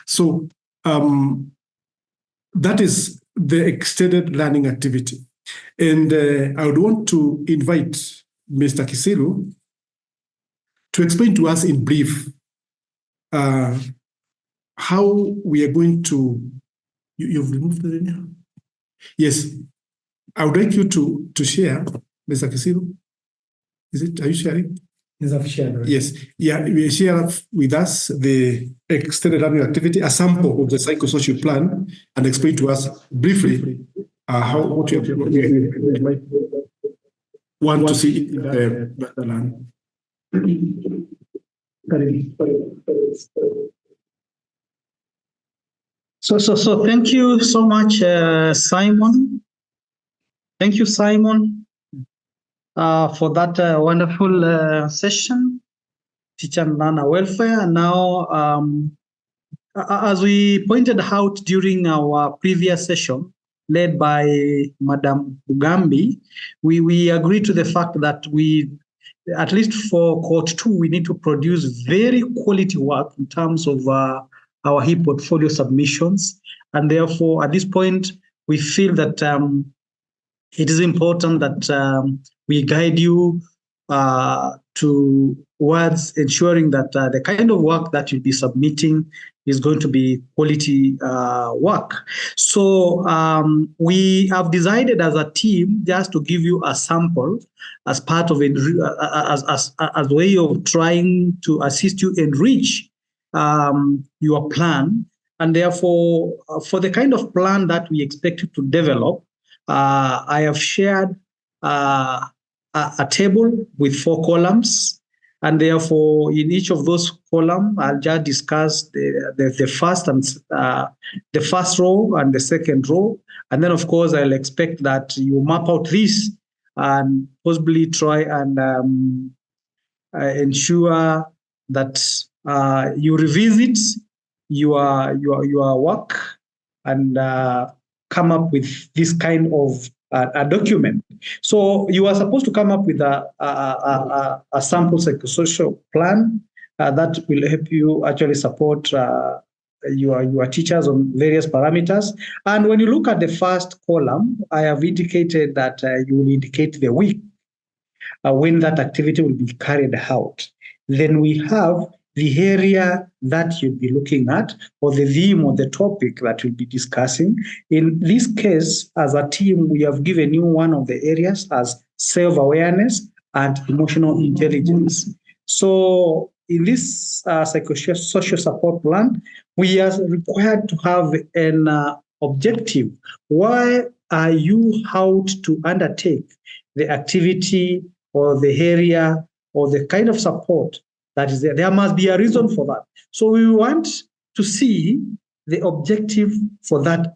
So that is the extended learning activity. And I would want to invite Mr. Kisilu to explain to us in brief how we are going to, you've removed the name? Yes, I would like you to share, Mr. Kisilu. Are you sharing? Yes, I've shared. Yes, yeah, we share with us the extended learning activity, a sample of the psychosocial plan, and explain to us briefly what you might want to see in the plan. So thank you so much, Simon. Thank you, Simon, for that wonderful session, teacher and learner welfare. And now, as we pointed out during our previous session, led by Madam Bugambi, we agreed to the fact that we, at least for cohort 2, we need to produce very quality work in terms of our e-portfolio submissions. And therefore, at this point, we feel that it is important that we guide you towards ensuring that the kind of work that you'll be submitting is going to be quality work. So we have decided as a team just to give you a sample as part of it, as a way of trying to assist you enrich your plan. And therefore, for the kind of plan that we expect you to develop, I have shared a table with 4 columns. And therefore, in each of those columns, I'll just discuss the first row and the second row. And then, of course, I'll expect that you map out this and possibly try and ensure that you revisit your work and come up with this kind of a document. So you are supposed to come up with a sample psychosocial plan that will help you actually support your teachers on various parameters. And when you look at the first column, I have indicated that you will indicate the week when that activity will be carried out. Then we have the area that you'll be looking at, or the theme or the topic that you'll be discussing. In this case, as a team, we have given you one of the areas as self-awareness and emotional intelligence. So in this psychosocial support plan, we are required to have an objective. Why are you out to undertake the activity or the area or the kind of support that is there? There must be a reason for that. So we want to see the objective for that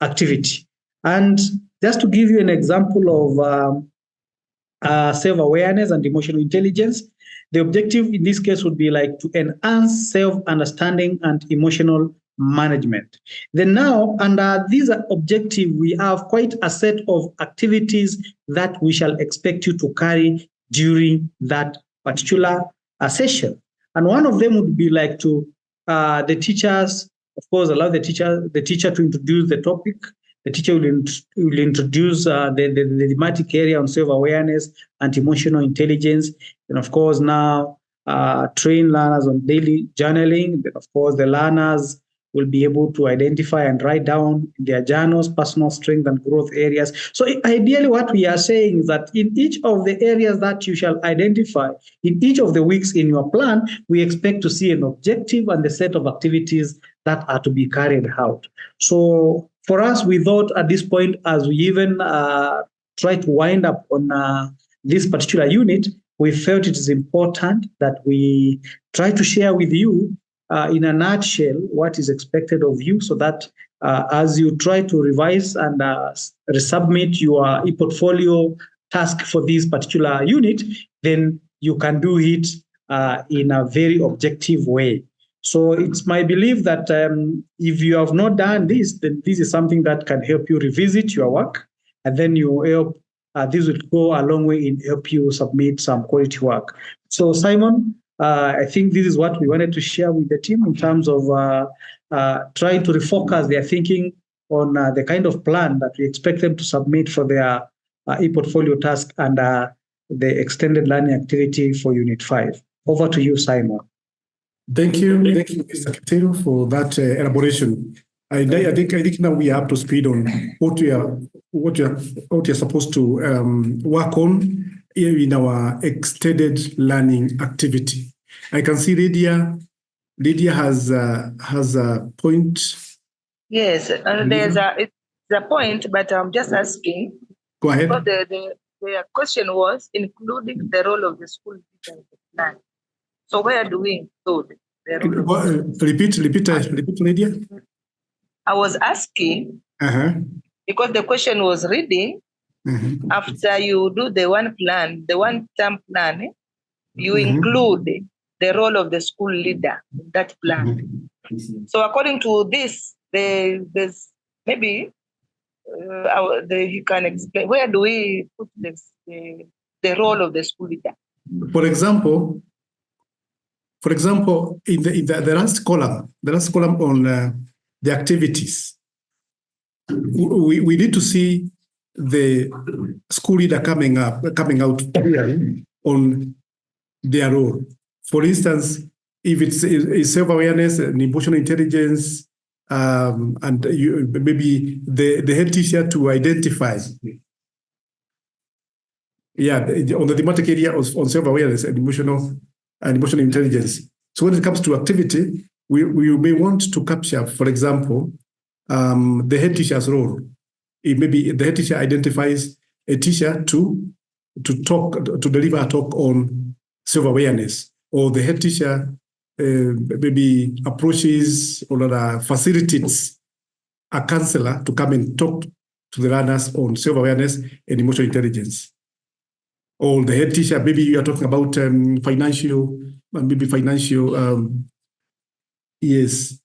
activity. And just to give you an example of self-awareness and emotional intelligence, the objective in this case would be like to enhance self-understanding and emotional management. Then now, under this objective, we have quite a set of activities that we shall expect you to carry during that particular session. And one of them would be like to the teachers, of course, allow the teacher to introduce the topic. The teacher will introduce the thematic area on self-awareness and emotional intelligence. And of course, now train learners on daily journaling. Then of course, the learners will be able to identify and write down their journals, personal strength and growth areas. So ideally, what we are saying is that in each of the areas that you shall identify, in each of the weeks in your plan, we expect to see an objective and the set of activities that are to be carried out. So for us, we thought at this point, as we even try to wind up on this particular unit, we felt it is important that we try to share with you in a nutshell what is expected of you, so that as you try to revise and resubmit your e-portfolio task for this particular unit, then you can do it in a very objective way. So it's my belief that if you have not done this, then this is something that can help you revisit your work, and then you help. This will go a long way in help you submit some quality work. So Simon, I think this is what we wanted to share with the team in terms of trying to refocus their thinking on the kind of plan that we expect them to submit for their e-portfolio task and the extended learning activity for Unit 5. Over to you, Simon. Thank you, Mr. Katero, for that elaboration. I think now we are up to speed on what you're supposed to work on in our extended learning activity. I can see Lydia has a point. Yes, and it's a point, but I'm just asking. Go ahead. Because the question was including the role of the school teacher in the plan. So where do we include the role? Repeat, Lydia. I was asking because the question was reading. After you do the one-term plan, you include the role of the school leader in that plan. So according to this, there's maybe he can explain where do we put the role of the school leader. For example, in the last column on the activities, we need to see the school leader coming out on their role. For instance, if it's self-awareness and emotional intelligence, and maybe the head teacher to identify, on the thematic area on self-awareness and emotional intelligence. So when it comes to activity, we may want to capture, for example, the head teacher's role. Maybe the head teacher identifies a teacher to deliver a talk on self-awareness, or the head teacher maybe approaches or facilitates a counselor to come and talk to the learners on self-awareness and emotional intelligence. Or the head teacher, maybe you are talking about financial. Yes.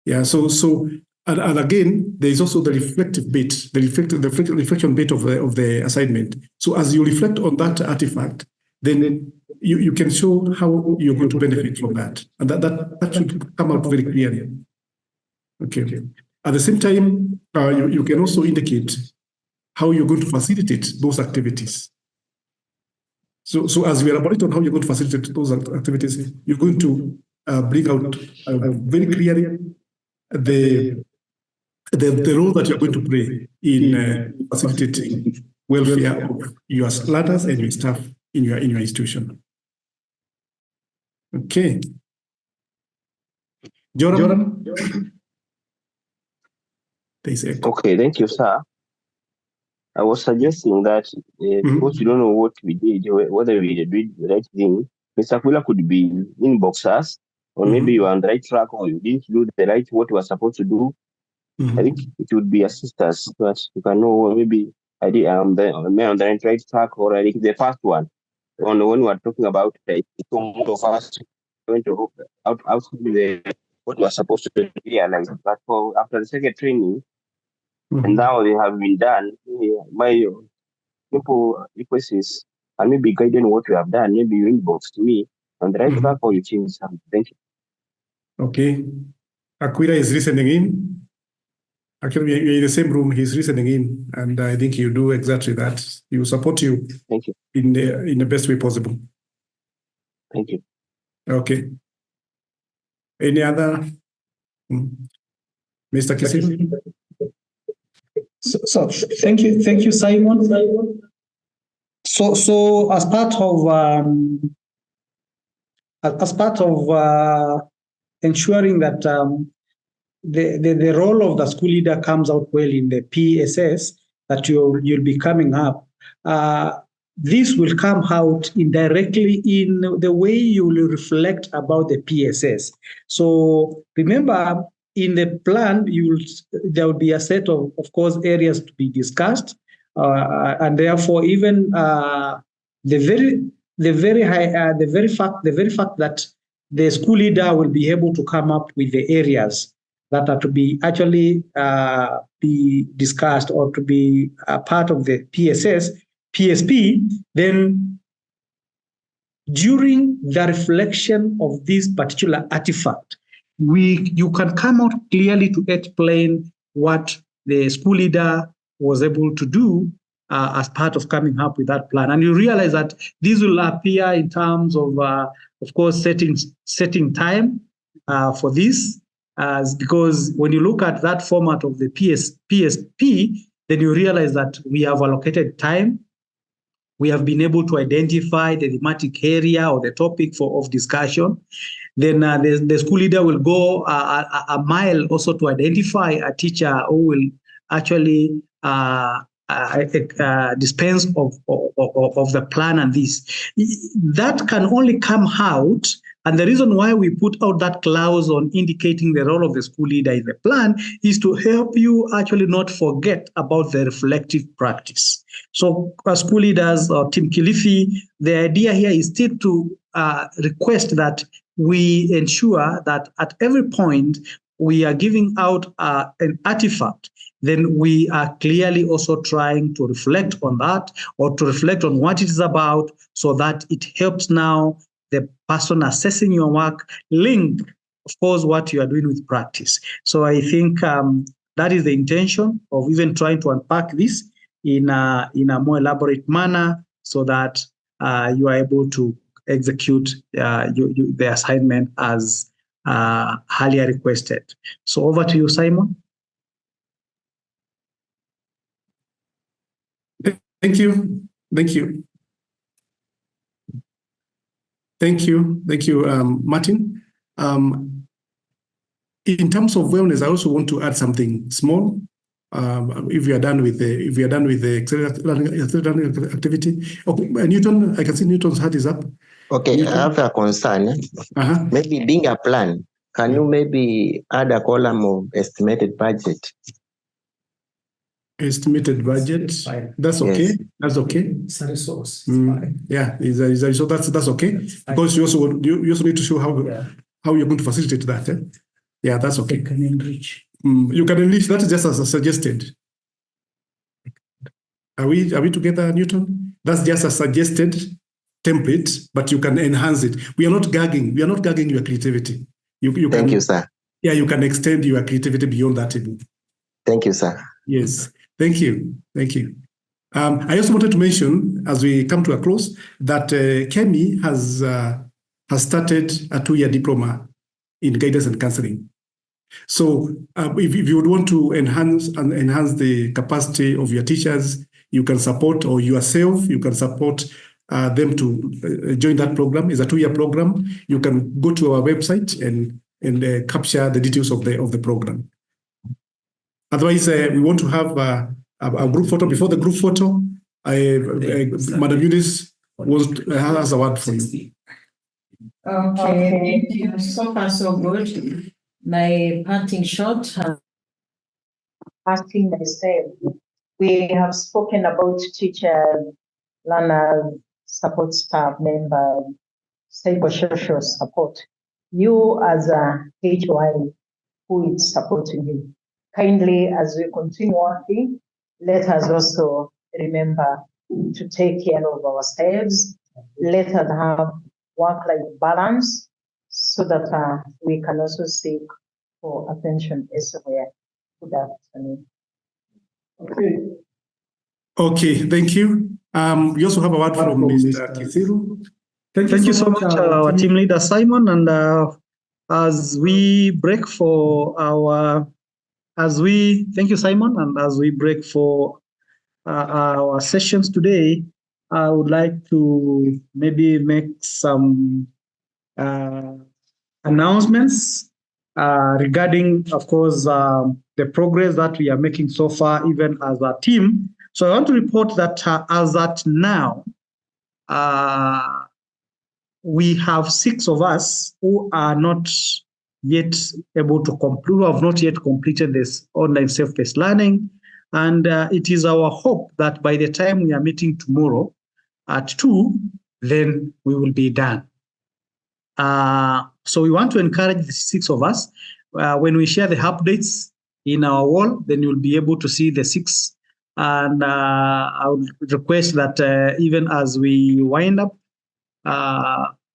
Yeah. So and again, there is also the reflective bit, the reflection bit of the assignment. So as you reflect on that artifact, then you can show how you're going to benefit from that, and that should come out very clearly. Okay. At the same time, you can also indicate how you're going to facilitate those activities. So as we elaborate on how you're going to facilitate those activities, you're going to bring out very clearly the role that you're going to play in facilitating welfare of your learners and your staff in your institution. Okay. Joram? Okay, thank you, sir. I was suggesting that because you don't know what we did, whether we did the right thing, Mr. Kula could be inbox us, or maybe you are on the right track, or you didn't do the right what you were supposed to do. I think it would be assist us so that you can know maybe I did on the right track, or I think the first one on the one we are talking about most of us going to out the what we are supposed to realize. But for after the second training, and now they have been done, my simple request is, and maybe guiding what we have done, maybe you inbox to me on the right track or you change something. Thank you. Okay. Aquila is listening in. Actually, we're in the same room. He's listening in, and I think you do exactly that. He will support you. Thank you. In the best way possible. Thank you. Okay. Any other? Mr. Kisim? So thank you, Simon. So as part of ensuring that the role of the school leader comes out well in the PSS that you'll be coming up, this will come out indirectly in the way you will reflect about the PSS. So remember, in the plan, there will be a set of course, areas to be discussed, and therefore even the very fact that the school leader will be able to come up with the areas that are to be actually be discussed or to be a part of the PSP, then during the reflection of this particular artifact, you can come out clearly to explain what the school leader was able to do as part of coming up with that plan. And you realize that this will appear in terms of course, setting time for this, because when you look at that format of the PSP, then you realize that we have allocated time. We have been able to identify the thematic area or the topic of discussion. Then the school leader will go a mile also to identify a teacher who will actually dispense of the plan and this. That can only come out, and the reason why we put out that clause on indicating the role of the school leader in the plan is to help you actually not forget about the reflective practice. So as school leaders or Team KILIFI, the idea here is still to request that we ensure that at every point we are giving out an artifact, then we are clearly also trying to reflect on that or to reflect on what it is about so that it helps now the person assessing your work link, of course, what you are doing with practice. So I think that is the intention of even trying to unpack this in a more elaborate manner so that you are able to execute the assignment as earlier requested. So over to you, Simon. Thank you. Thank you. Thank you. Thank you, Martin. In terms of wellness, I also want to add something small. If we are done with the accelerated learning activity. Okay, Newton, I can see Newton's hand is up. Okay, Newton. I have a concern. Maybe being a plan, can you maybe add a column of estimated budget? Estimated budget. That's okay. Yes. That's okay. It's a resource. Yeah, so that's okay. Because you also need to show how you're going to facilitate that. Yeah, that's okay. You can enrich. You can enrich. That is just as suggested. Are we together, Newton? That's just a suggested template, but you can enhance it. We are not gagging. We are not gagging your creativity. You can, thank you, sir. Yeah, you can extend your creativity beyond that table. Thank you, sir. Yes. Thank you. Thank you. I also wanted to mention, as we come to a close, that Kemi has started a 2-year diploma in guidance and counseling. So if you would want to enhance the capacity of your teachers, you can support, or yourself, you can support them to join that program. It's a 2-year program. You can go to our website and capture the details of the program. Otherwise, we want to have a group photo. Before the group photo, Madam Eunice has a word for you. Okay, thank you. So far, so good. My parting shot asking myself, we have spoken about teachers, learners, support staff members, psychosocial support. You as a HY who is supporting you, kindly as we continue working, let us also remember to take care of ourselves. Let us have work-life balance so that we can also seek for attention elsewhere. Good afternoon. Okay, thank you. We also have a word from Mr. Kithiru. Thank you so much, our team leader, Simon. And as we break for our, thank you, Simon. And as we break for our sessions today, I would like to maybe make some announcements regarding, of course, the progress that we are making so far, even as a team. So I want to report that as at now, we have 6 of us who are not yet able to complete, who have not yet completed this online self-paced learning. And it is our hope that by the time we are meeting tomorrow at 2, then we will be done. So we want to encourage the 6 of us. When we share the updates in our wall, then you'll be able to see the 6. And I would request that even as we wind up,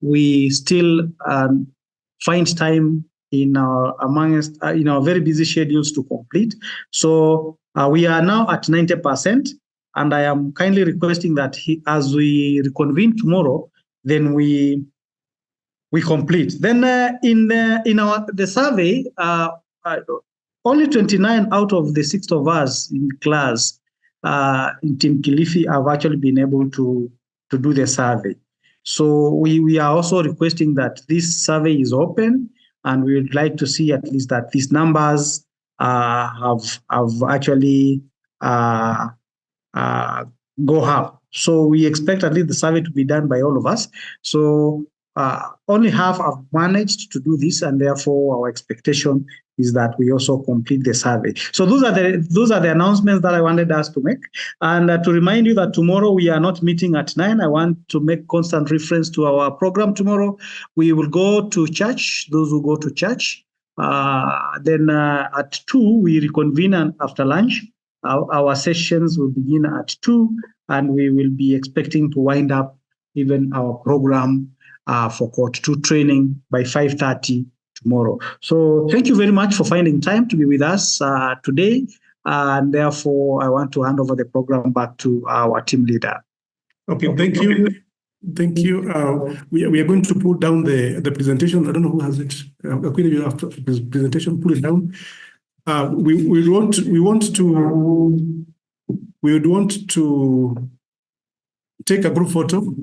we still find time in our in our very busy schedules to complete. So we are now at 90%, and I am kindly requesting that as we reconvene tomorrow, then we complete. Then in the survey, only 29 out of the 6 of us in class in Team KILIFI have actually been able to do the survey. So we are also requesting that this survey is open, and we would like to see at least that these numbers have actually go up. So we expect at least the survey to be done by all of us. So only half have managed to do this, and therefore our expectation is that we also complete the survey. So those are the announcements that I wanted us to make. And to remind you that tomorrow we are not meeting at 9. I want to make constant reference to our program tomorrow. We will go to church, those who go to church. Then at 2, we reconvene, and after lunch, our sessions will begin at 2, and we will be expecting to wind up even our program for Court 2 training by 5:30 tomorrow. So thank you very much for finding time to be with us today. And therefore, I want to hand over the program back to our team leader. Okay, thank you. Thank you. We are going to put down the presentation. I don't know who has it. Aquila, you have the presentation, put it down. We would want to take a group photo.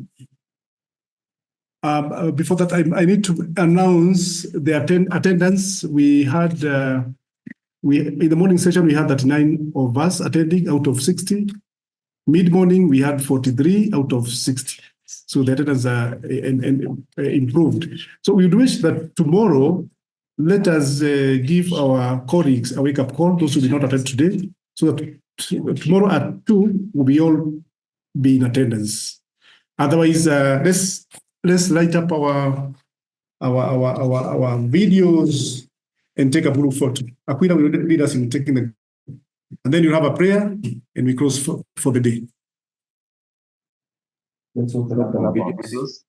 Before that, I need to announce the attendance. We had in the morning session we had 39 of us attending out of 60. Mid-morning we had 43 out of 60. So the attendance improved. So we wish that tomorrow, let us give our colleagues a wake-up call, those who did not attend today, so that tomorrow at 2 will be all be in attendance. Otherwise, let's light up our videos and take a group photo. Aquila will lead us in taking them, and then you'll have a prayer, and we close for the day. Let's open up our videos.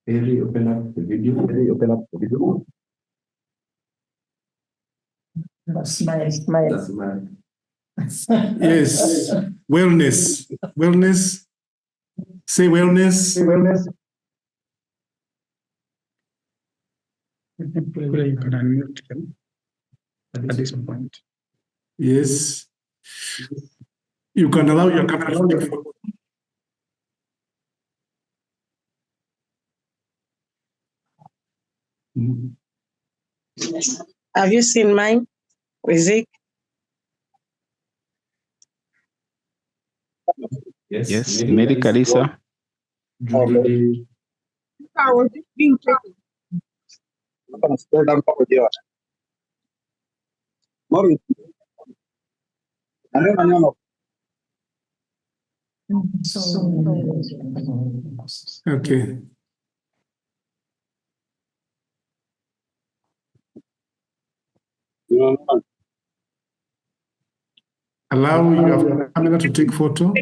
Really open up the video. Smile. Yes, wellness. Say wellness. You can unmute them at this point. Yes. You can allow your camera to. Have you seen mine, Rizik? Yes, Mary Kalisa. I was being taken. Okay. Allow your camera to take photo.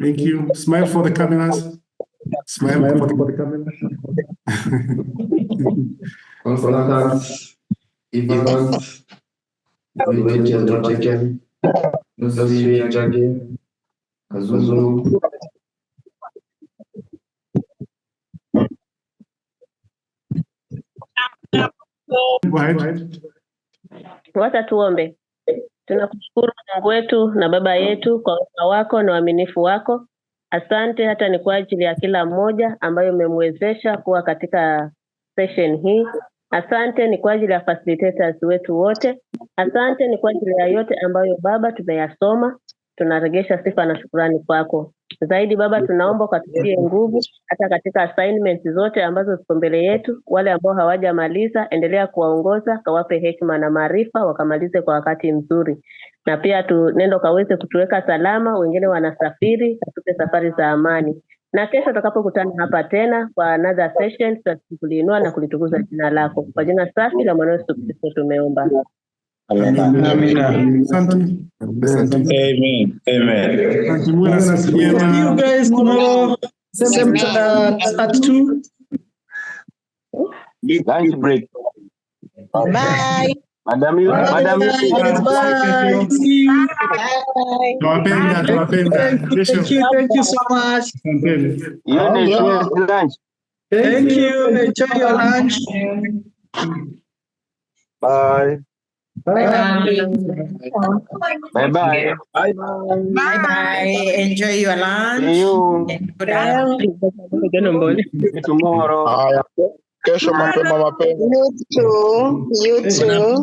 Thank you. Smile for the cameras. Smile for the cameras. Consultants, events, evaluate not taken. Those again. Kazungu. Wacha tuombe. Tunakushukuru Mungu wetu na Baba yetu kwa wema wako na uaminifu wako. Asante hata ni kwa ajili ya kila mmoja ambayo umemwezesha kuwa katika session hii. Asante ni kwa ajili ya facilitators wetu wote. Asante ni kwa ajili ya yote ambayo Baba tumeyasoma. Tunaregesha sifa na shukrani kwako. Zaidi Baba, tunaomba ukatutie nguvu hata katika assignments zote ambazo ziko mbele yetu. Wale ambao hawajamaliza, endelea kuwaongoza, kawape hekima na maarifa wakamalize kwa wakati mzuri. Na pia nendo kaweze kutuweka salama, wengine wanasafiri, katupe safari za amani. Na kesho tutakapokutana hapa tena kwa another session, tutakuliinua na kulitukuza jina lako. Kwa jina safi la Mwana Yesu Kristo tumeomba. Amen. Amen. See you guys tomorrow. Same at 2. Lunch break. Bye. Madam, Bye. See you. Thank you so much. Lunch. Thank you. Enjoy your lunch. Bye. Bye-bye. Bye-bye. Bye-bye. Enjoy your lunch. See you. And good afternoon. Tomorrow. Kesho mapema. You too.